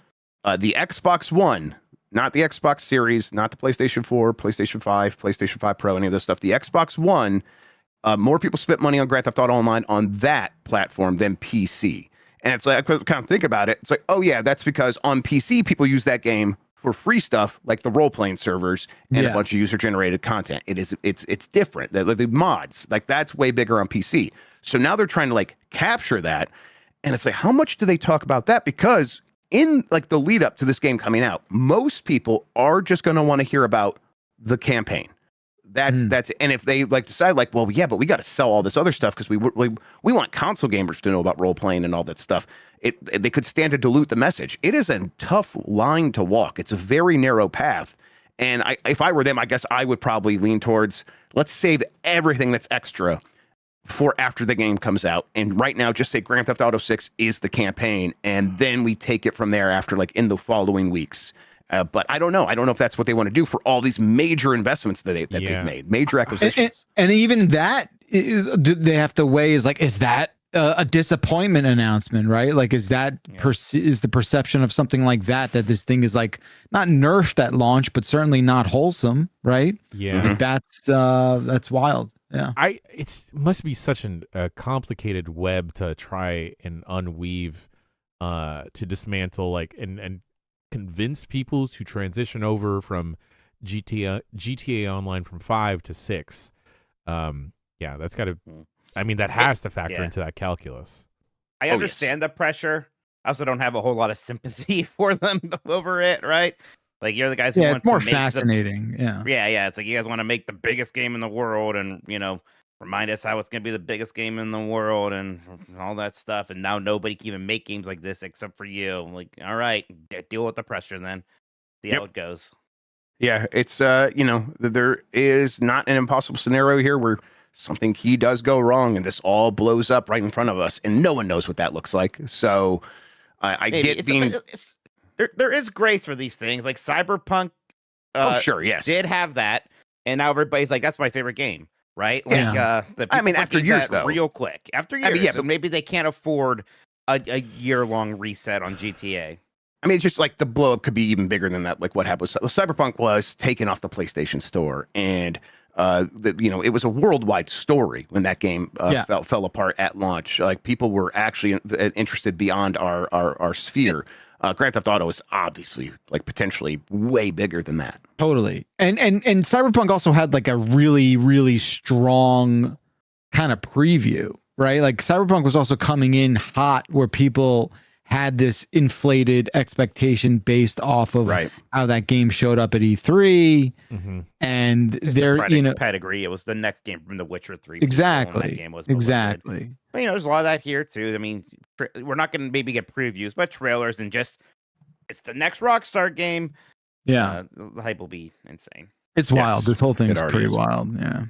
the Xbox One, not the Xbox Series, not the PlayStation 4, PlayStation 5, PlayStation 5 Pro, any of this stuff. The Xbox One, more people spent money on Grand Theft Auto Online on that platform than PC. And it's like, I kind of think about it. It's like, oh yeah, that's because on PC, people use that game for free stuff like the role-playing servers and a bunch of user-generated content. It's different. The mods, like that's way bigger on PC. So now they're trying to like capture that. And it's like, how much do they talk about that? Because in like the lead up to this game coming out, most people are just going to want to hear about the campaign. That's and if they like decide like, well, yeah, but we got to sell all this other stuff because we want console gamers to know about role playing and all that stuff. They could stand to dilute the message. It is a tough line to walk. It's a very narrow path. And if I were them, I guess I would probably lean towards let's save everything that's extra for after the game comes out. And right now, just say Grand Theft Auto 6 is the campaign, and then we take it from there after, like, in the following weeks. But I don't know. I don't know if that's what they want to do for all these major investments that they've made, major acquisitions. And even that, they have to weigh is that a disappointment announcement, right? Like, is that is the perception of something like that this thing is like not nerfed at launch, but certainly not wholesome, right? Yeah, like that's wild. Yeah, it must be such a complicated web to try and unweave, to dismantle, like, and convince people to transition over from GTA Online from 5 to 6. Yeah, that's got to. I mean, that has to factor into that calculus. I understand the pressure. I also don't have a whole lot of sympathy for them over it, right? Like, you're the guys who want it's more to make fascinating. Yeah. It's like you guys want to make the biggest game in the world, and remind us how it's going to be the biggest game in the world, and all that stuff. And now nobody can even make games like this except for you. I'm like, all right, deal with the pressure then. See how it goes. Yeah, it's there is not an impossible scenario here where something key does go wrong and this all blows up right in front of us, and no one knows what that looks like. So I get being there is grace for these things, like Cyberpunk. Did have that, and now everybody's like, that's my favorite game, right? Like, after years, though, real quick after years, but maybe they can't afford a year-long reset on GTA. I mean, it's just like the blow up could be even bigger than that. Like what happened with Cyberpunk was taken off the PlayStation Store, and it was a worldwide story when that game fell apart at launch. Like, people were actually interested beyond our sphere. Grand Theft Auto is obviously, like, potentially way bigger than that. Totally. And Cyberpunk also had, like, a really, really strong kind of preview, right? Like, Cyberpunk was also coming in hot, where people had this inflated expectation based off of how that game showed up at E3, and their pedigree. It was the next game from The Witcher 3. Exactly. That game was exactly. But, there's a lot of that here too. I mean, we're not going to maybe get previews, but trailers, and just it's the next Rockstar game. Yeah, the hype will be insane. It's wild. This whole thing is pretty wild. Yeah.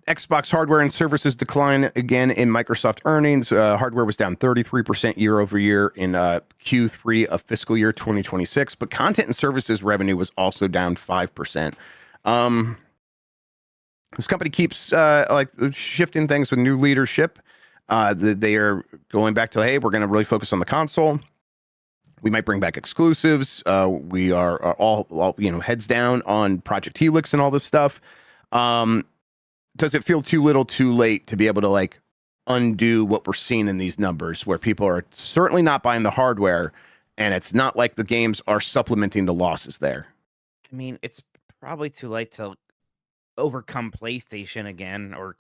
Xbox hardware and services decline again in Microsoft earnings. Hardware was down 33% year over year in Q3 of fiscal year 2026, but content and services revenue was also down 5%. This company keeps shifting things with new leadership. They are going back to, hey, we're going to really focus on the console. We might bring back exclusives. We are all heads down on Project Helix and all this stuff. Does it feel too little too late to be able to, like, undo what we're seeing in these numbers, where people are certainly not buying the hardware, and it's not like the games are supplementing the losses there? I mean, it's probably too late to overcome PlayStation again, or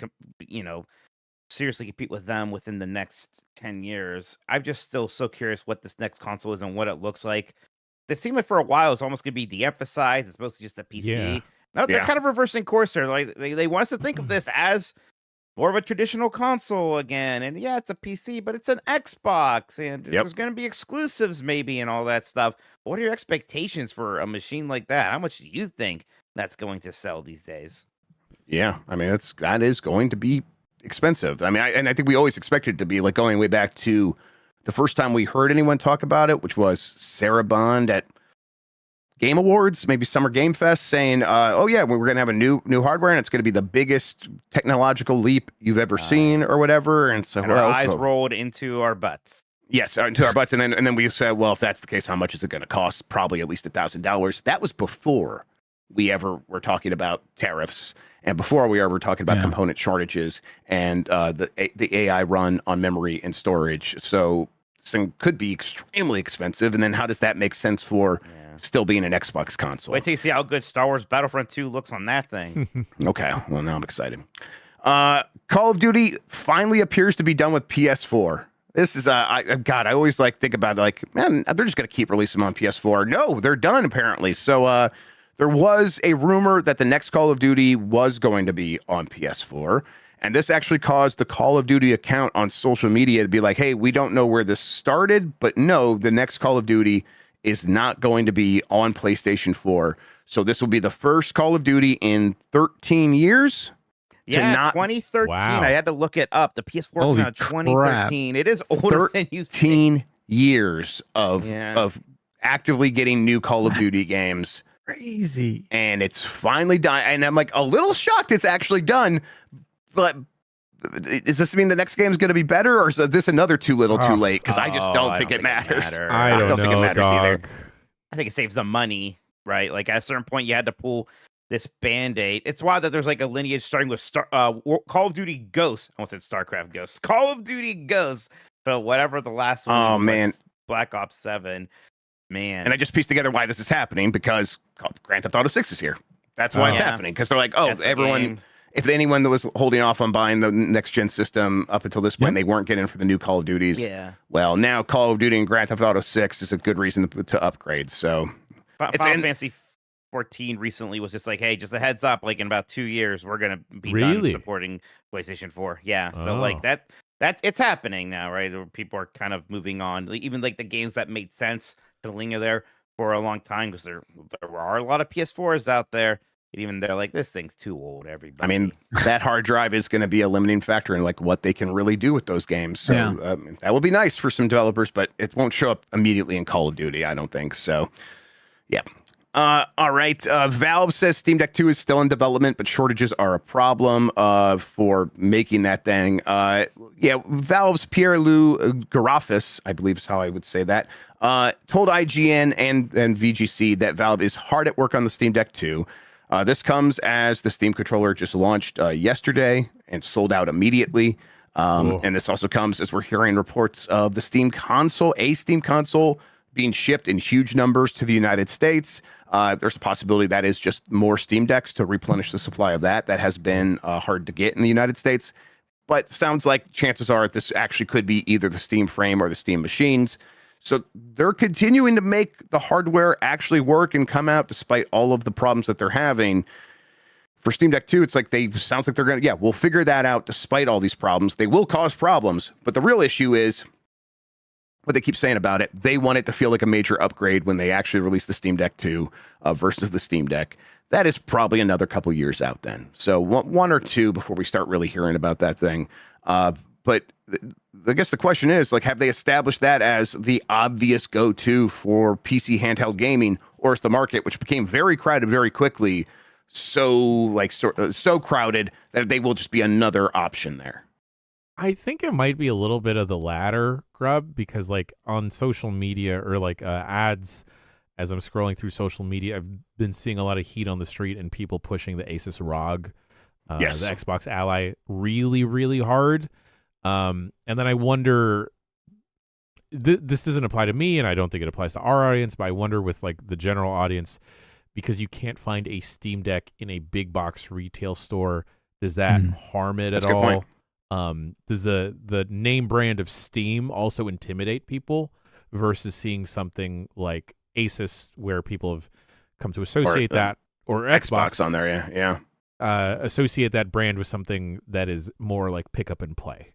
seriously compete with them within the next 10 years. I'm just still so curious what this next console is and what it looks like. It seemed like for a while it's almost going to be de-emphasized. It's mostly just a PC. Yeah. Now they're kind of reversing course there. Like, they want us to think of this as more of a traditional console again. And yeah, it's a PC, but it's an Xbox, and there's going to be exclusives maybe and all that stuff. But what are your expectations for a machine like that? How much do you think that's going to sell these days? Yeah, I mean, that is going to be expensive. I mean, I think we always expected it to be, like, going way back to the first time we heard anyone talk about it, which was Sarah Bond at Game Awards, maybe Summer Game Fest, saying, we're going to have a new hardware, and it's going to be the biggest technological leap you've ever seen, or whatever. And so, our eyes rolled into our butts. Yes, into our butts. And then we said, well, if that's the case, how much is it going to cost? Probably at least $1,000. That was before we ever were talking about tariffs, and before we ever talking about component shortages and the AI run on memory and storage. So this thing could be extremely expensive. And then how does that make sense for still being an Xbox console? Wait till you see how good Star Wars Battlefront 2 looks on that thing. Okay, well, now I'm excited. Call of Duty finally appears to be done with PS4. This is I always think about, like, man, they're just gonna keep releasing them on PS4. No, they're done apparently. So there was a rumor that the next Call of Duty was going to be on PS4. And this actually caused the Call of Duty account on social media to be like, hey, we don't know where this started, but no, the next Call of Duty is not going to be on PlayStation 4. So this will be the first Call of Duty in 13 years. Yeah, not 2013. Wow. I had to look it up. The PS4 Holy came out 2013. It is older than you think. 13 years of Yeah. actively getting new Call of Duty games, Crazy. and it's finally done. And I'm like a little shocked it's actually done, but does this mean the next game is going to be better, or is this another too little too late? Because I just don't think it matters. I don't think it know, matters either. dog. I think it saves the money, right? Like at a certain point, you had to pull this Band-Aid. It's wild that there's like a lineage starting with Call of Duty Ghosts. I almost said StarCraft Ghosts. Call of Duty Ghosts. So whatever the last one was, man. Black Ops 7. Man. And I just pieced together why this is happening because Grand Theft Auto 6 is here. That's why it's happening. Because they're like, oh, That's the everyone. game. If anyone that was holding off on buying the next gen system up until this point, they weren't getting for the new Call of Duties. Yeah. Well, now Call of Duty and Grand Theft Auto 6 is a good reason to upgrade. So Final Fantasy 14 recently was just like, hey, just a heads up, like in about 2 years, we're gonna be done supporting PlayStation 4. Yeah. So like that's it's happening now, right? People are kind of moving on. Like, even like the games that made sense to linger there for a long time, because there are a lot of PS4s out there. And even they're like, this thing's too old, everybody. I mean, that hard drive is going to be a limiting factor in like what they can really do with those games. So that will be nice for some developers, but it won't show up immediately in Call of Duty, I don't think. So, yeah. All right. Valve says Steam Deck 2 is still in development, but shortages are a problem for making that thing. Valve's Pierre-Louis Garofis, I believe is how I would say that, told IGN and VGC that Valve is hard at work on the Steam Deck 2. This comes as the Steam controller just launched yesterday and sold out immediately. And this also comes as we're hearing reports of the Steam console, being shipped in huge numbers to the United States. There's a possibility that is just more Steam Decks to replenish the supply of that. That has been hard to get in the United States. But sounds like chances are this actually could be either the Steam frame or the Steam machines. So they're continuing to make the hardware actually work and come out despite all of the problems that they're having. For Steam Deck 2, it's like sounds like they're going to, we'll figure that out despite all these problems. They will cause problems, but the real issue is what they keep saying about it. They want it to feel like a major upgrade when they actually release the Steam Deck 2 versus the Steam Deck. That is probably another couple years out then. So one or two before we start really hearing about that thing. But I guess the question is, like, have they established that as the obvious go-to for PC handheld gaming, or is the market, which became very crowded very quickly, so crowded that they will just be another option there? I think it might be a little bit of the latter, Grubb, because like on social media or like ads, as I'm scrolling through social media, I've been seeing a lot of heat on the street and people pushing the Asus ROG, the Xbox Ally, really, really hard. And then I wonder, this doesn't apply to me, and I don't think it applies to our audience, but I wonder with like the general audience, because you can't find a Steam Deck in a big box retail store, does that harm it at all? Point. Does the name brand of Steam also intimidate people versus seeing something like Asus, where people have come to associate or Xbox on there, associate that brand with something that is more like pick up and play?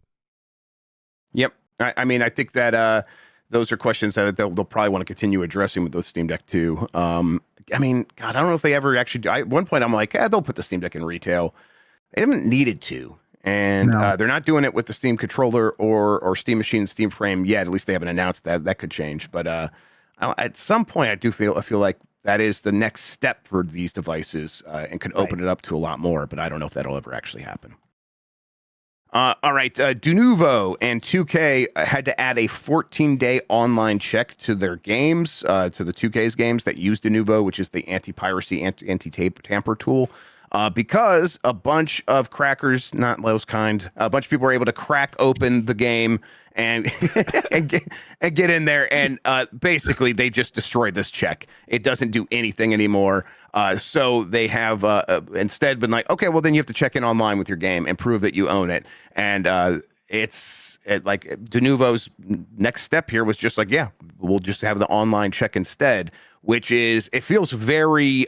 Yep. I mean, I think that those are questions that they'll probably want to continue addressing with the Steam Deck 2. I mean, God, I don't know if they ever actually. At one point, I'm like, they'll put the Steam Deck in retail. They haven't needed to. And they're not doing it with the Steam controller or Steam machine, Steam frame yet. At least they haven't announced that. That could change. But at some point, I feel like that is the next step for these devices and could open it up to a lot more. But I don't know if that'll ever actually happen. All right. Denuvo and 2K had to add a 14-day online check to their games, to the 2K's games that use Denuvo, which is the anti-piracy, anti-tamper tool. Because a bunch of crackers, not those kind, a bunch of people were able to crack open the game and get in there, and basically they just destroyed this check. It doesn't do anything anymore. So they have instead been like, okay, well then you have to check in online with your game and prove that you own it. And it's like Denuvo's next step here was just like, we'll just have the online check instead, which is, it feels very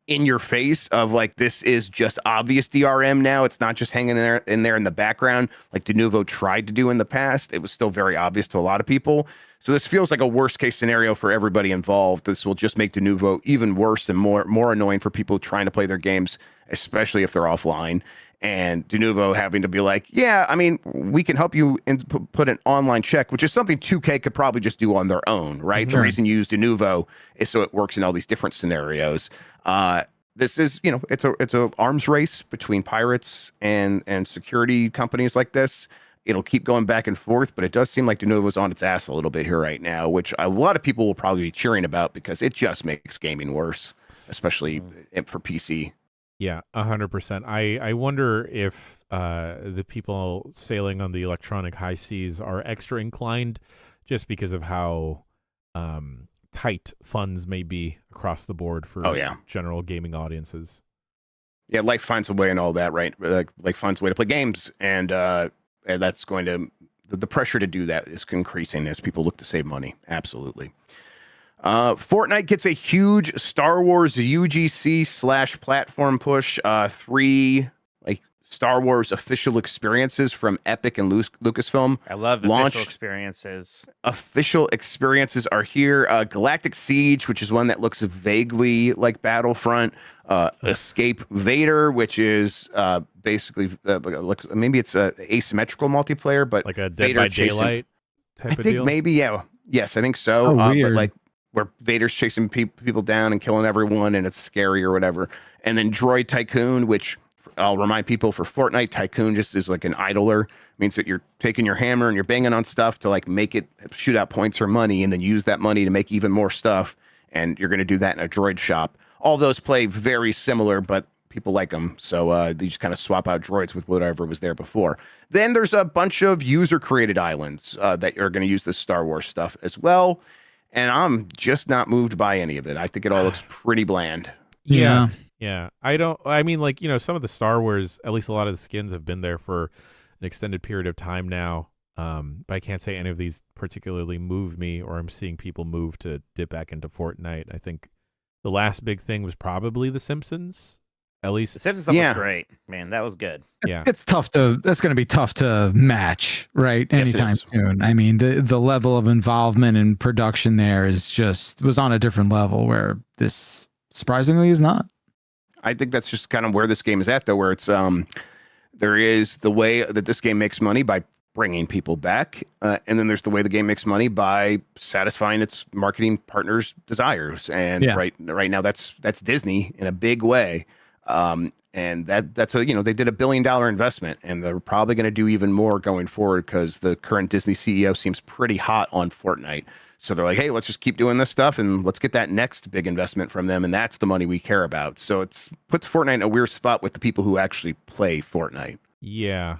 in your face of like, this is just obvious DRM now. It's not just hanging there in the background like Denuvo tried to do in the past. It was still very obvious to a lot of people. So this feels like a worst case scenario for everybody involved. This will just make Denuvo even worse and more annoying for people trying to play their games, especially if they're offline. And Denuvo having to be like, yeah, I mean, we can help you put an online check, which is something 2K could probably just do on their own, right? The reason you use Denuvo is so it works in all these different scenarios. This is, it's a arms race between pirates and security companies like this. It'll keep going back and forth, but it does seem like Denuvo's on its ass a little bit here right now, which a lot of people will probably be cheering about because it just makes gaming worse, especially for PC. Yeah, 100%. I wonder if the people sailing on the electronic high seas are extra inclined just because of how tight funds may be across the board for general gaming audiences. Yeah, life finds a way and all that, right? Like finds a way to play games, and that's going to the pressure to do that is increasing as people look to save money. Absolutely. Fortnite gets a huge Star Wars UGC / platform push. 3 Star Wars official experiences from Epic and Lucasfilm. I love official experiences. Official experiences are here. Galactic Siege, which is one that looks vaguely like Battlefront. Escape Vader, which is basically maybe it's a asymmetrical multiplayer, but like a Dead by Daylight type of deal. I think maybe, yeah. Yes, I think so. Weird. But where Vader's chasing people down and killing everyone, and it's scary or whatever. And then Droid Tycoon, which I'll remind people for Fortnite, Tycoon just is like an idler. It means that you're taking your hammer and you're banging on stuff to make it shoot out points or money, and then use that money to make even more stuff. And you're going to do that in a droid shop. All those play very similar, but people like them. So they just kind of swap out droids with whatever was there before. Then there's a bunch of user-created islands that are going to use this Star Wars stuff as well. And I'm just not moved by any of it. I think it all looks pretty bland. Yeah. Yeah. Some of the Star Wars, at least a lot of the skins have been there for an extended period of time now. But I can't say any of these particularly move me, or I'm seeing people move to dip back into Fortnite. I think the last big thing was probably The Simpsons. At least The Simpsons stuff was great, man. That was good. Yeah, that's going to be tough to match, right? Anytime soon. I mean, the level of involvement and production there was on a different level, where this surprisingly is not. I think that's just kind of where this game is at, though, where it's there is the way that this game makes money by bringing people back, and then there's the way the game makes money by satisfying its marketing partners' desires. And right now, that's Disney in a big way. And that's they did $1 billion investment, and they're probably going to do even more going forward because the current Disney CEO seems pretty hot on Fortnite. So they're like, hey, let's just keep doing this stuff and let's get that next big investment from them. And that's the money we care about. So it puts Fortnite in a weird spot with the people who actually play Fortnite. Yeah.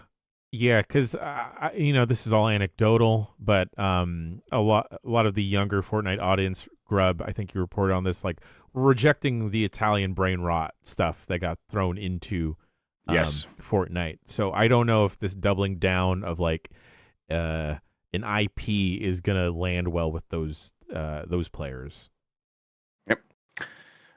Yeah. Cause this is all anecdotal, but, a lot of the younger Fortnite audience, Grubb, I think you reported on this, rejecting the Italian brain rot stuff that got thrown into Fortnite. So I don't know if this doubling down of an IP is gonna land well with those players. Yep.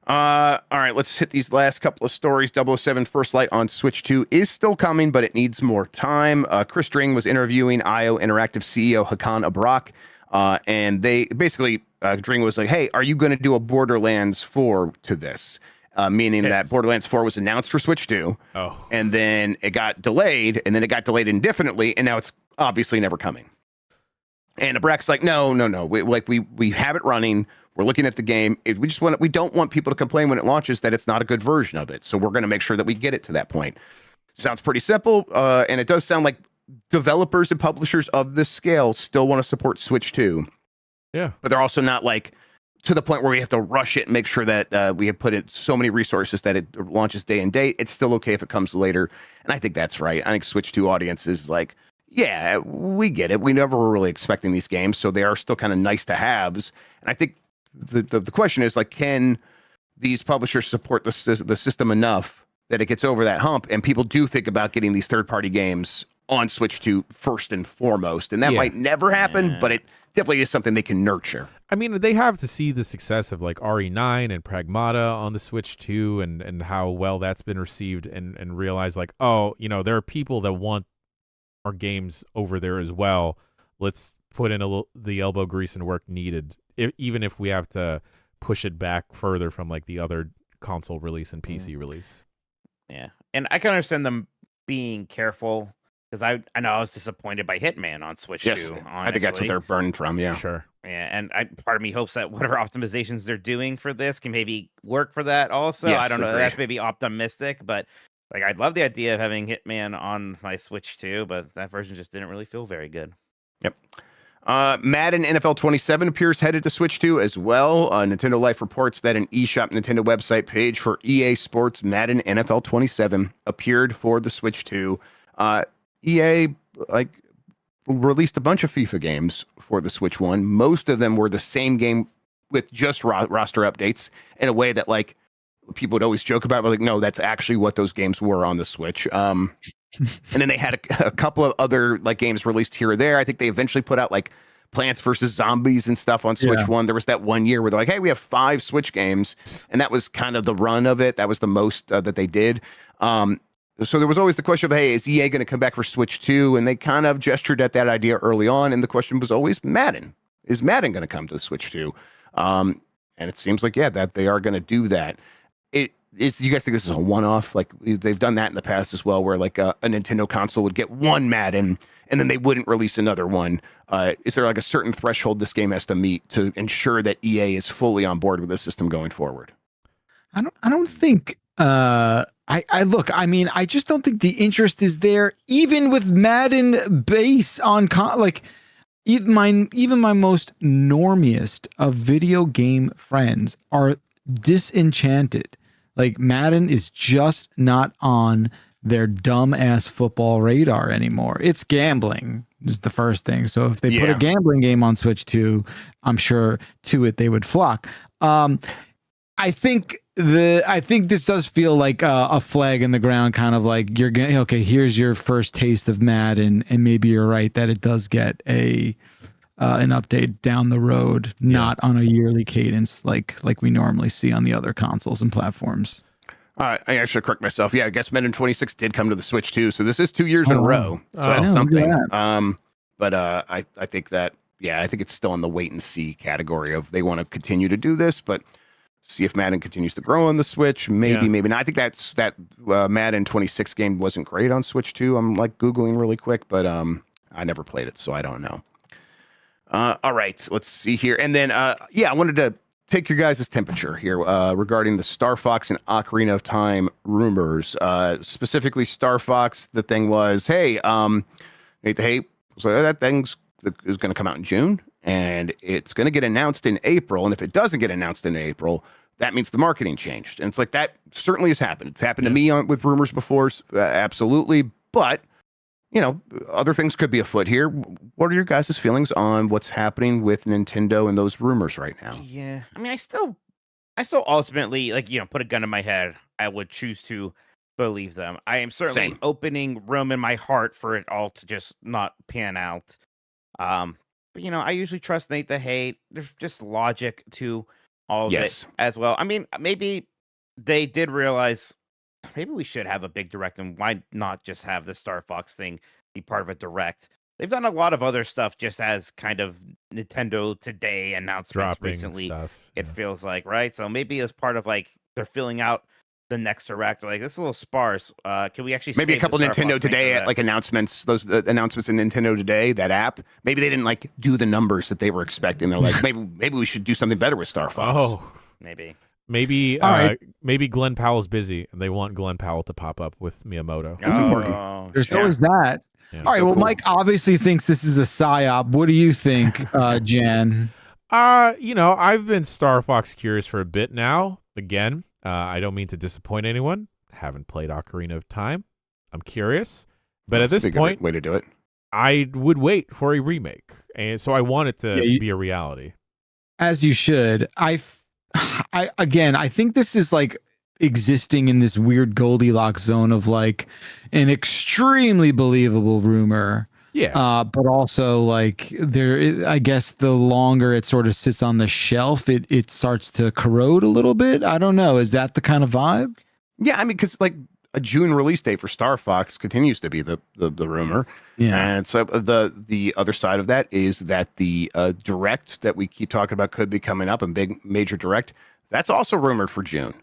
All right, let's hit these last couple of stories. 007 First Light on Switch 2 is still coming, but it needs more time. Chris Dring was interviewing IO Interactive CEO Hakan Abrak, and they basically Dring was like, "Hey, are you going to do a Borderlands 4 to this?" Meaning that Borderlands 4 was announced for Switch 2, and then it got delayed, and then it got delayed indefinitely, and now it's obviously never coming. And Abrak's like, no. We have it running. We're looking at the game. We don't want people to complain when it launches that it's not a good version of it. So we're going to make sure that we get it to that point. Sounds pretty simple. And it does sound like developers and publishers of this scale still want to support Switch 2. Yeah. But they're also not to the point where we have to rush it and make sure that we have put in so many resources that it launches day and date. It's still okay if it comes later. And I think that's right. I think Switch 2 audience is yeah, we get it. We never were really expecting these games, so they are still kind of nice to haves. And I think the question is can these publishers support the system enough that it gets over that hump, and people do think about getting these third-party games on Switch 2 first and foremost. And that might never happen, but it definitely is something they can nurture. I mean, they have to see the success of RE9 and Pragmata on the Switch 2 and how well that's been received, and realize there are people that want our games over there as well. Let's put in the elbow grease and work needed, even if we have to push it back further from the other console release and PC release. Yeah, and I can understand them being careful because I know I was disappointed by Hitman on Switch too. Honestly. I think that's what they're burned from. Yeah, Sure. Yeah, and part of me hopes that whatever optimizations they're doing for this can maybe work for that also. Yes, I don't know. agreed. That's maybe optimistic, but like I'd love the idea of having Hitman on my Switch too, but that version just didn't really feel very good. Yep. Madden NFL 27 appears headed to Switch 2 as well. Nintendo Life reports that an eShop Nintendo website page for EA Sports Madden NFL 27 appeared for the Switch 2. EA released a bunch of FIFA games for the Switch 1. Most of them were the same game with just roster updates in a way that like people would always joke about, but like, no, that's actually what those games were on the Switch. And then they had a couple of other like games released here or there. I think they eventually put out like Plants vs. Zombies and stuff on Switch 1. There was that one year where they're like, hey, we have 5 Switch games. And that was kind of the run of it. That was the most that they did. So there was always the question of, hey, is EA going to come back for Switch 2? And they kind of gestured at that idea early on. And the question was always Madden. Is Madden going to come to the Switch 2? And it seems like, yeah, that they are going to do that. You guys think this is a one-off? Like they've done that in the past as well, where like a Nintendo console would get one Madden and then they wouldn't release another one. Is there like a certain threshold this game has to meet to ensure that EA is fully on board with the system going forward? I don't think. I mean, I just don't think the interest is there, even with Madden base on even my most normiest of video game friends are disenchanted. Like Madden is just not on their dumb ass football radar anymore. It's gambling is the first thing. So if they put a gambling game on Switch 2, I'm sure to it they would flock. I think this does feel like a flag in the ground, kind of like you're going, okay, here's your first taste of Madden, and maybe you're right that it does get an update down the road, not on a yearly cadence like we normally see on the other consoles and platforms. I actually correct myself. Yeah, I guess Madden 26 did come to the Switch too, so this is 2 years in a row. So that's something. But I think that I think it's still in the wait and see category of they want to continue to do this, but see if Madden continues to grow on the Switch. Maybe not. I think that Madden 26 game wasn't great on Switch 2. I'm like Googling really quick, but I never played it, so I don't know. All right, let's see here. And then, I wanted to take your guys' temperature here regarding the Star Fox and Ocarina of Time rumors. Specifically, Star Fox, the thing was, hey, so that thing's is going to come out in June, and it's going to get announced in April. And if it doesn't get announced in April, that means the marketing changed. And it's like that certainly has happened. It's happened to me with rumors before, absolutely. But other things could be afoot here. What are your guys' feelings on what's happening with Nintendo and those rumors right now? Yeah, I mean, I still ultimately, put a gun in my head, I would choose to believe them. I am certainly opening room in my heart for it all to just not pan out. But I usually trust Nate the hate. There's just logic to all of it as well. I mean, maybe they did realize maybe we should have a big direct, and why not just have the Star Fox thing be part of a direct? They've done a lot of other stuff just as kind of Nintendo Today announcements recently. It feels like, right? So maybe as part of like they're filling out the next direct, like this is a little sparse. Can we actually maybe a couple Nintendo Today like announcements? Those announcements in Nintendo Today, that app. Maybe they didn't like do the numbers that they were expecting. They're like, maybe we should do something better with Star Fox. Oh, Maybe Glenn Powell's busy and they want Glenn Powell to pop up with Miyamoto. That's important. There's always that. Yeah. All right. Well, cool. Mike obviously thinks this is a psyop. What do you think, Jan? I've been Star Fox curious for a bit now. Again, I don't mean to disappoint anyone. Haven't played Ocarina of Time. I'm curious, but at this point, way to do it. I would wait for a remake, and so I want it to be a reality. As you should. I think this is like existing in this weird Goldilocks zone of like an extremely believable rumor. Yeah. But also like I guess the longer it sort of sits on the shelf, it starts to corrode a little bit. I don't know. Is that the kind of vibe? Yeah. I mean, because like a June release date for Star Fox continues to be the rumor. Yeah. And so the other side of that is that the direct that we keep talking about could be coming up, a big major direct. That's also rumored for June.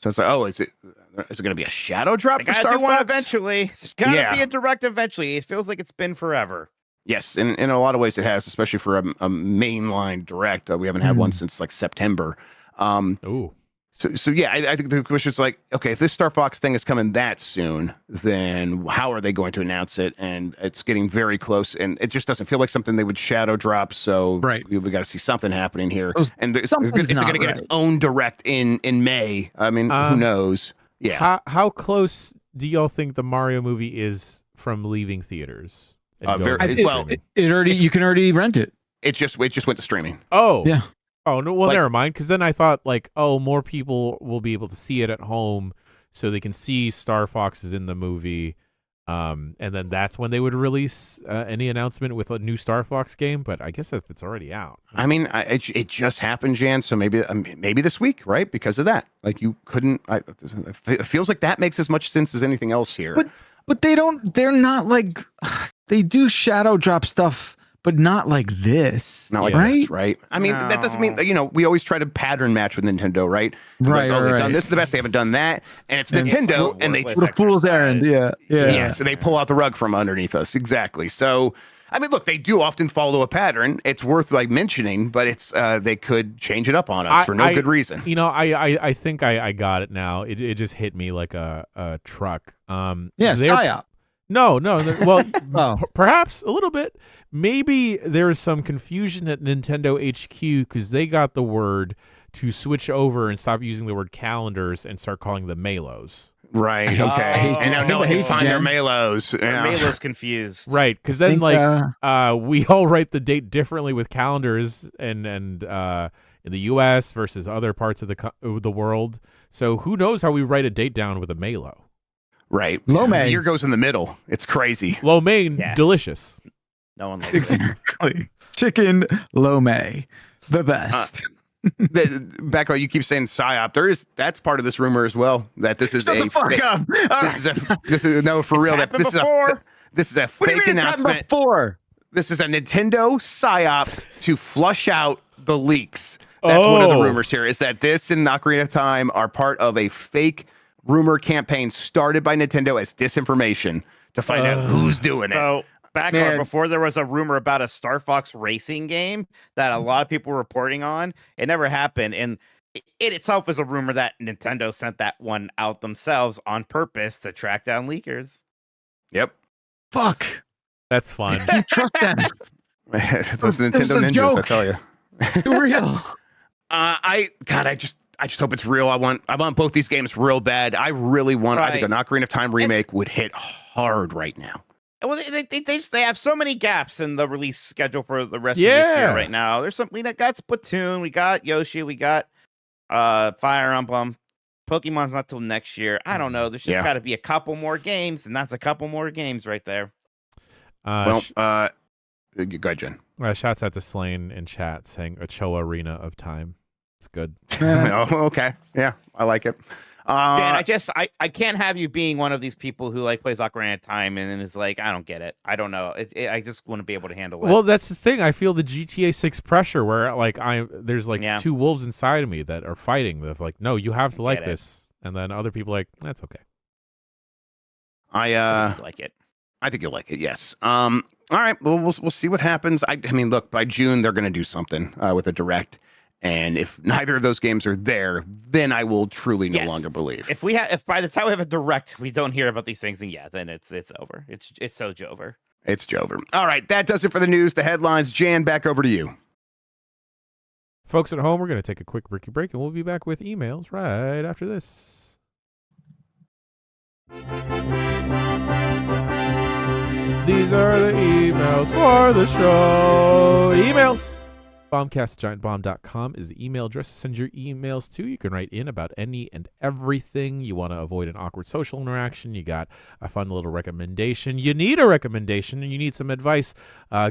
So it's like, oh, is it going to be a shadow drop They for gotta Star do one Fox? eventually. There's gotta Yeah. be a direct eventually. It feels like it's been forever. Yes, in a lot of ways it has, especially for a mainline direct. We haven't had one since like September. Ooh. So yeah, I think the question is like, okay, if this Star Fox thing is coming that soon, then how are they going to announce it? And it's getting very close, and it just doesn't feel like something they would shadow drop. So we got to see something happening here. And is it going to get its own direct in May? I mean, who knows? Yeah. How close do y'all think the Mario movie is from leaving theaters? You can already rent it. It just went to streaming. Oh yeah. Oh no! Well, never mind. Because then I thought like, oh, more people will be able to see it at home, so they can see Star Fox is in the movie, and then that's when they would release any announcement with a new Star Fox game. But I guess if it's already out, I mean, it just happened, Jan. So maybe this week, right? Because of that, like you couldn't. It feels like that makes as much sense as anything else here. But they don't. They're not like they do shadow drop stuff. But not like this. Not like this, right? I mean, that doesn't mean, we always try to pattern match with Nintendo, right? Right, like, they've done this is the best, they haven't done that. And it's Nintendo, and they... The fool's errand, yeah. So they pull out the rug from underneath us, exactly. So, I mean, look, they do often follow a pattern. It's worth, mentioning, but it's they could change it up on us for no good reason. I think I got it now. It just hit me like a truck. PSYOP. No. Well, perhaps a little bit. Maybe there is some confusion at Nintendo HQ because they got the word to switch over and stop using the word calendars and start calling them Malos. Right. Okay. And now no one can find their Malos. Yeah. Malos confused. Right. Because then, we all write the date differently with calendars and in the U.S. versus other parts of the world. So who knows how we write a date down with a Malo? Right. Lo mein. The year goes in the middle. It's crazy. Lo mein, delicious. No one likes exactly. Chicken lo mein, the best. Becco, you keep saying PSYOP. That's part of this rumor as well. That this is Shut the fuck up. This is no for real. This is a fake announcement. Before? This is a Nintendo PSYOP to flush out the leaks. That's one of the rumors here. Is that this and Ocarina of Time are part of a fake rumor campaign started by Nintendo as disinformation to find out who's doing it. So before there was a rumor about a Star Fox racing game that a lot of people were reporting on, it never happened. And it itself is a rumor that Nintendo sent that one out themselves on purpose to track down leakers. Yep. Fuck. That's fun. You trust them. Those Nintendo ninjas, joke. I tell you. They're real. I just hope it's real. I want both these games real bad. I really want. I think an Ocarina of Time remake would hit hard right now. Well, they have so many gaps in the release schedule for the rest of this year right now. There's we got Splatoon, we got Yoshi, we got Fire Emblem. Pokemon's not till next year. I don't know. There's just got to be a couple more games, and that's a couple more games right there. Go ahead, Jen. Shouts out to Slane in chat saying Ochoa Arena of Time. It's good. Okay. Yeah, I like it. Dan, I can't have you being one of these people who plays Ocarina of Time and is like, I don't get it. I don't know. I just wouldn't be able to handle it. Well, that's the thing. I feel the GTA 6 pressure where there's two wolves inside of me that are fighting. That's like, no, you have to like this, and then other people are like, that's okay. I like it. I think you'll like it. Yes. All right. Well, we'll see what happens. I mean, look, by June they're going to do something with a direct. And if neither of those games are there, then I will truly no longer believe. If by the time we have a direct, we don't hear about these things, then it's over. It's so Jover. It's Jover. All right, that does it for the news, the headlines. Jan, back over to you. Folks at home, we're going to take a quick Ricky break, and we'll be back with emails right after this. These are the emails for the show. Emails. Bombcast@giantbomb.com is the email address to send your emails to. You can write in about any and everything. You want to avoid an awkward social interaction. You got a fun little recommendation. You need a recommendation and you need some advice.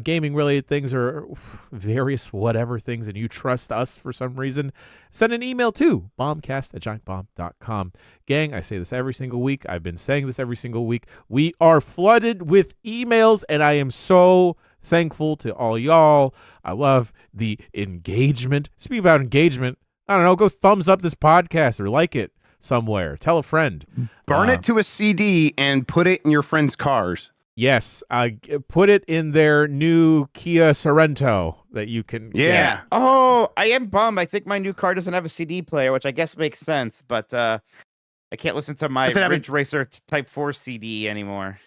Gaming related things or various whatever things, and you trust us for some reason. Send an email to bombcast@giantbomb.com. Gang, I say this every single week. I've been saying this every single week. We are flooded with emails, and I am so thankful to all y'all. I love the engagement. Speaking about engagement, I don't know, go thumbs up this podcast or like it. somewhere. Tell a friend. Burn it to a CD and put it in your friends' cars. Yes, put it in their new Kia Sorento that you can get. Oh, I am bummed. I think my new car doesn't have a CD player, which I guess makes sense, but I can't listen to my Ridge Racer Type 4 CD anymore.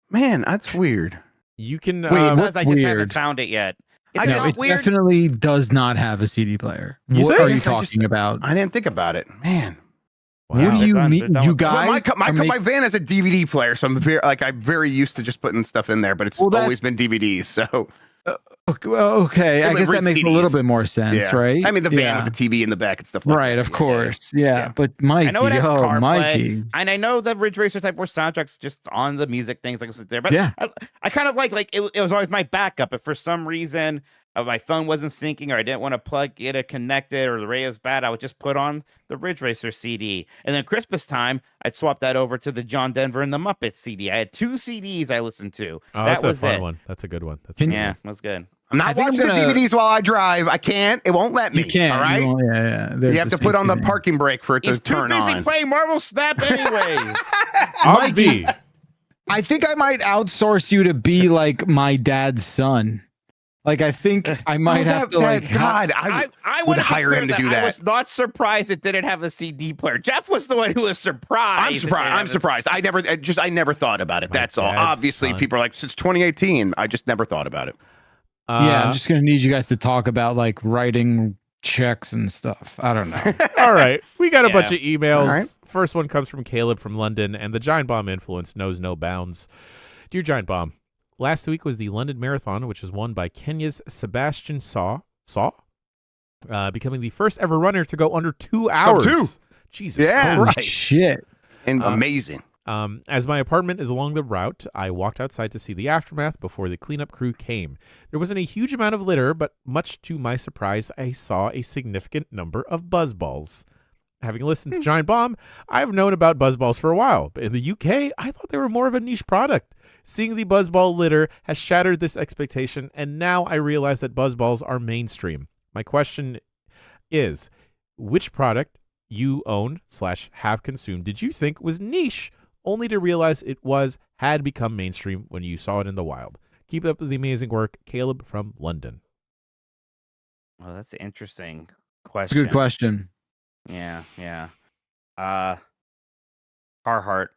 Man, that's weird. You can Wait, I just haven't found it yet. It weird? definitely does not have a CD player. What are you talking about? I didn't think about it. Man. Wow. What do you mean, you guys? Well, my van has a DVD player, so I'm very used to just putting stuff in there. But it's always been DVDs. So okay, I guess that makes a little bit more sense, right? I mean, the van with the TV in the back and stuff like that. Right, of course, yeah. But Mikey, I know it has Mikey, and I know the Ridge Racer Type 4 soundtrack's just on the music things like there. But I kind of like it was always my backup. If for some reason my phone wasn't syncing or I didn't want to get it connected or the radio's bad, I would just put on the Ridge Racer CD. And then Christmas time, I'd swap that over to the John Denver and the Muppets CD. I had 2 CDs I listened to. Oh, that's a fun one. That's a good one. That's good. I'm not watching the DVDs while I drive. I can't. It won't let me. You can't. All right. You have to put on the parking brake for it to turn on. He's too busy playing Marvel Snap anyways. Mikey, I think I might outsource you to be like my dad's son. Like, I think I might have to I would hire him to do that. I was not surprised it didn't have a CD player. Jeff was the one who was surprised. I'm surprised. I never thought about it. That's all. Obviously, people are like, since 2018, I just never thought about it. I'm just gonna need you guys to talk about like writing checks and stuff. I don't know. All right, we got a bunch of emails. Right. First one comes from Caleb from London, and the Giant Bomb influence knows no bounds. Dear Giant Bomb, last week was the London Marathon, which was won by Kenya's Sebastian Saw, becoming the first ever runner to go under 2 hours. Jesus Christ. Shit. And amazing. As my apartment is along the route, I walked outside to see the aftermath before the cleanup crew came. There wasn't a huge amount of litter, but much to my surprise, I saw a significant number of buzzballs. Having listened to Giant Bomb, I've known about buzzballs for a while, but in the UK, I thought they were more of a niche product. Seeing the buzzball litter has shattered this expectation, and now I realize that buzzballs are mainstream. My question is, which product you own / have consumed did you think was niche, only to realize it had become mainstream when you saw it in the wild? Keep up the amazing work, Caleb from London. Well, that's an interesting It's question. a good question. Yeah. Carhartt.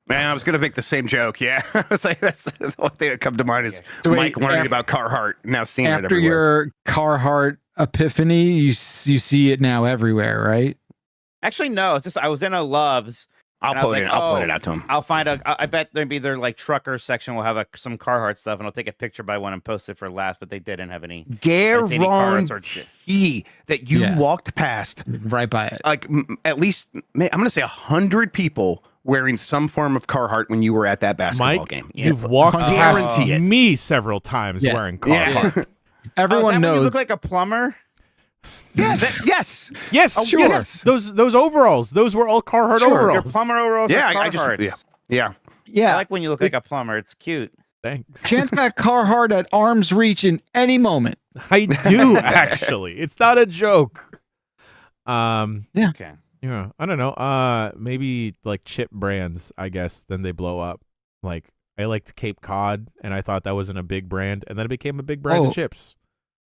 Man, I was gonna make the same joke. Yeah, I was like, that's the only thing that come to mind is Mike learning about Carhartt. Now seeing it everywhere. After your Carhartt epiphany, you see it now everywhere, right? Actually, no. It's just I was in a Love's. I'll point it out to him. I'll find I bet maybe their like trucker section will have some Carhartt stuff, and I'll take a picture by one and post it for laughs. But they didn't have any. Guarantee that you walked past right by it, like at least I'm gonna say 100 people wearing some form of Carhartt when you were at that basketball game. You've walked past me several times wearing Carhartt. Yeah. Everyone knows. You look like a plumber. Yes. Sure. Yes. Those overalls. Those were all Carhartt overalls. Your plumber overalls. Yeah, are Carhartt. Yeah. I like when you look like a plumber. It's cute. Thanks. Chance got Carhartt at arm's reach in any moment. I do actually. It's not a joke. Yeah. Okay. Yeah. I don't know. Maybe like chip brands, I guess. Then they blow up. Like I liked Cape Cod, and I thought that wasn't a big brand, and then it became a big brand of chips.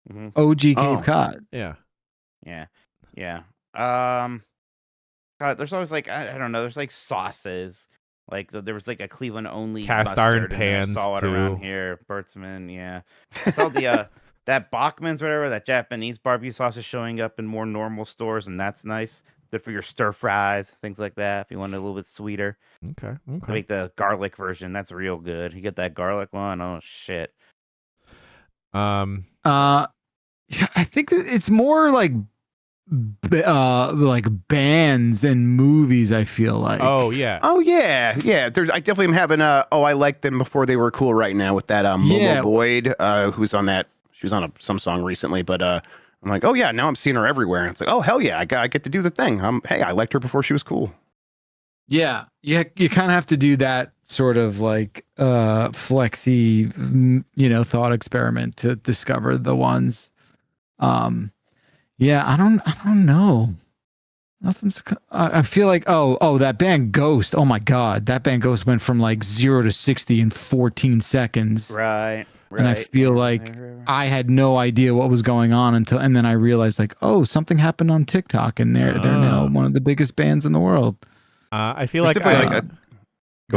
Mm-hmm. OG Cape Cod. Yeah. God, there's always like I don't know. There's like sauces. Like there was like a Cleveland only cast iron pans saw it too. Around here, Bertzman. Yeah, I saw the that Bachman's whatever that Japanese barbecue sauce is showing up in more normal stores, and that's nice. Good for your stir fries, things like that. If you want it a little bit sweeter. Okay. Make the garlic version. That's real good. You get that garlic one. Oh shit. I think it's more like bands and movies. I feel like. Oh yeah. I definitely am having I liked them before they were cool right now with that Momo Boyd who's on that. She was on some song recently, but I'm like, oh yeah, now I'm seeing her everywhere. And it's like, oh hell yeah, I get to do the thing. Hey, I liked her before she was cool. Yeah, you kind of have to do that sort of like flexy, thought experiment to discover the ones. I don't know. Nothing's. I feel like that band Ghost. Oh my god, that band Ghost went from like 0 to 60 in 14 seconds. Right. And I feel like I had no idea what was going on and then I realized like, oh, something happened on TikTok and they're now one of the biggest bands in the world. I feel like Go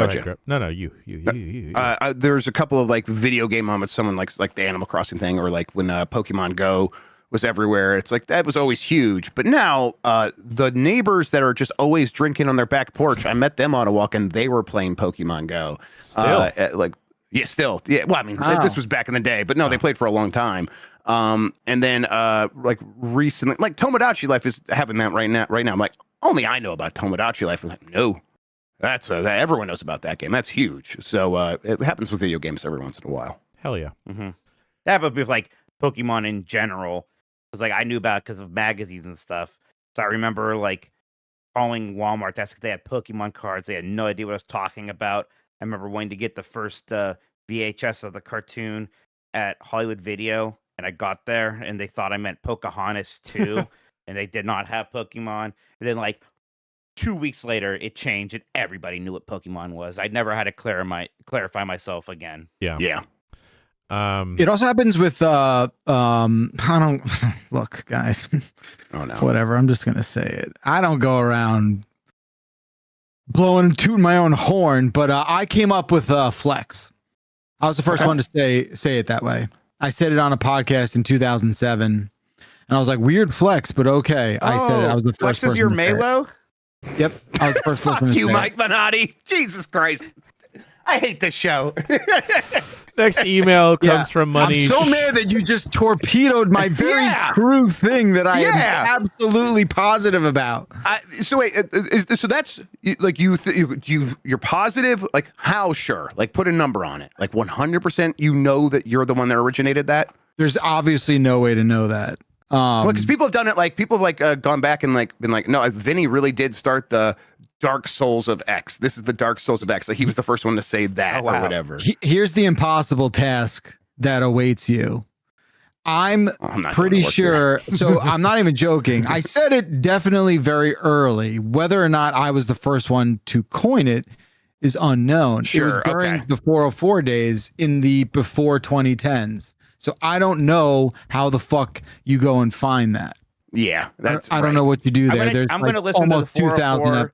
ahead, Grub. No, you. There's a couple of like video game moments. Someone like the Animal Crossing thing, or like when Pokemon Go was everywhere. It's like that was always huge. But now the neighbors that are just always drinking on their back porch, I met them on a walk and they were playing Pokemon Go. Still. Well, I mean, this was back in the day, but no, they played for a long time. And then like recently, like Tomodachi Life is having that right now. I'm like, only I know about Tomodachi Life. I'm like, no, that's everyone knows about that game. That's huge. So it happens with video games every once in a while. Hell yeah. Mm-hmm. That happened with like Pokemon in general. It was like I knew about it because of magazines and stuff. So I remember like calling Walmart. That's because they had Pokemon cards. They had no idea what I was talking about. I remember wanting to get the first VHS of the cartoon at Hollywood Video, and I got there, and they thought I meant Pocahontas 2, and they did not have Pokemon. And then, like, 2 weeks later, it changed, and everybody knew what Pokemon was. I never had to clarify myself again. Yeah. It also happens with I don't look, guys. Oh no. Whatever. I'm just gonna say it. I don't go around blowing and tooting my own horn, but I came up with flex. I was the first one to say it that way. I said it on a podcast in 2007, and I was like, weird flex, but okay. I said it. I was the first. Flex is your Malo? Yep, I was the first person to say you, it. Mike Minotti. Jesus Christ. I hate this show. Next email comes from Money. I'm so mad that you just torpedoed my very true thing that I am absolutely positive about. So wait, so that's like you're positive? Like how sure? Like put a number on it. Like 100%. You know that you're the one that originated that. There's obviously no way to know that. Because people have done it. Like people have gone back and like been like, no, Vinny really did start the Dark Souls of X. This is the Dark Souls of X. Like he was the first one to say that or whatever. Here's the impossible task that awaits you. I'm pretty sure. So I'm not even joking. I said it definitely very early. Whether or not I was the first one to coin it is unknown. Sure, it was during the 404 days in the before 2010s. So I don't know how the fuck you go and find that. Yeah, I don't know what you do there. I'm going to listen to the 404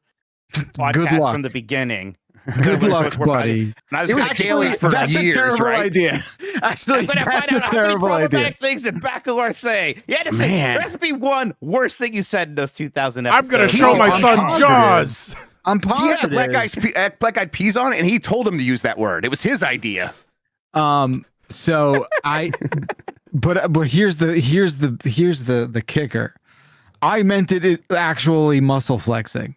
podcast from the beginning. Good luck, buddy. It was daily for that's years, a terrible right? idea. Actually, I'm going to find out how many problematic things in Baccalaureate say. You had to say recipe one worst thing you said in those 2000 episodes. I'm going to show my son Jaws. I'm positive. He had black eyed peas on it, and he told him to use that word. It was his idea. So but here's the kicker. I meant it actually muscle flexing,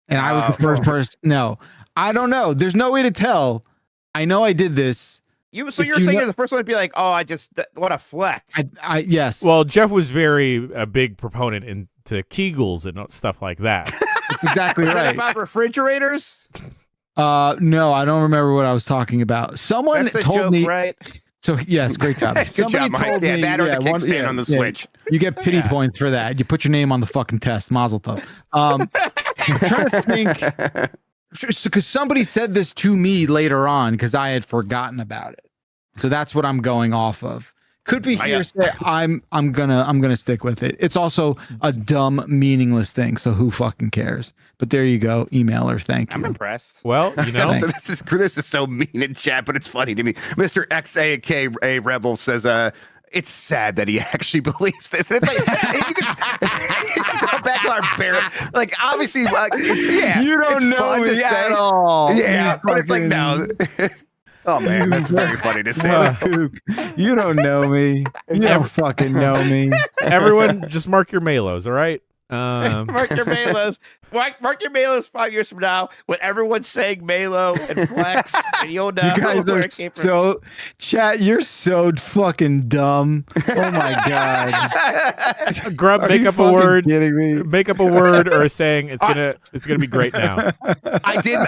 and I was the first person. No, I don't know. There's no way to tell. I know I did this. You're saying you're the first one to be like, oh, what a flex. Yes. Well, Jeff was a big proponent into Kegels and stuff like that. Exactly right. Is that about refrigerators? No, I don't remember what I was talking about. Someone That's the told joke, me. Right? So yes, great job. Good job, Mike. Yeah, that or the kickstand on the Switch. You get pity points for that. You put your name on the fucking test. Mazel tov. I'm trying to think, because somebody said this to me later on because I had forgotten about it. So that's what I'm going off of. Could be hearsay. I'm gonna stick with it. It's also a dumb, meaningless thing. So who fucking cares? But there you go, emailer. Thank you. I'm impressed. Well, you know, this is so mean in chat, but it's funny to me. Mr. XAK Rebel says, it's sad that he actually believes this. And it's like, you can tell Backlar like obviously, you don't know me at all. Yeah, but it's like no. Oh man, that's very funny to say. You don't know me. You don't fucking know me. Everyone, just mark your Malos, all right? Mark your Malos. Mark your Malos 5 years from now when everyone's saying Malo and Flex, and you'll know You guys where are it came from. so chat. You're so fucking dumb. Oh my god. Grubb, Are make you up a fucking word. kidding me? Make up a word or a saying. It's gonna be great now. I did.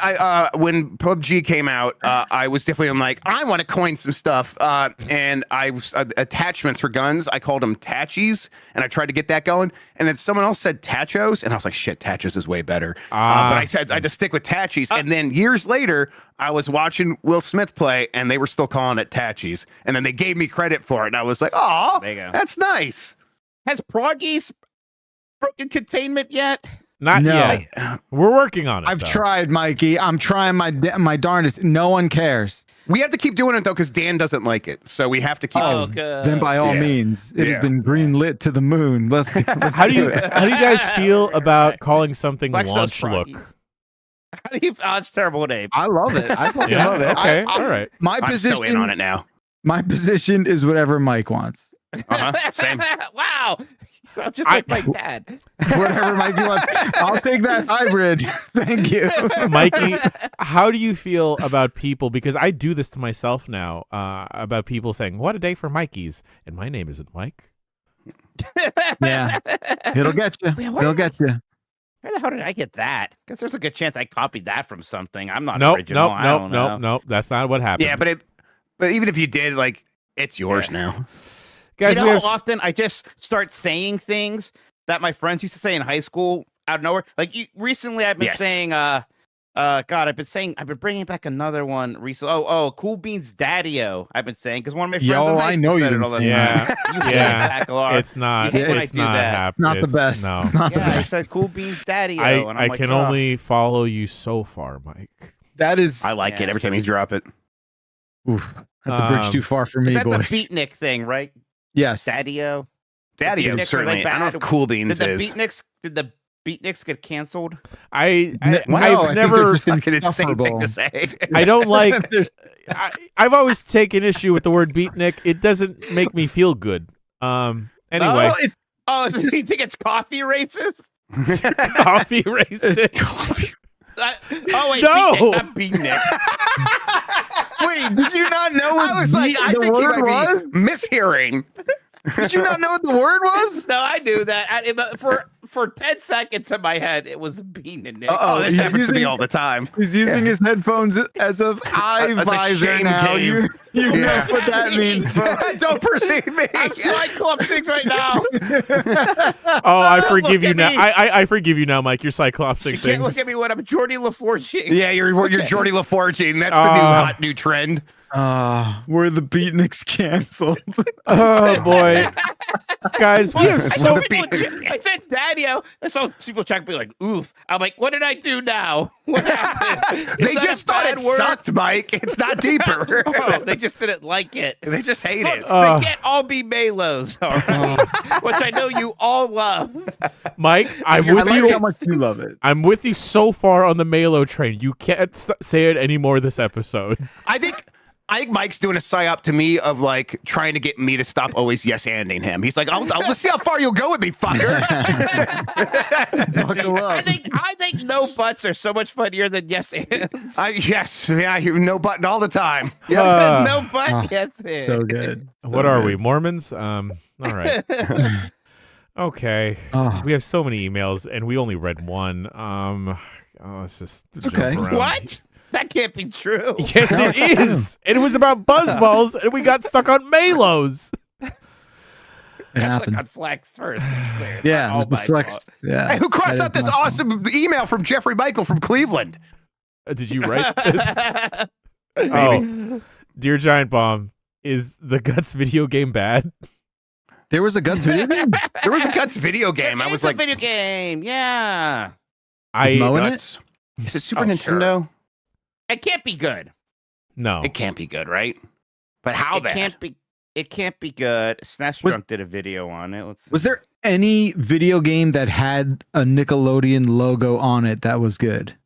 When PUBG came out, I was definitely like, I want to coin some stuff. And I was attachments for guns. I called them Tachies, and I tried to get that going. And then someone else said Tachos, and I was like, shit, Tachos is way better. But I said I had to stick with Tachies. And then years later, I was watching Will Smith play, and they were still calling it Tachies. And then they gave me credit for it, and I was like, oh, that's nice. Has Proggies broken containment yet? Not No. yet. We're working on it. I've though. tried, Mikey. I'm trying my darndest. No one cares. We have to keep doing it though, because Dan doesn't like it. So we have to keep. Oh, good. Then by all Yeah. means, it has Yeah. been green lit to the moon. Let's How do you guys feel about calling something Flex those launch look? Proggies. How do you? Oh, it's a terrible name. I love it. I fucking Yeah. love it. Okay. All right. My I'm position. so in on it now. My position is whatever Mike wants. Same. Wow. Sounds just like my dad. Whatever Mikey wants. I'll take that hybrid. Thank you. Mikey, how do you feel about people? Because I do this to myself now. About people saying, "What a day for Mikeys," and my name isn't Mike. Yeah. It'll get you. Yeah, why It'll did get you. Where the hell did I get that? Because there's a good chance I copied that from something. I'm not Nope, original. I don't know. nope. That's not what happened. Yeah, but even if you did, like, it's yours now. guys, You we know have how often I just start saying things that my friends used to say in high school out of nowhere? Like recently I've been saying, God, I've been bringing back another one recently. Oh, Cool Beans Daddy-O, I've been saying, because one of my friends in high I school know said you've it all the been time. saying Yeah. You hate Yeah. it, Bacalar. it's not. You hate when I It's do not that. happening. Not the best. No. It's not the Yeah, I best. said Cool Beans Daddy-O. and I'm I like, can "Oh." only follow you so far, Mike. That is. I like Yeah, it every time you drop it. Oof, that's a bridge too far for me, That's boys. a beatnik thing, right? Yes. Daddy-O. Daddy, Beatniks are, certainly. like, I don't know if bad. Cool Beans Did is. the Beatniks get canceled? No, I think I've they're never. just Fucking insane thing insufferable. to say. I don't like. There's- I've always taken issue with the word beatnik. It doesn't make me feel good. Anyway, Oh, do you think it's coffee racist? coffee racist. it's coffee. Oh wait, No! beatnik, not beatnik. Wait, did you not know what I was like, I the think he word might was? be mishearing. Did you not know what the word was? No, I knew that. For 10 seconds in my head, it was beatnik. Uh-oh. Oh, this He's happens to me using- all the time. He's using his headphones as a eye As a visor shame now. cave. You Yeah. know what that means. Don't perceive me. I'm cyclopsing right now. Oh, I Don't forgive look you at now. me. I forgive you now, Mike. You're cyclopsing You things. can't look at me when I'm Jordy LaForge. Yeah, you're Jordy LaForge. That's the new trend. Were the beatniks canceled? Oh boy, guys, we have I so. saw people I said Daddy-O. I saw people check me like, oof. I'm like, what did I do now? What happened? Is They that just a thought bad it word? sucked, Mike. It's not deeper. Oh, they just didn't like it. They just hate it. They can't all be Malos, all right? Which I know you all love. Mike, I'm I with like you. how much you love it. I'm with you so far on the Malo train. You can't say it anymore this episode. I think Mike's doing a psyop to me of like trying to get me to stop always yes-anding him. He's like, let's see how far you'll go with me, fucker. Buckle up. I think no butts are so much funnier than yes ands. You no button all the time. No butt Oh, yes and. So good. What are we, Mormons? All right. Okay. Oh. We have so many emails, and we only read one. It's just jump okay. around. What? That can't be true. Yes, it is. And it was about buzzballs, and we got stuck on Malos. It That's happens. like on Flex first. Yeah, it all was the my flex. fault. Yeah. Hey, who crossed That out is this my fault. awesome email from Jeffrey Michael from Cleveland? Did you write this? Oh, Dear Giant Bomb, is the Guts video game bad? There was a Guts video game? There was a Guts video game. I was like, a video game. Yeah. Is Mo in it? Guts. Is it Super Oh, sure. Nintendo? It can't be good. No. It can't be good, right? But how it bad? can't be good. SNES Was- Drunk did a video on it. Let's see. Was there any video game that had a Nickelodeon logo on it that was good?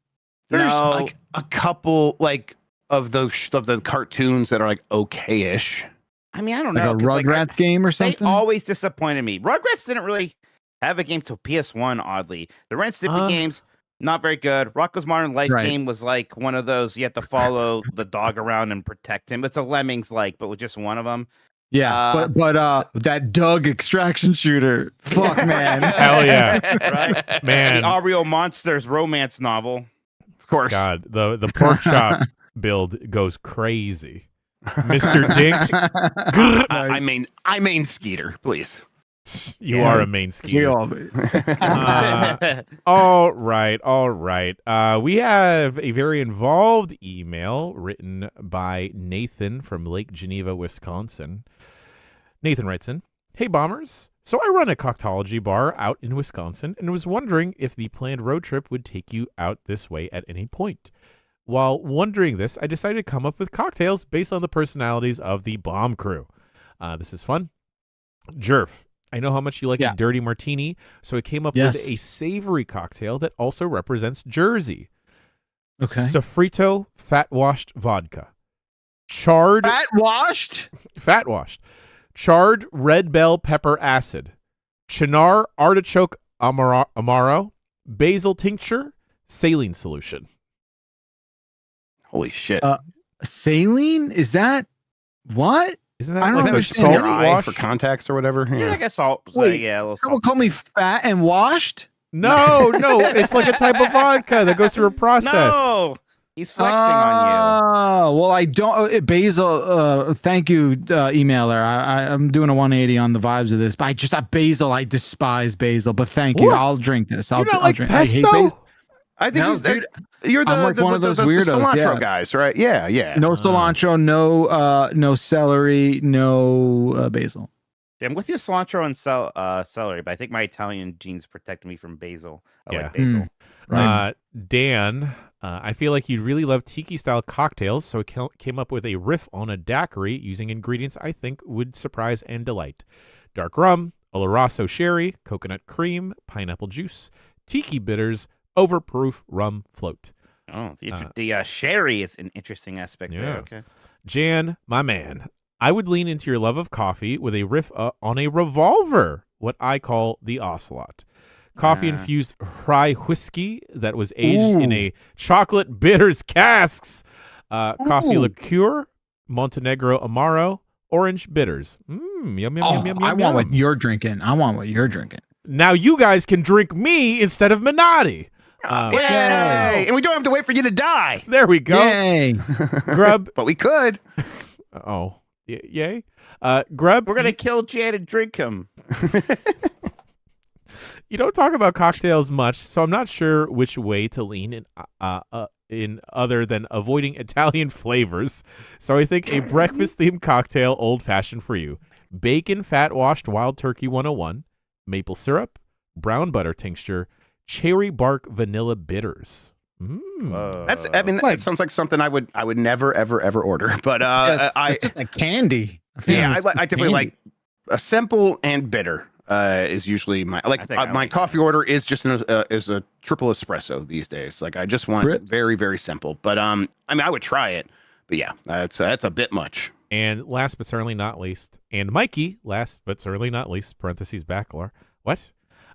There's No. like a couple like of those of the cartoons that are like okay-ish. I mean, I don't Like know. a 'cause, like, Rugrats game or they something? always disappointed me. Rugrats didn't really have a game till PS1, oddly. The Ren and Stimpy games Not very good. Rocco's Modern Life Right. game was like one of those you have to follow the dog around and protect him. It's a Lemmings like, but with just one of them. Yeah, but that Doug extraction shooter, fuck man, Hell yeah. Right? Man. The Oreo Monsters romance novel. Of course. God, the pork chop build goes crazy. Mr. Dink, I mean Skeeter, please. you are a main We skier. all, All right. We have a very involved email written by Nathan from Lake Geneva, Wisconsin. Nathan writes in, "Hey Bombers, so I run a cocktailology bar out in Wisconsin and was wondering if the planned road trip would take you out this way at any point. While wondering this, I decided to come up with cocktails based on the personalities of the bomb crew. This is fun. Jerf, I know how much you like a dirty martini, so I came up with a savory cocktail that also represents Jersey. Okay. Sofrito fat-washed vodka. Charred... Fat-washed. Charred red bell pepper acid. Chinar artichoke amaro. Basil tincture. Saline solution. Holy shit. Saline? Is that what? Isn't that I don't like the understand. salt Your eye wash? for contacts or whatever? Yeah, I guess salt. Wait, Yeah, a little someone salt. call me fat and washed? No, it's like a type of vodka that goes through a process. No, he's flexing on Oh, well, I don't. Basil, thank you, emailer. I'm doing a 180 on the vibes of this, but I despise basil, but thank you. What? I'll drink this. Do I'll you not I'll like drink. pesto? I hate basil. I think No, he's dude, you're I'm like one of those weirdos, cilantro yeah. guys, right? Yeah. No cilantro, no celery, no basil. you. I'm with you, cilantro and celery, but I think my Italian genes protect me from basil. I Yeah. like basil. Right. Dan, I feel like you'd really love tiki-style cocktails, so I came up with a riff on a daiquiri using ingredients I think would surprise and delight. Dark rum, Oloroso sherry, coconut cream, pineapple juice, tiki bitters, overproof rum float. Oh, the sherry is an interesting aspect Yeah. there. Okay. Jan, my man, I would lean into your love of coffee with a riff on a revolver, what I call the Ocelot. Coffee-infused rye whiskey that was aged in a chocolate bitters casks. Coffee liqueur, Montenegro Amaro, orange bitters. Yum, yum, yum, yum, I yum, want what yum. you're drinking. Now you guys can drink me instead of Minotti. Yay! And we don't have to wait for you to die. There we go. Yay. Grub. But we could. Oh, yay. Grub. We're gonna kill Jan and drink him. You don't talk about cocktails much, so I'm not sure which way to lean in other than avoiding Italian flavors. So I think a breakfast-themed cocktail old-fashioned for you. Bacon fat-washed wild turkey 101, maple syrup, brown butter tincture, cherry bark vanilla bitters. That sounds like something I would never ever order. But it's just like candy. I definitely like a simple and bitter. Is usually my my coffee order is just is a triple espresso these days. Like I just want very very simple. But I mean I would try it. But yeah, that's a bit much. And last but certainly not least, and Mikey, last but certainly not least, parentheses backlar. What?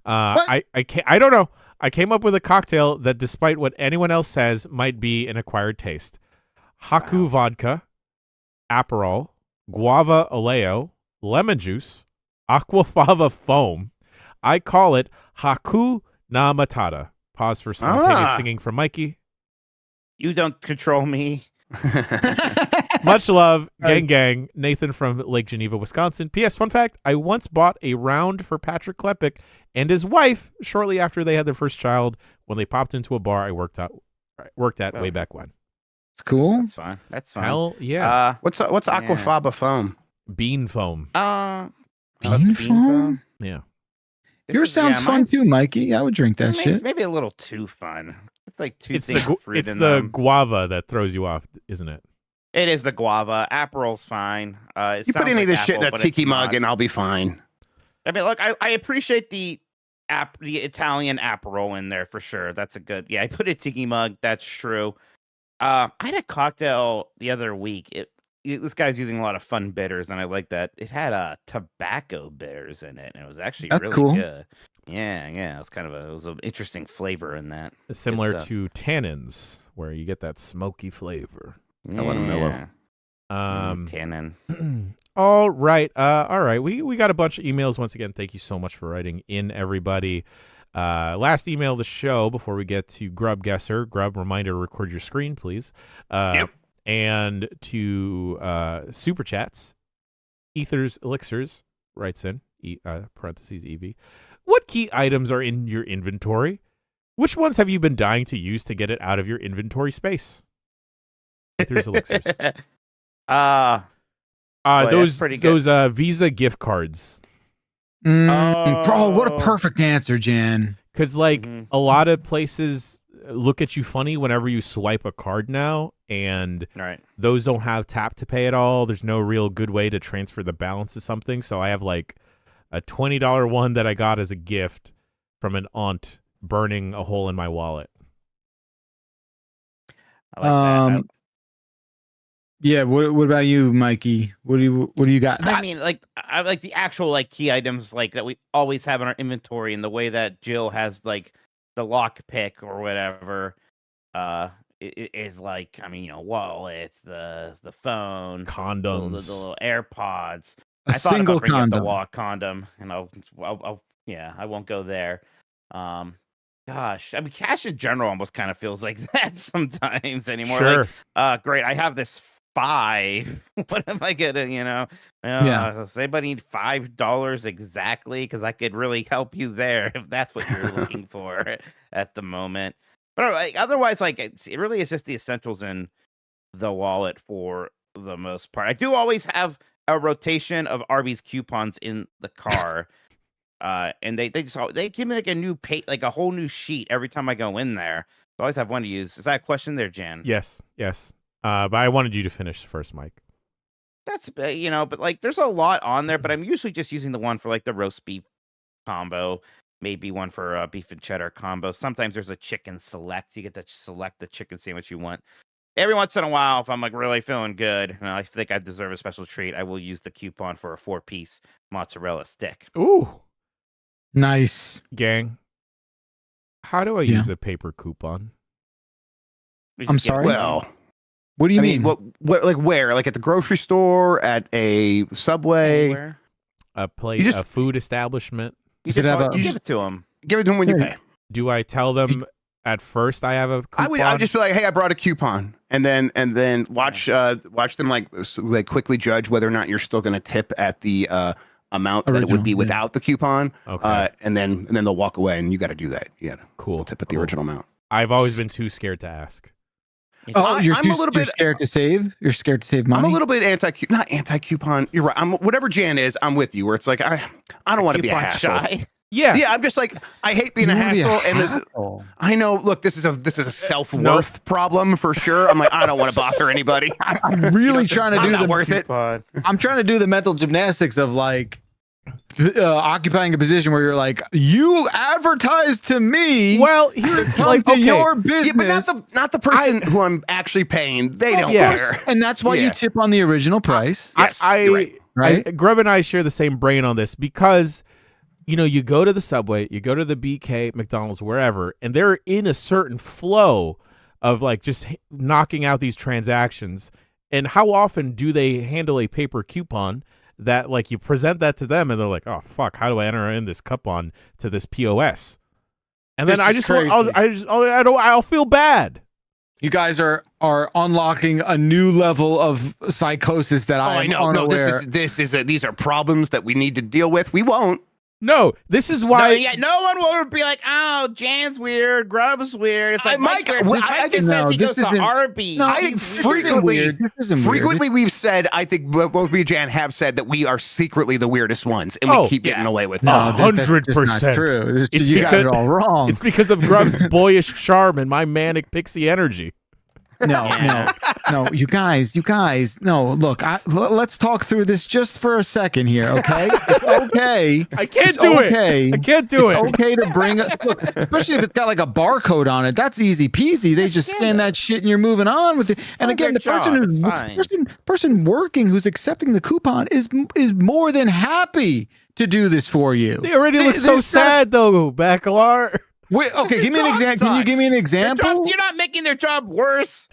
I don't know. I came up with a cocktail that, despite what anyone else says, might be an acquired taste. Haku vodka, Aperol, guava oleo, lemon juice, aquafaba foam. I call it Haku na Matata. Pause for spontaneous singing from Mikey. You don't control me. Much love, gang. Nathan from Lake Geneva, Wisconsin. P.S. Fun fact, I once bought a round for Patrick Klepek and his wife shortly after they had their first child when they popped into a bar I worked at way back when. It's cool. That's fine. Hell yeah. What's aquafaba foam? Bean foam. Bean foam? Yeah. Yours sounds fun too, Mikey. I would drink that shit. Maybe a little too fun. It's like two It's things. it's the guava that throws you off, isn't it? It is the guava. Aperol's fine. You put any of this shit in a tiki mug and I'll be fine. I mean, look, I appreciate the Italian Aperol in there for sure. That's a good. Yeah, I put a tiki mug. That's true. I had a cocktail the other week. this guy's using a lot of fun bitters, and I like that. It had tobacco bitters in it, and it was actually That's really cool. good. Yeah. It was it was an interesting flavor in that. Similar to tannins, where you get that smoky flavor. I let 'em mellow. Tannin. All right. All right. We got a bunch of emails once again. Thank you so much for writing in, everybody. Last email of the show before we get to Grubb Guesser. Grubb, reminder to record your screen, please. Yep. And to Super Chats. Ethers Elixirs writes in, parentheses EV. What key items are in your inventory? Which ones have you been dying to use to get it out of your inventory space? Ethers Elixirs. Those Visa gift cards. Oh, what a perfect answer, Jan. Because a lot of places look at you funny whenever you swipe a card now, and those don't have tap to pay at all. There's no real good way to transfer the balance to something. So I have like a $20 one that I got as a gift from an aunt burning a hole in my wallet. I like that. Yeah, what about you, Mikey? What do you got? I mean, I like the actual key items that we always have in our inventory, and the way that Jill has the lock pick or whatever. It is wallets, the phone, condoms, the little AirPods. A single condom. The condom, and I won't go there. Gosh, I mean, cash in general almost kind of feels like that sometimes anymore. Sure. Great, I have this 5. What am I gonna, does anybody need $5 exactly? Because I could really help you there if that's what you're looking for at the moment. But otherwise, it really is just the essentials in the wallet for the most part. I do always have a rotation of Arby's coupons in the car. And they give me a new a whole new sheet every time I go in there. I always have one to use. Is that a question there, Jan? Yes. But I wanted you to finish first, Mike. That's but there's a lot on there. But I'm usually just using the one for the roast beef combo, maybe one for beef and cheddar combo. Sometimes there's a chicken select. You get to select the chicken sandwich you want. Every once in a while, if I'm really feeling good and I think I deserve a special treat, I will use the coupon for a 4-piece mozzarella stick. Ooh. Nice. Gang, how do I use a paper coupon? I'm sorry? Well, what do you mean? What where? Like at the grocery store, at a Subway? Anywhere. A food establishment? You give it to them. Give it to them when you pay. Do I tell them at first I have a coupon? I would just be like, hey, I brought a coupon. And then watch them quickly judge whether or not you're still going to tip at the amount that it would be without the coupon. Okay. And then they'll walk away, and you got to do that. You got to tip at the original amount. I've always been too scared to ask. Oh, you're scared to save? You're scared to save money? I'm a little bit not anti-coupon. You're right. Whatever Jan is, I'm with you. Where it's like I don't want to be a hassle. Shy. Yeah. I'm just I hate being a hassle. I know. Look, this is a self-worth problem for sure. I'm like, I don't want to bother anybody. I'm really trying to do the worth it. I'm trying to do the mental gymnastics of occupying a position where you're like, you advertised to me. Well, here, your business, yeah, but not the person who I'm actually paying. They don't care, and that's why you tip on the original price. Yes, right. Grubb and I share the same brain on this because you go to the Subway, you go to the BK, McDonald's, wherever, and they're in a certain flow of just knocking out these transactions. And how often do they handle a paper coupon that you present that to them and they're like, oh fuck, how do I enter in this coupon to this POS? And then I'll feel bad. You guys are unlocking a new level of psychosis that I know. No, these are problems that we need to deal with. We won't. No, this is why. No one will be like, "Oh, Jan's weird, Grubb's weird." It's like Mike says he goes to Arby's. No, I think frequently we've said. I think both me and Jan have said that we are secretly the weirdest ones, and we keep getting away with it. 100%. True. You got it all wrong. It's because of Grubb's boyish charm and my manic pixie energy. No. No, you guys. No, look. Let's talk through this just for a second here, okay? It's okay. I can't do it. I can't do it. Okay to bring look, especially if it's got like a barcode on it. That's easy peasy. They just scan that shit and you're moving on with it. And again, the person working who's accepting the coupon is more than happy to do this for you. They already look so sad though, Bacalar. Wait, okay, give me an example. Can you give me an example? You're not making their job worse.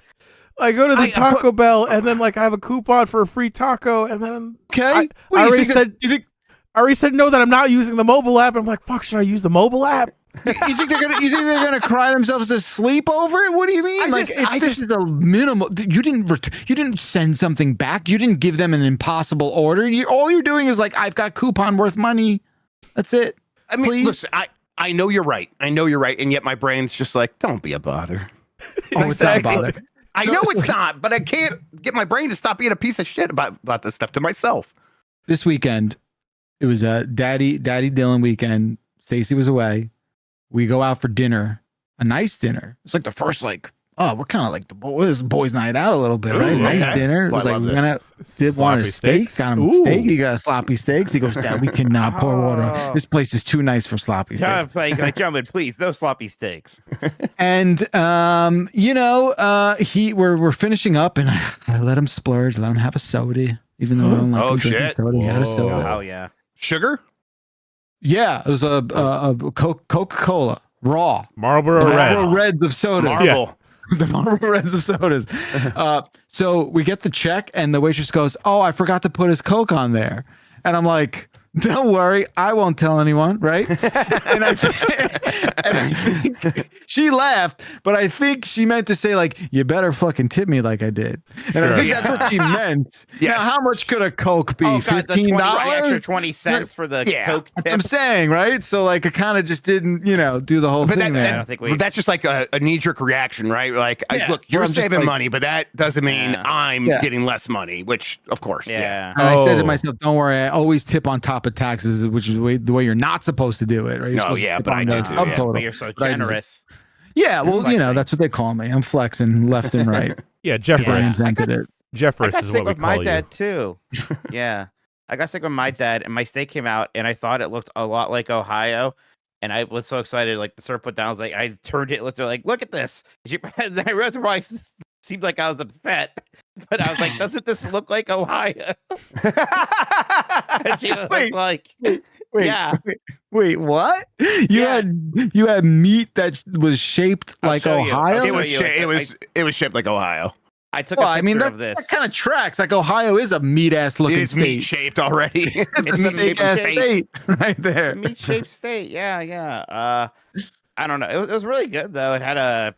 I go to the Taco Bell and then like I have a coupon for a free taco and then I already said no that I'm not using the mobile app. I'm like, fuck, should I use the mobile app? You think they're gonna cry themselves to sleep over it? What do you mean? This is a minimal. You didn't send something back. You didn't give them an impossible order. All you're doing is like, I've got coupon worth money. That's it. I mean, Please? listen, I know you're right. And yet my brain's just like, don't be a bother. It's not a bother. I know it's not, but I can't get my brain to stop being a piece of shit about this stuff to myself. This weekend, it was a Daddy Dylan weekend. Stacy was away. We go out for dinner, a nice dinner. It's like the first we're kind of like the boys' night out a little bit, right? Ooh, nice okay. dinner. It was like, we're gonna did one of steaks. Got him steak. He got sloppy steaks. He goes, Dad, we cannot pour water. This place is too nice for sloppy steaks. Gentlemen, please, no sloppy steaks. And we're finishing up, and I let him splurge, let him have a soda, even though I don't like him drinking soda. He had a soda. Oh yeah, sugar. Yeah, it was a Coca-Cola raw Marlboro Reds of sodas. Marble. The Marlboro Reds of sodas. So we get the check, and the waitress goes, "Oh, I forgot to put his Coke on there," and I'm like, "Don't worry, I won't tell anyone." Right? and I think she laughed, but I think she meant to say like, "You better fucking tip me like I did." And I think that's what she meant. Yes. Now, how much could a Coke be? $15? Extra 20 cents for the Coke That's tip. what I'm saying, right? So like, I kind of just didn't, do the whole thing there. But that's just like a knee-jerk reaction, right? Like, look, you're saving money, but that doesn't mean I'm getting less money, which, of course, Yeah. And I said to myself, don't worry, I always tip on top of taxes, which is the way you're not supposed to do it, right? But I do too. But you're so generous. Yeah, well, that's what they call me. I'm flexing left and right. Yeah, I Jeffress. invented it. I Jeffress got is sick what we with my call dad you. too. Yeah, I got sick with my dad, and my steak came out, and I thought it looked a lot like Ohio, and I was so excited. Like the server put down, I was like, I turned it, looked like, look at this. And I realized why it seemed like I was upset, but I was like, doesn't this look like Ohio? And she was like, Wait, what? You had meat that was shaped like Ohio? It was shaped like Ohio. I took a picture of this. That kind of tracks. Like Ohio is a meat ass looking It's state. meat shaped already. It's a meat ass state right there. Meat shaped state. Yeah. I don't know. It was really good though. It had a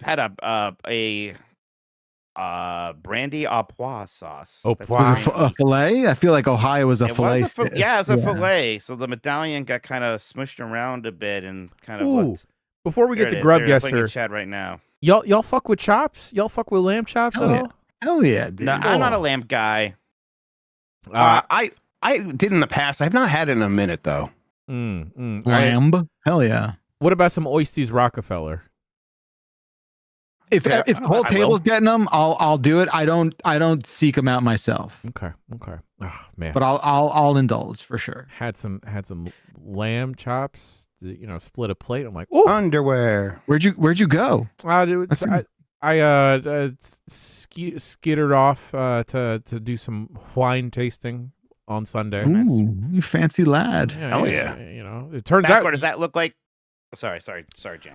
brandy au pois sauce. Au Was it a fillet? I feel like Ohio was a fillet. It was a fillet. So the medallion got kind of smushed around a bit and kind of. Looked, before we get to Grubb Guesser, chat right now. Y'all fuck with chops? Y'all fuck with lamb chops at all? Hell yeah, dude. No, I'm not a lamb guy. I did in the past. I've not had it in a minute though. Lamb? Hell yeah. What about some Oysters Rockefeller? If the whole table's getting them, I'll do it. I don't seek them out myself. Okay. Oh man. But I'll indulge for sure. Had some lamb chops. Split a plate. I'm like, ooh. Underwear. Where'd you go? I skittered off to do some wine tasting on Sunday. Ooh, you fancy lad. Yeah. It turns out. What does that look like? Sorry, Jan.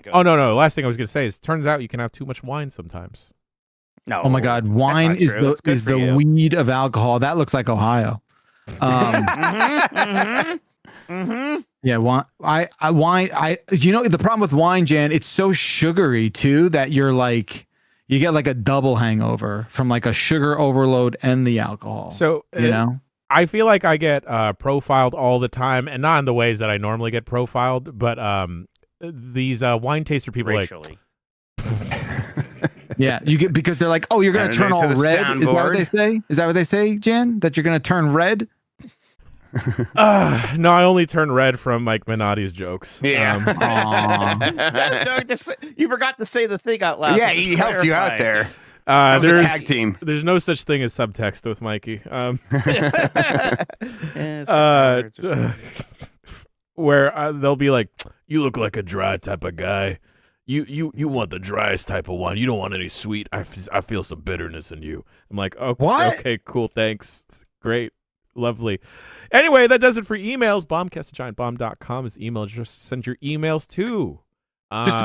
Go. Oh no. Last thing I was gonna say is, turns out you can have too much wine sometimes. No. Oh my God, wine is the weed of alcohol. That looks like Ohio. Yeah, wine. The problem with wine, Jan, it's so sugary too that you get like a double hangover from like a sugar overload and the alcohol. So I feel like I get profiled all the time, and not in the ways that I normally get profiled, but these wine taster people racially. Yeah, you get, because they're like, oh, you're gonna turn all red. Is that what they say? Is that what they say, Jan? That you're gonna turn red? No, I only turn red from Mike Minotti's jokes. Yeah. You forgot to say the thing out loud. Yeah, he helped you out there. That was a there's tag team. there's no such thing as subtext with Mikey. Where they'll be like, "You look like a dry type of guy. You want the driest type of wine. You don't want any sweet. I feel some bitterness in you." I'm like, "Oh, What? Okay, cool, thanks, great, lovely." Anyway, that does it for emails. Bombcast@giantbomb.com is the email. Just send your emails to.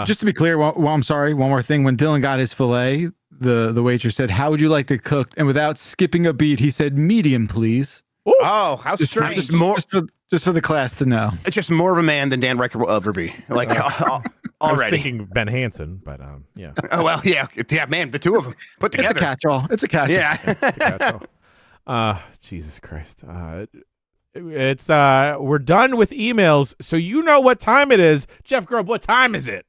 Just to be clear, well, I'm sorry. One more thing. When Dylan got his fillet, the waitress said, "How would you like to cook?" And without skipping a beat, he said, "Medium, please." Oh, how Just for, strange. just for the class to know. It's just more of a man than Dan Reicher will ever be. Like I was already. thinking Ben Hansen, but yeah. Oh well, yeah, man. The two of them put together. It's a catch-all. It's a catch-all. Yeah. It's a catch-all. Jesus Christ. It's we're done with emails, so you know what time it is. Jeff Grubb, what time is it?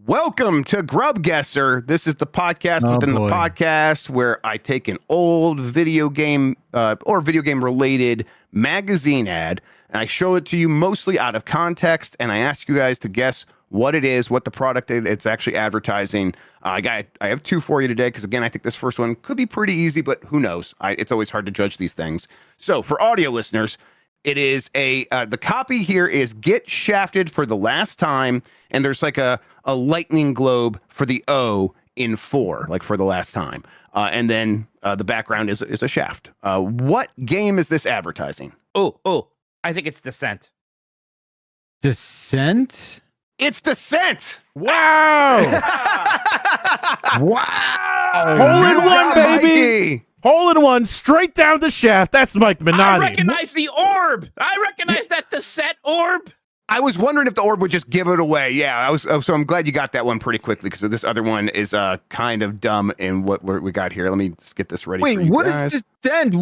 Welcome to Grubb Guesser. This is the podcast within the podcast where I take an old video game or video game related magazine ad and I show it to you mostly out of context, and I ask you guys to guess what it is, what the product it's actually advertising. I have two for you today because, again, I think this first one could be pretty easy, but who knows? It's always hard to judge these things. So for audio listeners, it is the copy here is "Get Shafted for the Last Time," and there's like a lightning globe for the O in 4, like for the last time. And then the background is a shaft. What game is this advertising? Oh, I think it's Descent. Descent? It's Descent! Wow! Wow! Hole in one, baby! Mikey. Hole in one, straight down the shaft. That's Mike Minotti. I recognize the orb. I recognize that Descent orb. I was wondering if the orb would just give it away. Yeah, so I'm glad you got that one pretty quickly because this other one is kind of dumb in what we got here. Let me just get this ready. Wait, for you what guys. is Descent?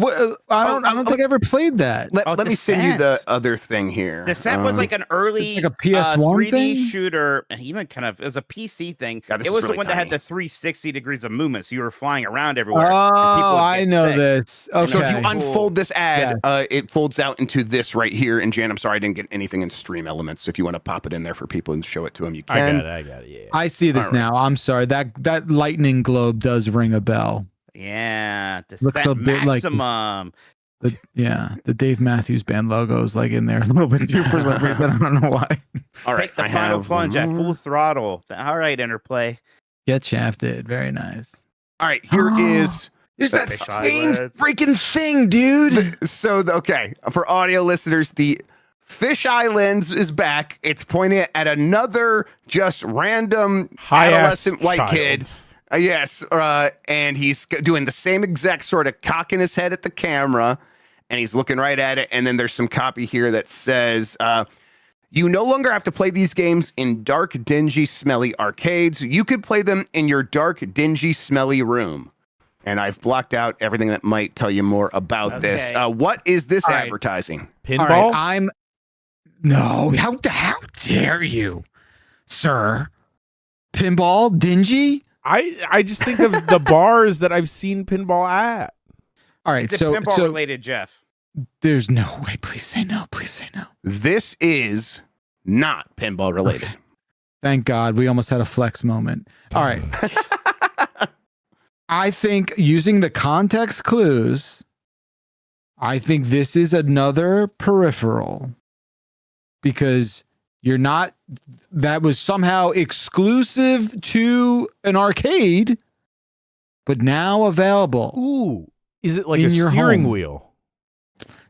I don't think I ever played that. Let me send you the Descent. other thing here. Descent was like an early It's like a PS1 3D thing? shooter, and even kind of it was a PC thing. Yeah, this It is was really the one that tiny. had the 360 degrees of movement, so you were flying around everywhere. and people Oh, would I get know sick. this. Okay. So if you Cool. unfold this ad, it folds out into this right here. And Jan, I'm sorry I didn't get anything in Stream Elements. So if you want to pop it in there for people and show it to them, you can. I got it, yeah. I see this All right. now. I'm sorry. That lightning globe does ring a bell. Yeah, Looks a Descent bit like- Maximum. The Dave Matthews Band logo is like in there a little bit too for some reason. I don't know why. All right, Take the I final have plunge at one full more. throttle. All right, Interplay. Get shafted. Very nice. All right, here is. Is that Big same silence. freaking thing, dude? So, okay, for audio listeners, the fisheye lens is back. It's pointing at another just random adolescent white kid. Yes, and he's doing the same exact sort of cocking his head at the camera, and he's looking right at it. And then there's some copy here that says, "You no longer have to play these games in dark, dingy, smelly arcades. You could play them in your dark, dingy, smelly room." And I've blocked out everything that might tell you more about this. Okay. What is this All right. advertising? Pinball? All right, no. How dare you, sir? Pinball, dingy. I just think of the bars that I've seen pinball at. All right, Is it pinball so related, Jeff? there's no way. Please say no. Please say no. This is not pinball related. Okay. Thank God. We almost had a flex moment. All right. I think using the context clues, I think this is another peripheral because that was somehow exclusive to an arcade, but now available. Ooh, is it like In a your steering home. wheel?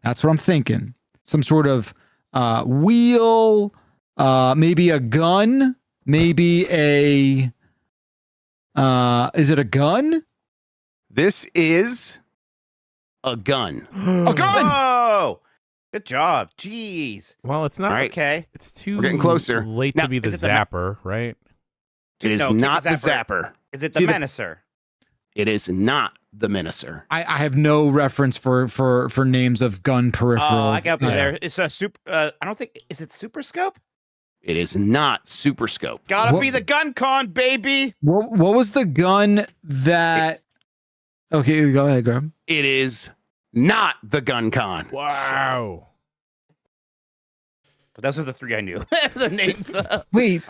That's what I'm thinking. Some sort of wheel, maybe a gun, maybe is it a gun? This is a gun. A gun! Oh, good job. Jeez. Well, it's not. All right. Okay. It's too We're getting closer. late Now, to be the is it the zapper, right? It is No, keep not the the zapper. zapper. Is it the See, Menacer? It is not the Menacer. I have no reference for names of gun peripheral. Oh, I got Yeah. there. It's a super. I don't think. Is it Super Scope? It is not Super Scope. Gotta What- be the Gun Con, baby. What was the gun that? Okay, go ahead, Grubb. It is not the Gun Con. Wow. But those are the three I knew. The names. Wait,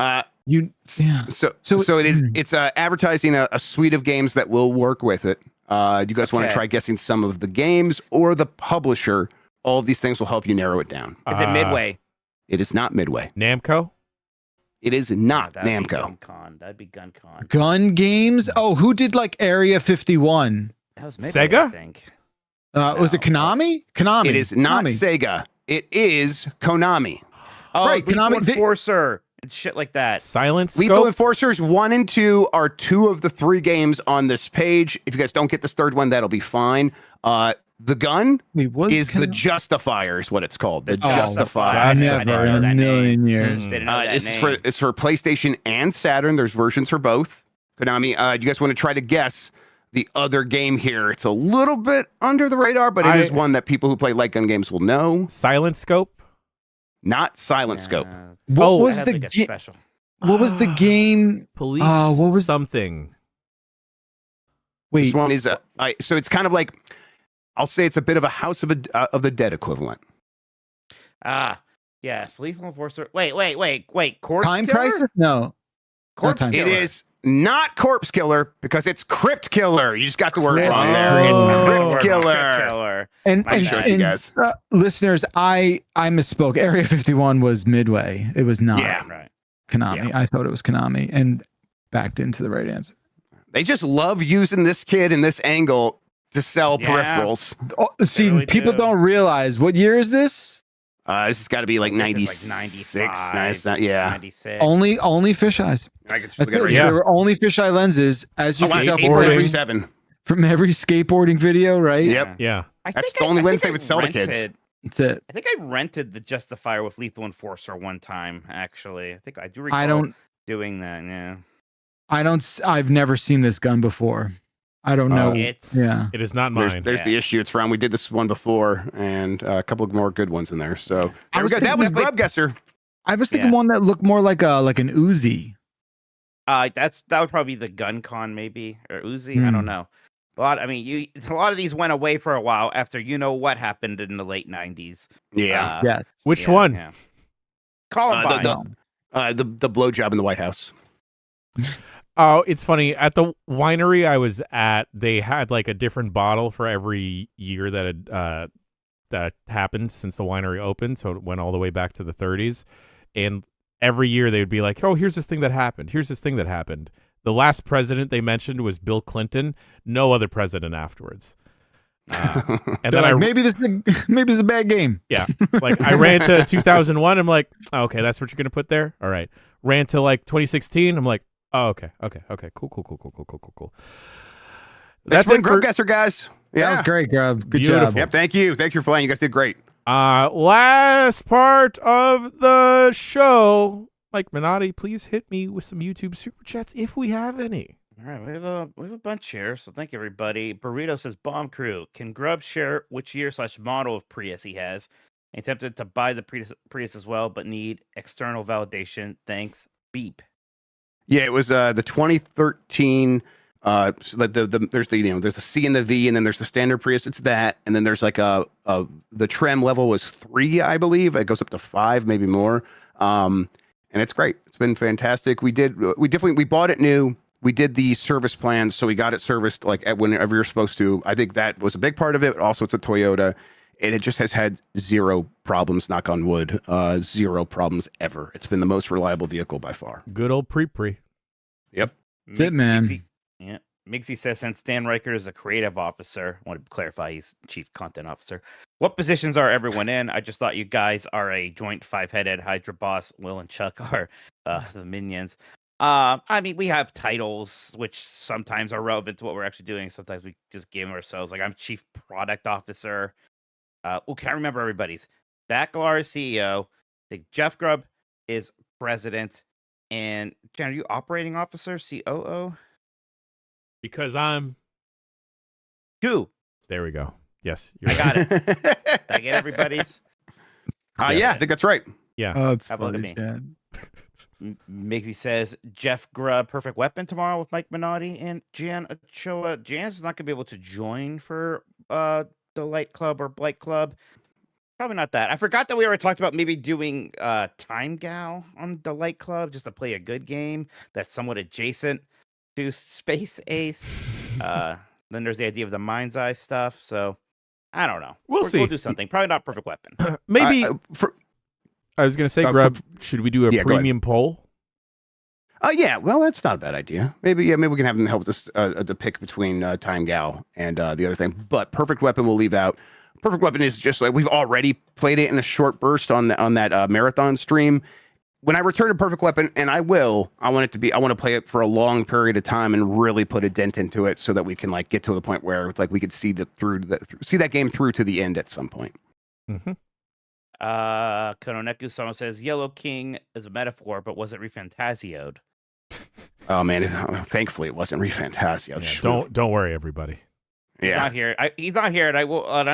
Yeah. So it is. It's advertising a suite of games that will work with it. Do you guys want to try guessing some of the games or the publisher? All of these things will help you narrow it down. Is it Midway? It is not Midway. Namco? It is not That'd Namco. That'd be GunCon. Gun games? Oh, who did like Area 51? That was Midway, Sega? I think. Was it Konami? Konami. It is not Konami. Sega. It is Konami. Oh, Right, Lethal Konami- Enforcer and shit like that. Silent Lethal Scope? Enforcers 1 and 2 are 2 of the 3 games on this page. If you guys don't get this third one, that'll be fine. The gun Wait, was is the Konami- Justifier, is what it's called. The Oh, Justifier. I didn't Never know in a that million name. years. Mm. Didn't know that It's name. for PlayStation and Saturn. There's versions for both. Konami, you guys want to try to guess the other game here? It's a little bit under the radar, but it is one that people who play light gun games will know. Silent Scope? Not Silent Scope. What Oh, was That the has, like, a ga- special? What was the game? Police what was- something. Wait, This one is so it's kind of like, I'll say it's a bit of a House of the Dead equivalent. Yes, Lethal Enforcer. Wait. Corpse Time Killer? Crisis? No. Corpse Time It Killer. is not Corpse Killer because it's Crypt Killer. You just got the word Crypt wrong there. Killer. It's Oh. Crypt Killer. Killer. And, My and, bad. You and guys. listeners, I misspoke. Area 51 was Midway. It was not Yeah. Right. Konami. I thought it was Konami and backed into the right answer. They just love using this kid in this angle to sell Yeah. peripherals. Oh, see, really people do. don't realize what year is this? This has got to be like This is 96. like 95, Yeah. 96. Only fisheyes. I could just That's look at it it. right Yeah. There were only fisheye lenses, as you Oh, can wow, tell from skateboarding. every, 7. from every skateboarding video, right? Yep. Yeah. That's the only lens they would sell to kids. That's it. I think I rented the Justifier with Lethal Enforcer one time. Actually, I think I do recall I don't. doing that. Yeah, I've never seen this gun before. I don't know. it's Yeah. It is not There's, mine. there's the Yeah. issue it's from. We did this one before, and a couple of more good ones in there. So I there we was go. That thinking was of Grubb Guesser. I was thinking Yeah. one that looked more like an Uzi. that would probably be the GunCon maybe or Uzi. I don't know. A lot of these went away for a while after what happened in the late 90s. Yeah. Yes. Which Yeah, one? Yeah. Columbine. The blowjob in the White House. Oh, it's funny. At the winery I was at, they had like a different bottle for every year that had that happened since the winery opened. So it went all the way back to the 30s. And every year they would be like, "Oh, here's this thing that happened. Here's this thing that happened." The last president they mentioned was Bill Clinton. No other president afterwards. And They're then like, maybe this is a bad game. Yeah. Like I ran to 2001. I'm like, oh, okay, that's what you're going to put there? All right. Ran to like 2016. I'm like, oh, okay. Cool. That's it, Grubb Guesser, guys. That Yeah. was great, Grubb. Good Beautiful. job. Yep. Thank you. Thank you for playing. You guys did great. Last part of the show. Mike Minotti, please hit me with some YouTube super chats if we have any. All right, we have a bunch here, so thank you everybody. Burrito says, "Bomb crew, can Grubb share which year/model of Prius he has? I'm tempted to buy the Prius as well, but need external validation. Thanks, Beep." Yeah, it was the 2013. So there's the C and the V, and then there's the standard Prius. It's that, and then there's like the trim level was 3, I believe. It goes up to 5, maybe more. And it's great. It's been fantastic. We bought it new. We did the service plans, so we got it serviced like whenever you're supposed to. I think that was a big part of it. Also, it's a Toyota, and it just has had 0 problems. Knock on wood, 0 problems ever. It's been the most reliable vehicle by far. Good old pre. Yep. That's it, man. Mixie says, since Dan Riker is a creative officer, I want to clarify he's chief content officer. What positions are everyone in? I just thought you guys are a joint 5-headed Hydra boss. Will and Chuck are the minions. We have titles which sometimes are relevant to what we're actually doing. Sometimes we just give ourselves like I'm chief product officer. Can I remember everybody's? Bacalar is CEO. I think Jeff Grubb is president. And Jen, are you operating officer, COO? Because I'm... 2. There we go. Yes. You're I right. got it. Did I get everybody's? Yeah, I think that's right. Yeah. Oh, it's How about funny, me? Chad. Mixie says Jeff Grubb, perfect weapon tomorrow with Mike Minotti and Jan Ochoa. Jan's not gonna be able to join for the Light Club or Blight Club. Probably not that. I forgot that we already talked about maybe doing Time Gal on the Light Club just to play a good game that's somewhat adjacent to Space Ace. Then there's the idea of the Mind's Eye stuff. So I don't know. We'll see. We'll do something. Probably not Perfect Weapon. Maybe. I was going to say, Grubb, should we do a premium poll? Yeah, well, that's not a bad idea. Maybe we can have them help us to pick between Time Gal and the other thing. But Perfect Weapon we'll leave out. Perfect Weapon is just like we've already played it in a short burst on that marathon stream. When I return to Perfect Weapon, and I want to play it for a long period of time and really put a dent into it so that we can like get to the point where like we could see that game through to the end at some point. Mm-hmm. Kononeku-sama says Yellow King is a metaphor, but was it refantasioed? Oh man, thankfully it wasn't refantasioed. Yeah, don't worry, everybody. He's not here. He's not here, and I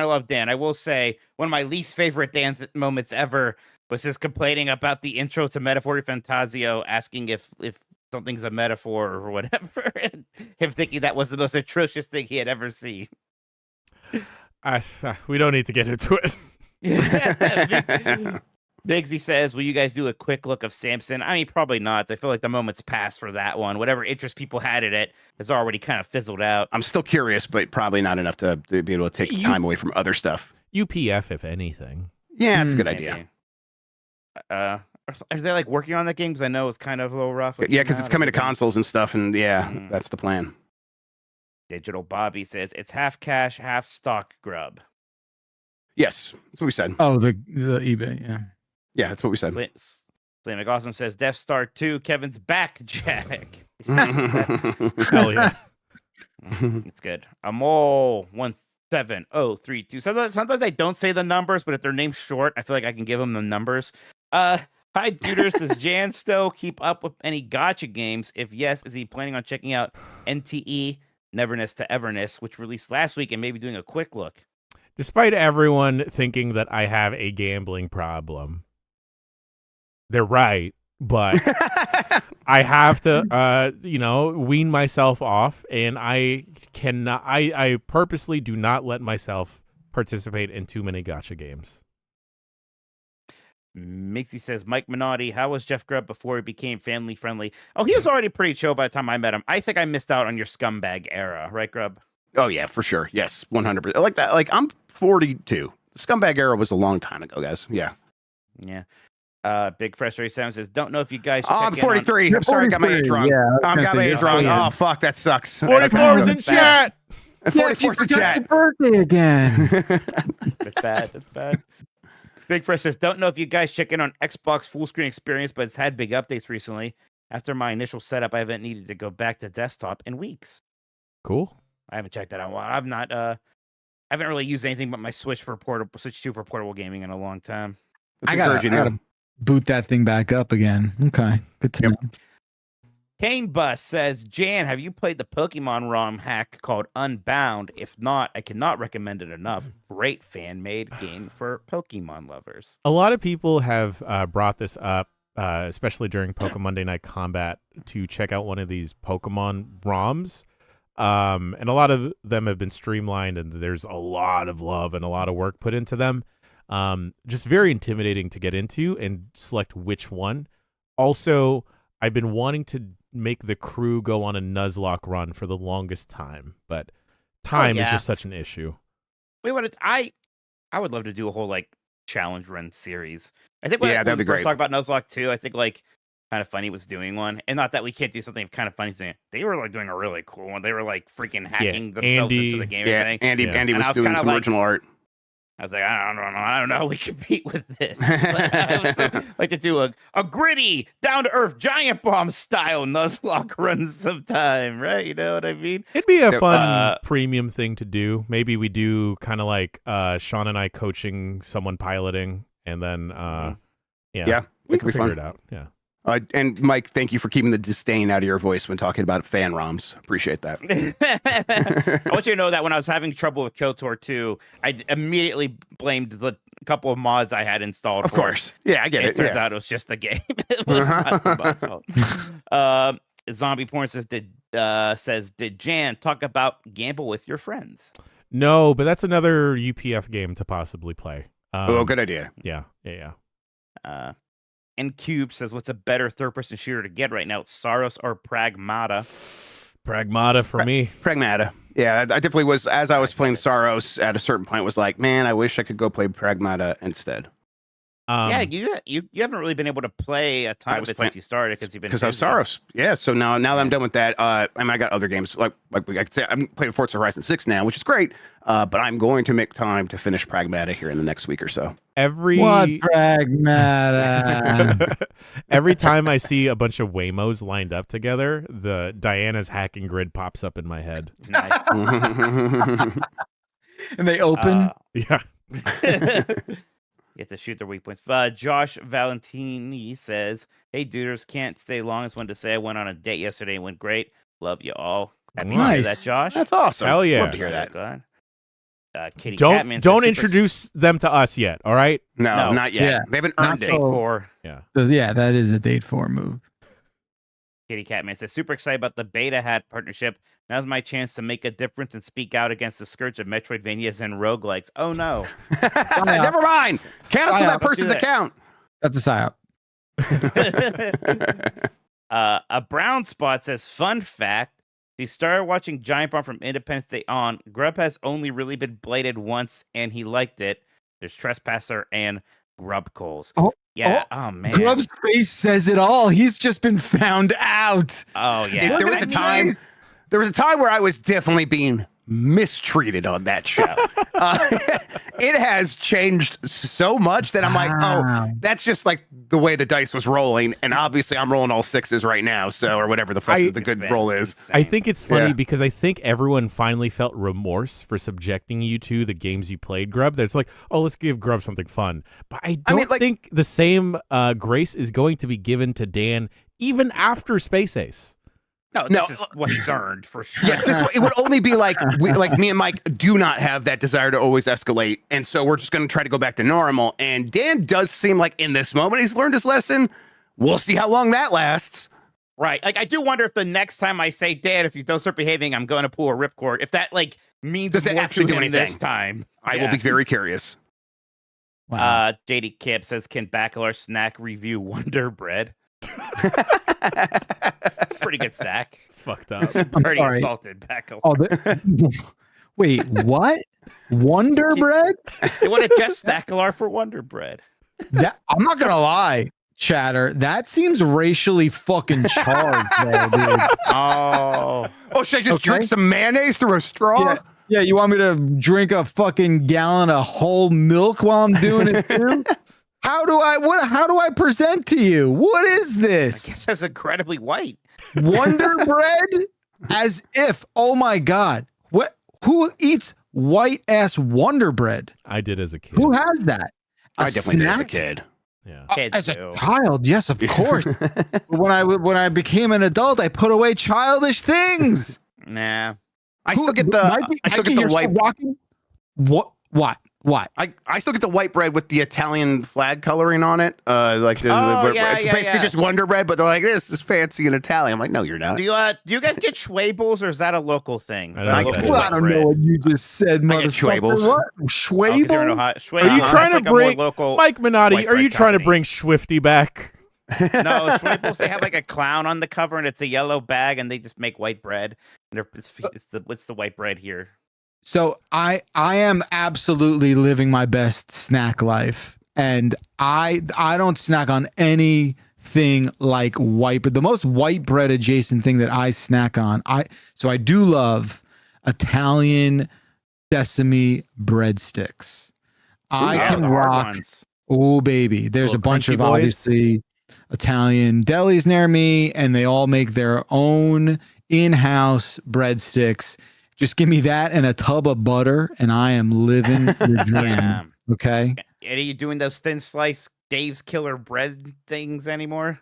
love Dan. I will say one of my least favorite Dan moments ever was his complaining about the intro to Metaphor Fantasio, asking if something's a metaphor or whatever, and him thinking that was the most atrocious thing he had ever seen. We don't need to get into it. Biggsy says, will you guys do a quick look of Samson? I mean, probably not. I feel like the moment's passed for that one. Whatever interest people had in it has already kind of fizzled out. I'm still curious, but probably not enough to be able to take time away from other stuff. UPF, if anything. Yeah, it's a good idea. Are they like working on that game? Because I know it's kind of a little rough. Yeah, because it's coming to consoles and stuff, and that's the plan. Digital Bobby says, it's half cash, half stock, Grubb. Yes, that's what we said. Oh, the eBay, yeah. Yeah, that's what we said. Slim McAwesome says Death Star 2, Kevin's back, Jack. Hell yeah. It's good. Amol 17032. Sometimes I don't say the numbers, but if their name's short, I feel like I can give them the numbers. Hi, Duders. Does Jan still keep up with any gacha games? If yes, is he planning on checking out NTE Neverness to Everness, which released last week, and maybe doing a quick look? Despite everyone thinking that I have a gambling problem, they're right, but I have to, wean myself off, and I cannot. I purposely do not let myself participate in too many gacha games. Mixie says, Mike Minotti, how was Jeff Grubb before he became family friendly? Oh, he was already pretty chill by the time I met him. I think I missed out on your scumbag era, right, Grubb? Oh yeah, for sure. Yes, 100%. Like that. Like I'm 42. The scumbag era was a long time ago, guys. Yeah. Yeah. Big Fresh 37 says, don't know if you guys. I'm 43. I'm sorry, I got my age wrong. Yeah, I got my age wrong. Oh fuck, that sucks. 44 is in chat. 44 is in chat. Your birthday again. That's bad. That's bad. Big Fresh says, don't know if you guys check in on Xbox full screen experience, but it's had big updates recently. After my initial setup, I haven't needed to go back to desktop in weeks. Cool. I haven't checked that out. I'm not. I haven't really used anything but my Switch 2 for portable gaming in a long time. I gotta boot that thing back up again. Okay, good to know. Kane Bus says, Jan, have you played the Pokemon ROM hack called Unbound? If not, I cannot recommend it enough. Great fan-made game for Pokemon lovers. A lot of people have brought this up, especially during Pokemon Monday Night Combat, to check out one of these Pokemon ROMs. And a lot of them have been streamlined, and there's a lot of love and a lot of work put into them. Just very intimidating to get into and select which one. Also, I've been wanting to make the crew go on a Nuzlocke run for the longest time, but time is just such an issue. I would love to do a whole like challenge run series. I think when that'd be great. Talk about Nuzlocke too. I think like Kind of Funny was doing one, and not that we can't do something Kind of Funny. They were like doing a really cool one. They were like freaking hacking themselves into the game. Yeah, Andy was doing some original art. I was like, I don't know how we compete with this. But I would like to do a gritty, down to earth giant bomb style Nuzlocke run sometime, right? You know what I mean? It'd be a fun premium thing to do. Maybe we do kind of like Sean and I coaching someone piloting, and then we can figure it out. Yeah. And Mike, thank you for keeping the disdain out of your voice when talking about fan ROMs. Appreciate that. I want you to know that when I was having trouble with KOTOR 2, I immediately blamed the couple of mods I had installed. Of course. Yeah, I get it. It turns out it was just the game. It was not the mod. Zombie Porn says, did Jan talk about Gamble with your friends? No, but that's another UPF game to possibly play. Good idea. Yeah. And Cube says, "What's a better third-person shooter to get right now? Saros or Pragmata?" Pragmata for me. Pragmata. Yeah, I definitely was, as I was playing Saros, at a certain point was like, man, I wish I could go play Pragmata instead. Yeah, you haven't really been able to play a ton of it since you started because you've been because of Saros. Yeah, so now that I'm done with that, I mean, I got other games like I could say I'm playing Forza Horizon 6 now, which is great. But I'm going to make time to finish Pragmata here in the next week or so. What Pragmata? Every time I see a bunch of Waymos lined up together, the Diana's hacking grid pops up in my head. Nice. And they open. Yeah. You have to shoot their weak points. Josh Valentini says, "Hey, duders, can't stay long. Just wanted to say I went on a date yesterday and went great. Love you all." Happy to hear Nice. that, Josh. That's awesome. Hell yeah. Love to hear that. Glad. Kitty Don't Catman says, don't "Super introduce them to us yet. All right. No, No. not yet. Yeah. They haven't Not earned it. Date so- 4. Yeah. So, yeah, that is a date 4 move. Kitty Catman says, "Super excited about the Beta Hat partnership. Now's my chance to make a difference and speak out against the scourge of Metroidvanias and roguelikes." Oh no. Never mind. Cancel that Don't do person's that. account. That's a psyop. A brown spot says, "Fun fact, he started watching Giant Bomb from Independence Day on. Grubb has only really been bladed once and he liked it. There's Trespasser and Grubb Coals." Yeah. Oh man. Grubb's face says it all. He's just been found out. Oh yeah. There was a time. There was a time where I was definitely being mistreated on that show. It has changed so much that I'm like, Wow. oh, that's just like the way the dice was rolling, and obviously I'm rolling all 6s right now, so or whatever the fuck the good roll is. I think it's funny Yeah. because I think everyone finally felt remorse for subjecting you to the games you played, Grubb. That's like, oh, let's give Grubb something fun. But I don't think the same grace is going to be given to Dan even after Space Ace. No, this is what he's earned for sure. Yes, it would only be like like me and Mike do not have that desire to always escalate, and so we're just going to try to go back to normal. And Dan does seem like in this moment he's learned his lesson. We'll see how long that lasts. Right. Like, I do wonder if the next time I say, "Dad, if you don't start behaving, I'm going to pull a ripcord," if that like means Does it more actually to do him anything? this time. I will be very curious. Wow. JD Kip says, "Can Bacalar snack review Wonder Bread?" Pretty good snack. It's fucked up. Pretty sorry. insulted Bacalar. Oh, wait, what? Wonder Bread? They want to just Snackler for Wonder Bread. I'm not gonna lie, chatter. That seems racially fucking charged, there, dude. Oh. Oh, should I just Okay. drink some mayonnaise through a straw? Yeah, you want me to drink a fucking gallon of whole milk while I'm doing it too? How do I present to you? What is I this? guess that's incredibly white. Wonder Bread? As if, oh my God. Who eats white ass Wonder Bread? I did as a kid. Who has that? I definitely did as a snack? kid. Yeah. Kids As a do. child, yes, of course. when I became an adult, I put away childish things. Nah. I still get the white. What? I still get the white bread with the Italian flag coloring on it. It's basically just Wonder Bread, but they're like, this is fancy in Italian. I'm like, no, you're not. Do you guys get Schwabels, or is that a local thing? I don't know what that is. I don't know what you just said, I get motherfucker. Schwabels. What? Oh, 'cause you're in Schwabel? Ohio. Schwabel, Are you that's trying to like a more bring local Mike Minotti? white Are you bread trying to company. bring Swifty back? No, Schwabels, they have like a clown on the cover, and it's a yellow bag, and they just make white bread. And it's the white bread here. So I am absolutely living my best snack life, and I don't snack on anything like white bread. The most white bread adjacent thing that I snack on, I do love Italian sesame breadsticks. I Oh, can the hard rock. ones. Oh baby, there's Little a bunch crunchy of boys. obviously Italian delis near me, and they all make their own in-house breadsticks. Just give me that and a tub of butter, and I am living the dream. Yeah. Okay. Are you doing those thin slice Dave's Killer bread things anymore?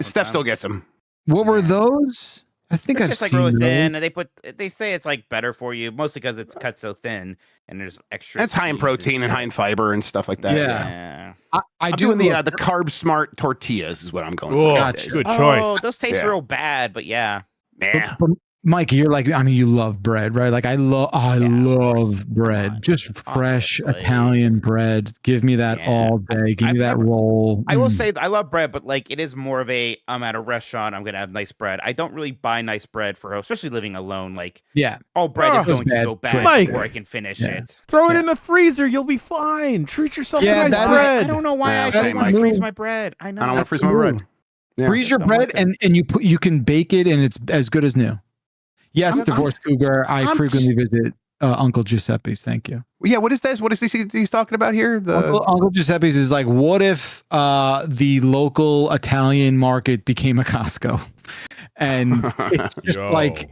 Steph still gets them. What were those? I think It's I've just like seen really those. thin, and they say it's like better for you, mostly because it's cut so thin, and there's extra. It's high in seeds protein and high in fiber and stuff like that. Yeah. Yeah. I I'm do doing look- the carb smart tortillas is what I'm going Oh, for. Gotcha. good Oh, choice. those taste Yeah. real bad, but yeah. Nah. but Mike, you're like, I mean, you love bread, right? Like I love bread. on, Just fresh obviously. Italian bread. Give me that Yeah. all day. Give me that roll. I will say I love bread, but like it is more of a I'm at a restaurant, I'm gonna have nice bread. I don't really buy nice bread for especially living alone. Like all bread is going to go bad Mike. before I can finish Yeah. it. Throw it in the freezer. You'll be fine. Treat yourself Yeah, to nice that- bread. I don't know why Yeah, I same, don't want to Mike. freeze my bread. I know. I don't want to freeze my bread. Yeah. Freeze your Just don't bread want and you can bake it and it's as good as new. Yes, I'm- Divorce Cougar. I I'm- frequently visit Uncle Giuseppe's. Thank you. Yeah, what is this? What is he's talking about here? Uncle Giuseppe's is like, what if the local Italian market became a Costco? And it's just Yo. like,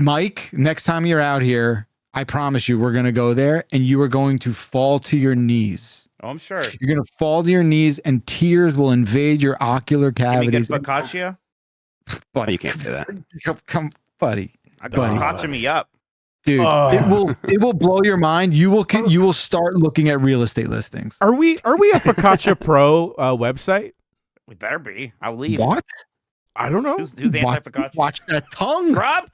Mike, next time you're out here, I promise you, we're going to go there and you are going to fall to your knees. Oh, I'm sure. You're going to fall to your knees and tears will invade your ocular Can we get cavities. focaccia? Buddy, You can't say that. Come, buddy. I got Buddy. focaccia me up. Dude, it will blow your mind. You will start looking at real estate listings. Are we a Focaccia Pro website? We better be. I'll leave. What? I don't know. Who's anti-focaccia? Watch that tongue. Grubb!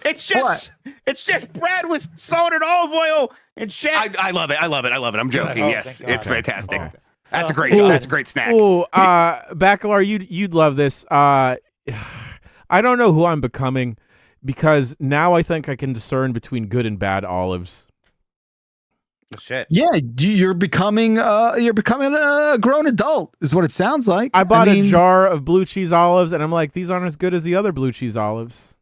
It's just bread with salt and olive oil and shit. I love it. I love it. I'm joking. Oh, yes, thank God. it's fantastic. Oh. That's a great snack. Oh, Bacalar, you'd love this. I don't know who I'm becoming because now I think I can discern between good and bad olives. Shit. Yeah, you're becoming a grown adult is what it sounds like. I bought mean, a jar of blue cheese olives, and I'm like, these aren't as good as the other blue cheese olives.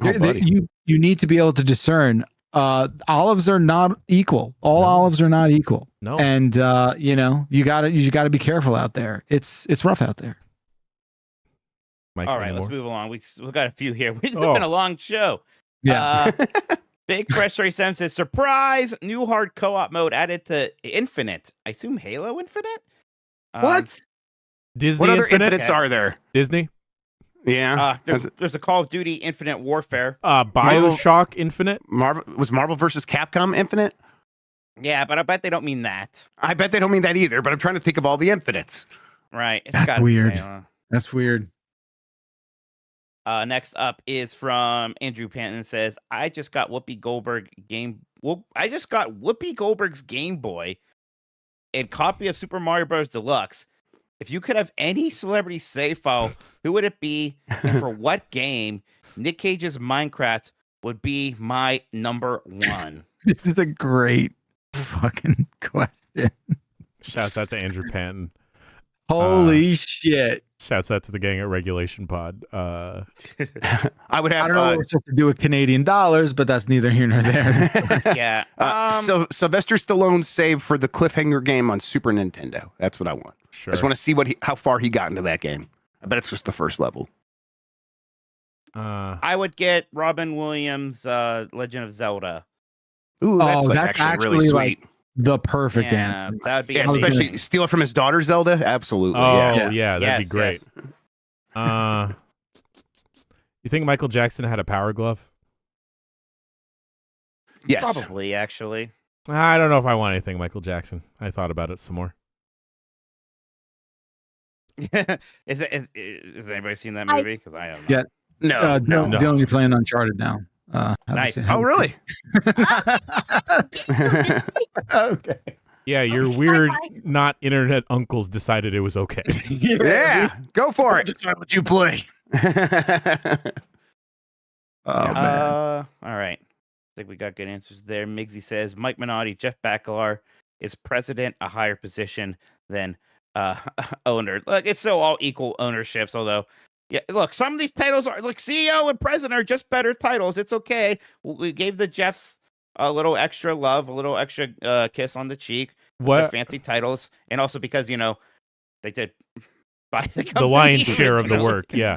you need to be able to discern. Olives are not equal. All olives are not equal. No. And you gotta be careful out there. It's rough out there. Mike, All right, any let's more? move along. We've got a few here. It's Oh. been a long show. Yeah. Big Fresh 37 says, surprise! New hard co-op mode added to Infinite. I assume Halo Infinite? What? Disney What other Infinite? infinites are there? Disney? Yeah. There's the Call of Duty Infinite Warfare. Bioshock Infinite? Marvel versus Capcom Infinite? Yeah, but I bet they don't mean that. I bet they don't mean that either, but I'm trying to think of all the infinites. Right. It's That's gotta be weird. Halo. That's weird. Next up is from Andrew Panton. Says, I just got Whoopi Goldberg's Game Boy and copy of Super Mario Bros. Deluxe. If you could have any celebrity save file, who would it be and for what game? Nick Cage's Minecraft would be my number one. This is a great fucking question. Shouts out to Andrew Panton. Holy shit. Shouts out to the gang at Regulation Pod. I would have. I don't know what we're supposed to do with Canadian dollars, but that's neither here nor there. Yeah. So Sylvester Stallone's save for the cliffhanger game on Super Nintendo. That's what I want. Sure. I just want to see how far he got into that game. I bet it's just the first level. I would get Robin Williams' Legend of Zelda. Ooh, that's, Oh, like that's actually really actually, sweet. The perfect Yeah, answer. that would be Yeah, amazing. especially steal it from his daughter Zelda. Absolutely. Oh, Yeah. yeah, that'd be Yes, great. yes. You think Michael Jackson had a power glove? Yes. Probably, actually. I don't know if I want anything Michael Jackson. I thought about it some more. Has anybody seen that movie? Because I have not. Yeah. No. Dylan, you're playing Uncharted now. Nice. Oh, really? Okay. Yeah, your weird not internet uncles decided it was okay. Yeah. Go for it. Just what you play. Oh man. All right. I think we got good answers there. Migsy says Mike Minotti, Jeff Bacalar is president, a higher position than owner. Look, it's so all equal ownerships, although yeah, look, some of these titles are like CEO and president are just better titles. It's okay. We gave the Jeffs a little extra love, a little extra kiss on the cheek. What? Their fancy titles, and also because they did buy the company. The lion's share of the originally. work, yeah.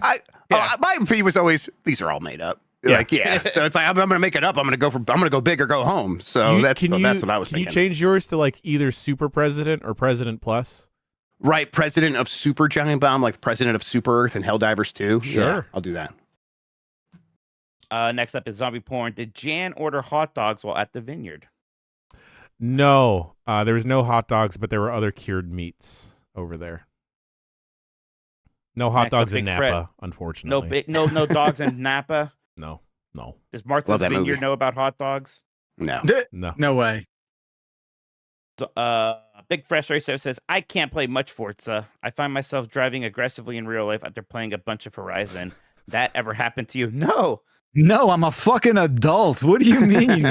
My fee was always these are all made up. Yeah. Like so it's like I'm gonna make it up. I'm gonna go big or go home. So that's what I was Can thinking. you change yours to like either super president or president plus? Right, president of Super Giant Bomb, like president of Super Earth and Helldivers 2. Sure. Yeah, I'll do that. Next up is zombie porn. Did Jan order hot dogs while at the vineyard? No, there was no hot dogs, but there were other cured meats over there. No hot Next up, dogs in Big Fred. Napa, unfortunately. No dogs in Napa. No. Does Martha's Love that Vineyard movie. know about hot dogs? No. No. No way. Big Fresh Racer says, I can't play much Forza. I find myself driving aggressively in real life after playing a bunch of Horizon. That ever happened to you? No. No, I'm a fucking adult. What do you mean?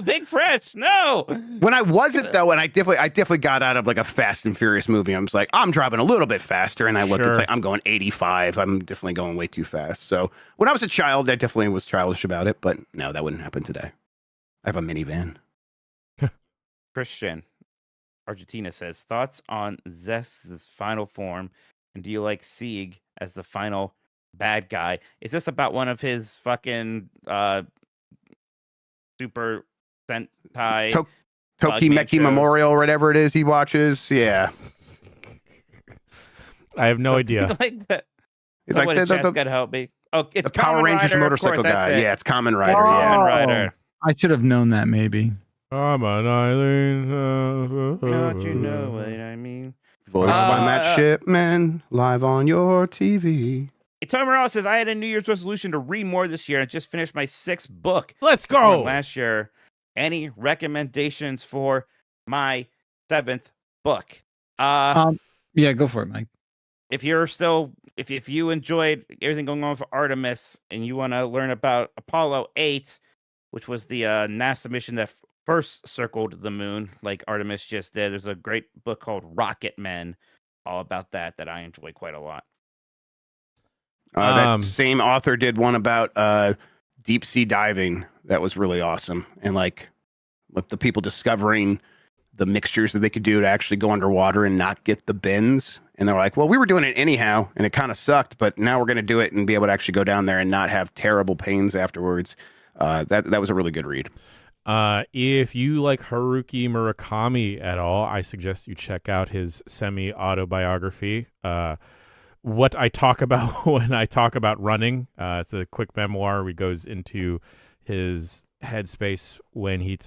Big Fresh, no. When I wasn't though, and I definitely got out of like a Fast and Furious movie. I was like, I'm driving a little bit faster, and I look, it's like I'm going 85. I'm definitely going way too fast. So when I was a child, I definitely was childish about it. But no, that wouldn't happen today. I have a minivan. Christian, Argentina says, thoughts on Zest's final form, and do you like Sieg as the final bad guy? Is this about one of his fucking Super Sentai Tokimeki Memorial or whatever it is he watches? Yeah. I have no idea. Like that. It's like the gotta help me. Oh, it's the Power Kamen Rangers Rider, motorcycle guy. Yeah, it's Kamen Rider. Kamen Yeah. Rider. I should have known that maybe. I'm an island. Don't you know what I mean? Voiced by Matt Shipman, live on your TV. Tom Morales says, I had a New Year's resolution to read more this year and just finished my 6th book. Let's go. Last year. Any recommendations for my 7th book? Yeah, go for it, Mike. If you're still, if you enjoyed everything going on for Artemis and you want to learn about Apollo 8, which was the NASA mission that first circled the moon, like Artemis just did, there's a great book called Rocket Men, all about that I enjoy quite a lot. That same author did one about deep sea diving that was really awesome, and like the people discovering the mixtures that they could do to actually go underwater and not get the bends. And they're like, well, we were doing it anyhow, and it kind of sucked, but now we're going to do it and be able to actually go down there and not have terrible pains afterwards. That was a really good read. If you like Haruki Murakami at all, I suggest you check out his semi-autobiography, What I Talk About When I Talk About Running. It's a quick memoir where he goes into his headspace when he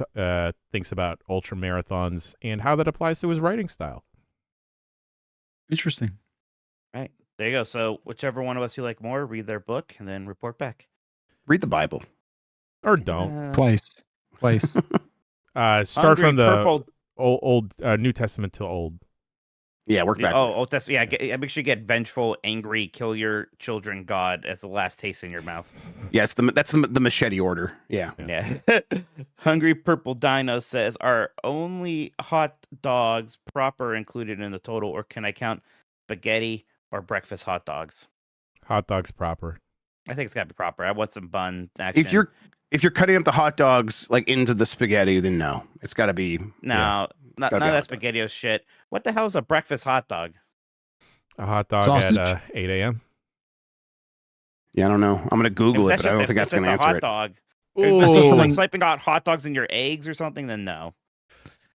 thinks about ultra marathons and how that applies to his writing style. Interesting. Right. There you go. So whichever one of us you like more, read their book and then report back. Read the Bible. Or don't. Twice. Start from the old New Testament to old. Yeah, work back. Old Testament. Yeah, make sure you get vengeful, angry, kill your children, God, as the last taste in your mouth. Yeah, that's the machete order. Yeah. Hungry Purple Dino says, are only hot dogs proper included in the total, or can I count spaghetti or breakfast hot dogs? Hot dogs proper. I think it's got to be proper. I want some bun action. If you're cutting up the hot dogs like into the spaghetti, then no, it's got to be none of that SpaghettiOs shit. What the hell is a breakfast hot dog? A hot dog Sausage. at 8 a.m. Yeah, I don't know. I'm gonna Google it, but I don't think that's gonna answer it. Dog. Ooh. If it's like swiping out hot dogs in your eggs or something, then no.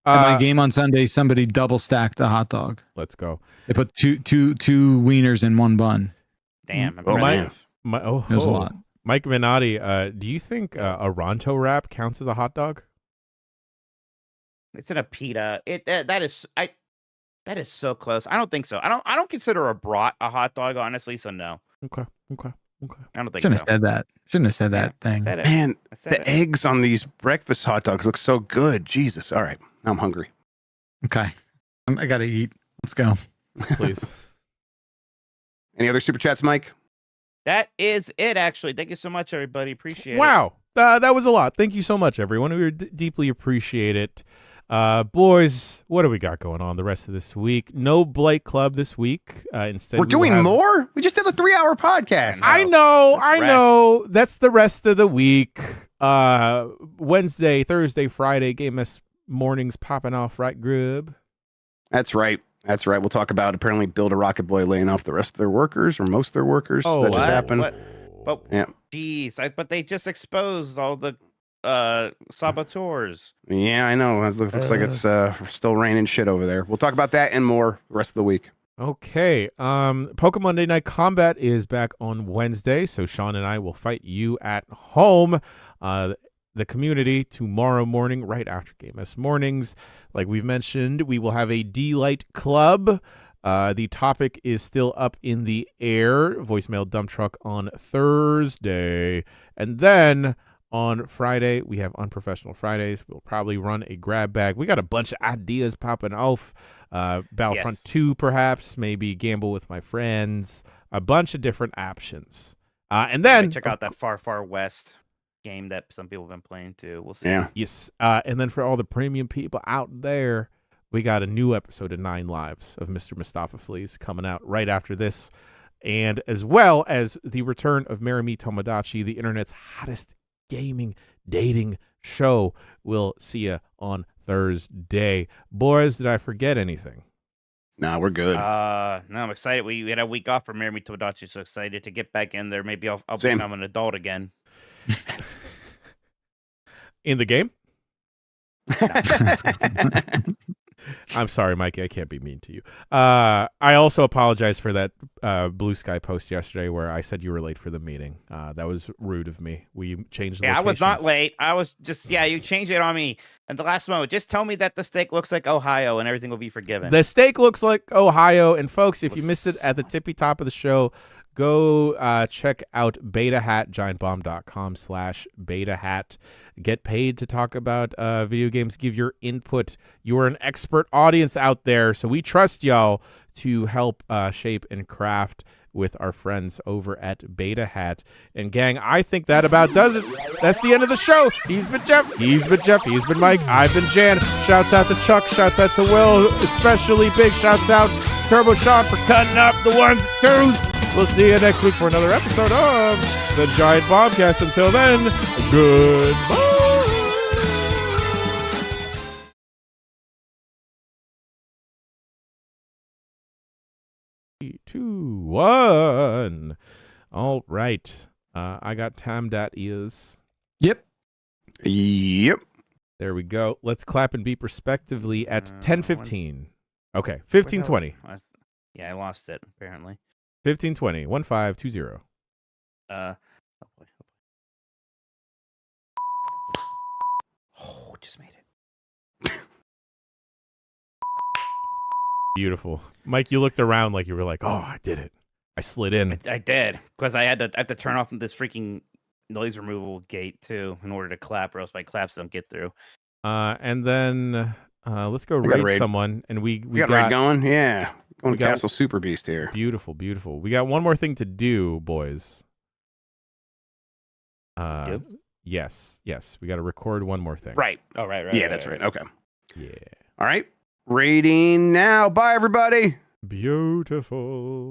At my game on Sunday, somebody double stacked a hot dog. Let's go. They put two wieners in one bun. Damn. Oh, man. It was a lot. Mike Minotti, do you think a Ronto wrap counts as a hot dog? It's in a pita. That is so close. I don't think so. I don't consider a brat a hot dog, honestly. So no. Okay. I don't think Shouldn't so. have said that. Shouldn't have said that thing. Said it. Man, I said the eggs on these breakfast hot dogs look so good. Jesus. All right, now I'm hungry. Okay. I gotta eat. Let's go. Please. Any other super chats, Mike? That is it, actually. Thank you so much, everybody. Appreciate it. Wow. That was a lot. Thank you so much, everyone. We deeply appreciate it. Boys, what do we got going on the rest of this week? No Blight Club this week. Instead, We're doing more? We just did a 3-hour podcast. I know. That's the rest of the week. Wednesday, Thursday, Friday, Game S mornings popping off, right, Grubb? That's right. We'll talk about apparently Build a Rocket Boy laying off the rest of their workers, or most of their workers. Oh, that just what? happened. But Yeah. geez, but they just exposed all the saboteurs. Yeah, I know. It looks like it's still raining shit over there. We'll talk about that and more the rest of the week. Okay. Pokemon Monday Night Combat is back on Wednesday, so Sean and I will fight you at home. The community tomorrow morning, right after Game S Mornings. Like we've mentioned, we will have a D-Light Club The topic is still up in the air. Voicemail dump truck on Thursday. And then on Friday, we have Unprofessional Fridays. We'll probably run a grab bag. We got a bunch of ideas popping off. Battlefront 2, perhaps. Maybe Gamble with My Friends. A bunch of different options. And then check out that Far Far West game that some people have been playing too. We'll see. Yeah. Yes. And then for all the premium people out there, we got a new episode of 9 Lives of Mr. Mustafa Fleas coming out right after this. And as well as the return of Marry Me Tomodachi, the internet's hottest gaming dating show. We'll see you on Thursday. Boys, did I forget anything? Nah, we're good. No, I'm excited. We had a week off for Marry Me Tomodachi, so excited to get back in there. Maybe I'll Same. become an adult again. In the game? I'm sorry, Mikey. I can't be mean to you. I also apologize for that Blue Sky post yesterday where I said you were late for the meeting. That was rude of me. We changed the Yeah, I was not locations. late. I was just, you changed it on me at the last moment. Just tell me that the steak looks like Ohio and everything will be forgiven. The steak looks like Ohio. And folks, if you missed it at the tippy top of the show, go check out betahat, giantbomb.com/betahat. Get paid to talk about video games. Give your input. You are an expert audience out there, so we trust y'all to help shape and craft with our friends over at Beta Hat. And gang, I think that about does it. That's the end of the show. He's been Jeff. He's been Jeff. He's been Mike. I've been Jan. Shouts out to Chuck. Shouts out to Will. Especially big shouts out to Turbo Sean for cutting up the ones and twos. We'll see you next week for another episode of the Giant Bombcast. Until then, goodbye. 3, 2, 1. All right. I got tam.is. Yep. Yep. There we go. Let's clap and beep respectively at 10:15. Okay, 15:20. Yeah, I lost it apparently. 15:20. 1520. Just made it. Beautiful. Mike, you looked around like you were like, "Oh, I did it. I slid in." I did because I have to turn off this freaking noise removal gate too in order to clap, or else my claps don't get through. And then let's go We got a raid raid. someone, and we got a raid going. Yeah. Going we to got- Castle Super Beast here. beautiful. We got one more thing to do, boys. Do? Yes. We got to record one more thing. Right. Oh, right. Yeah, that's right. Okay. Yeah. All right. Raiding now. Bye, everybody. Beautiful.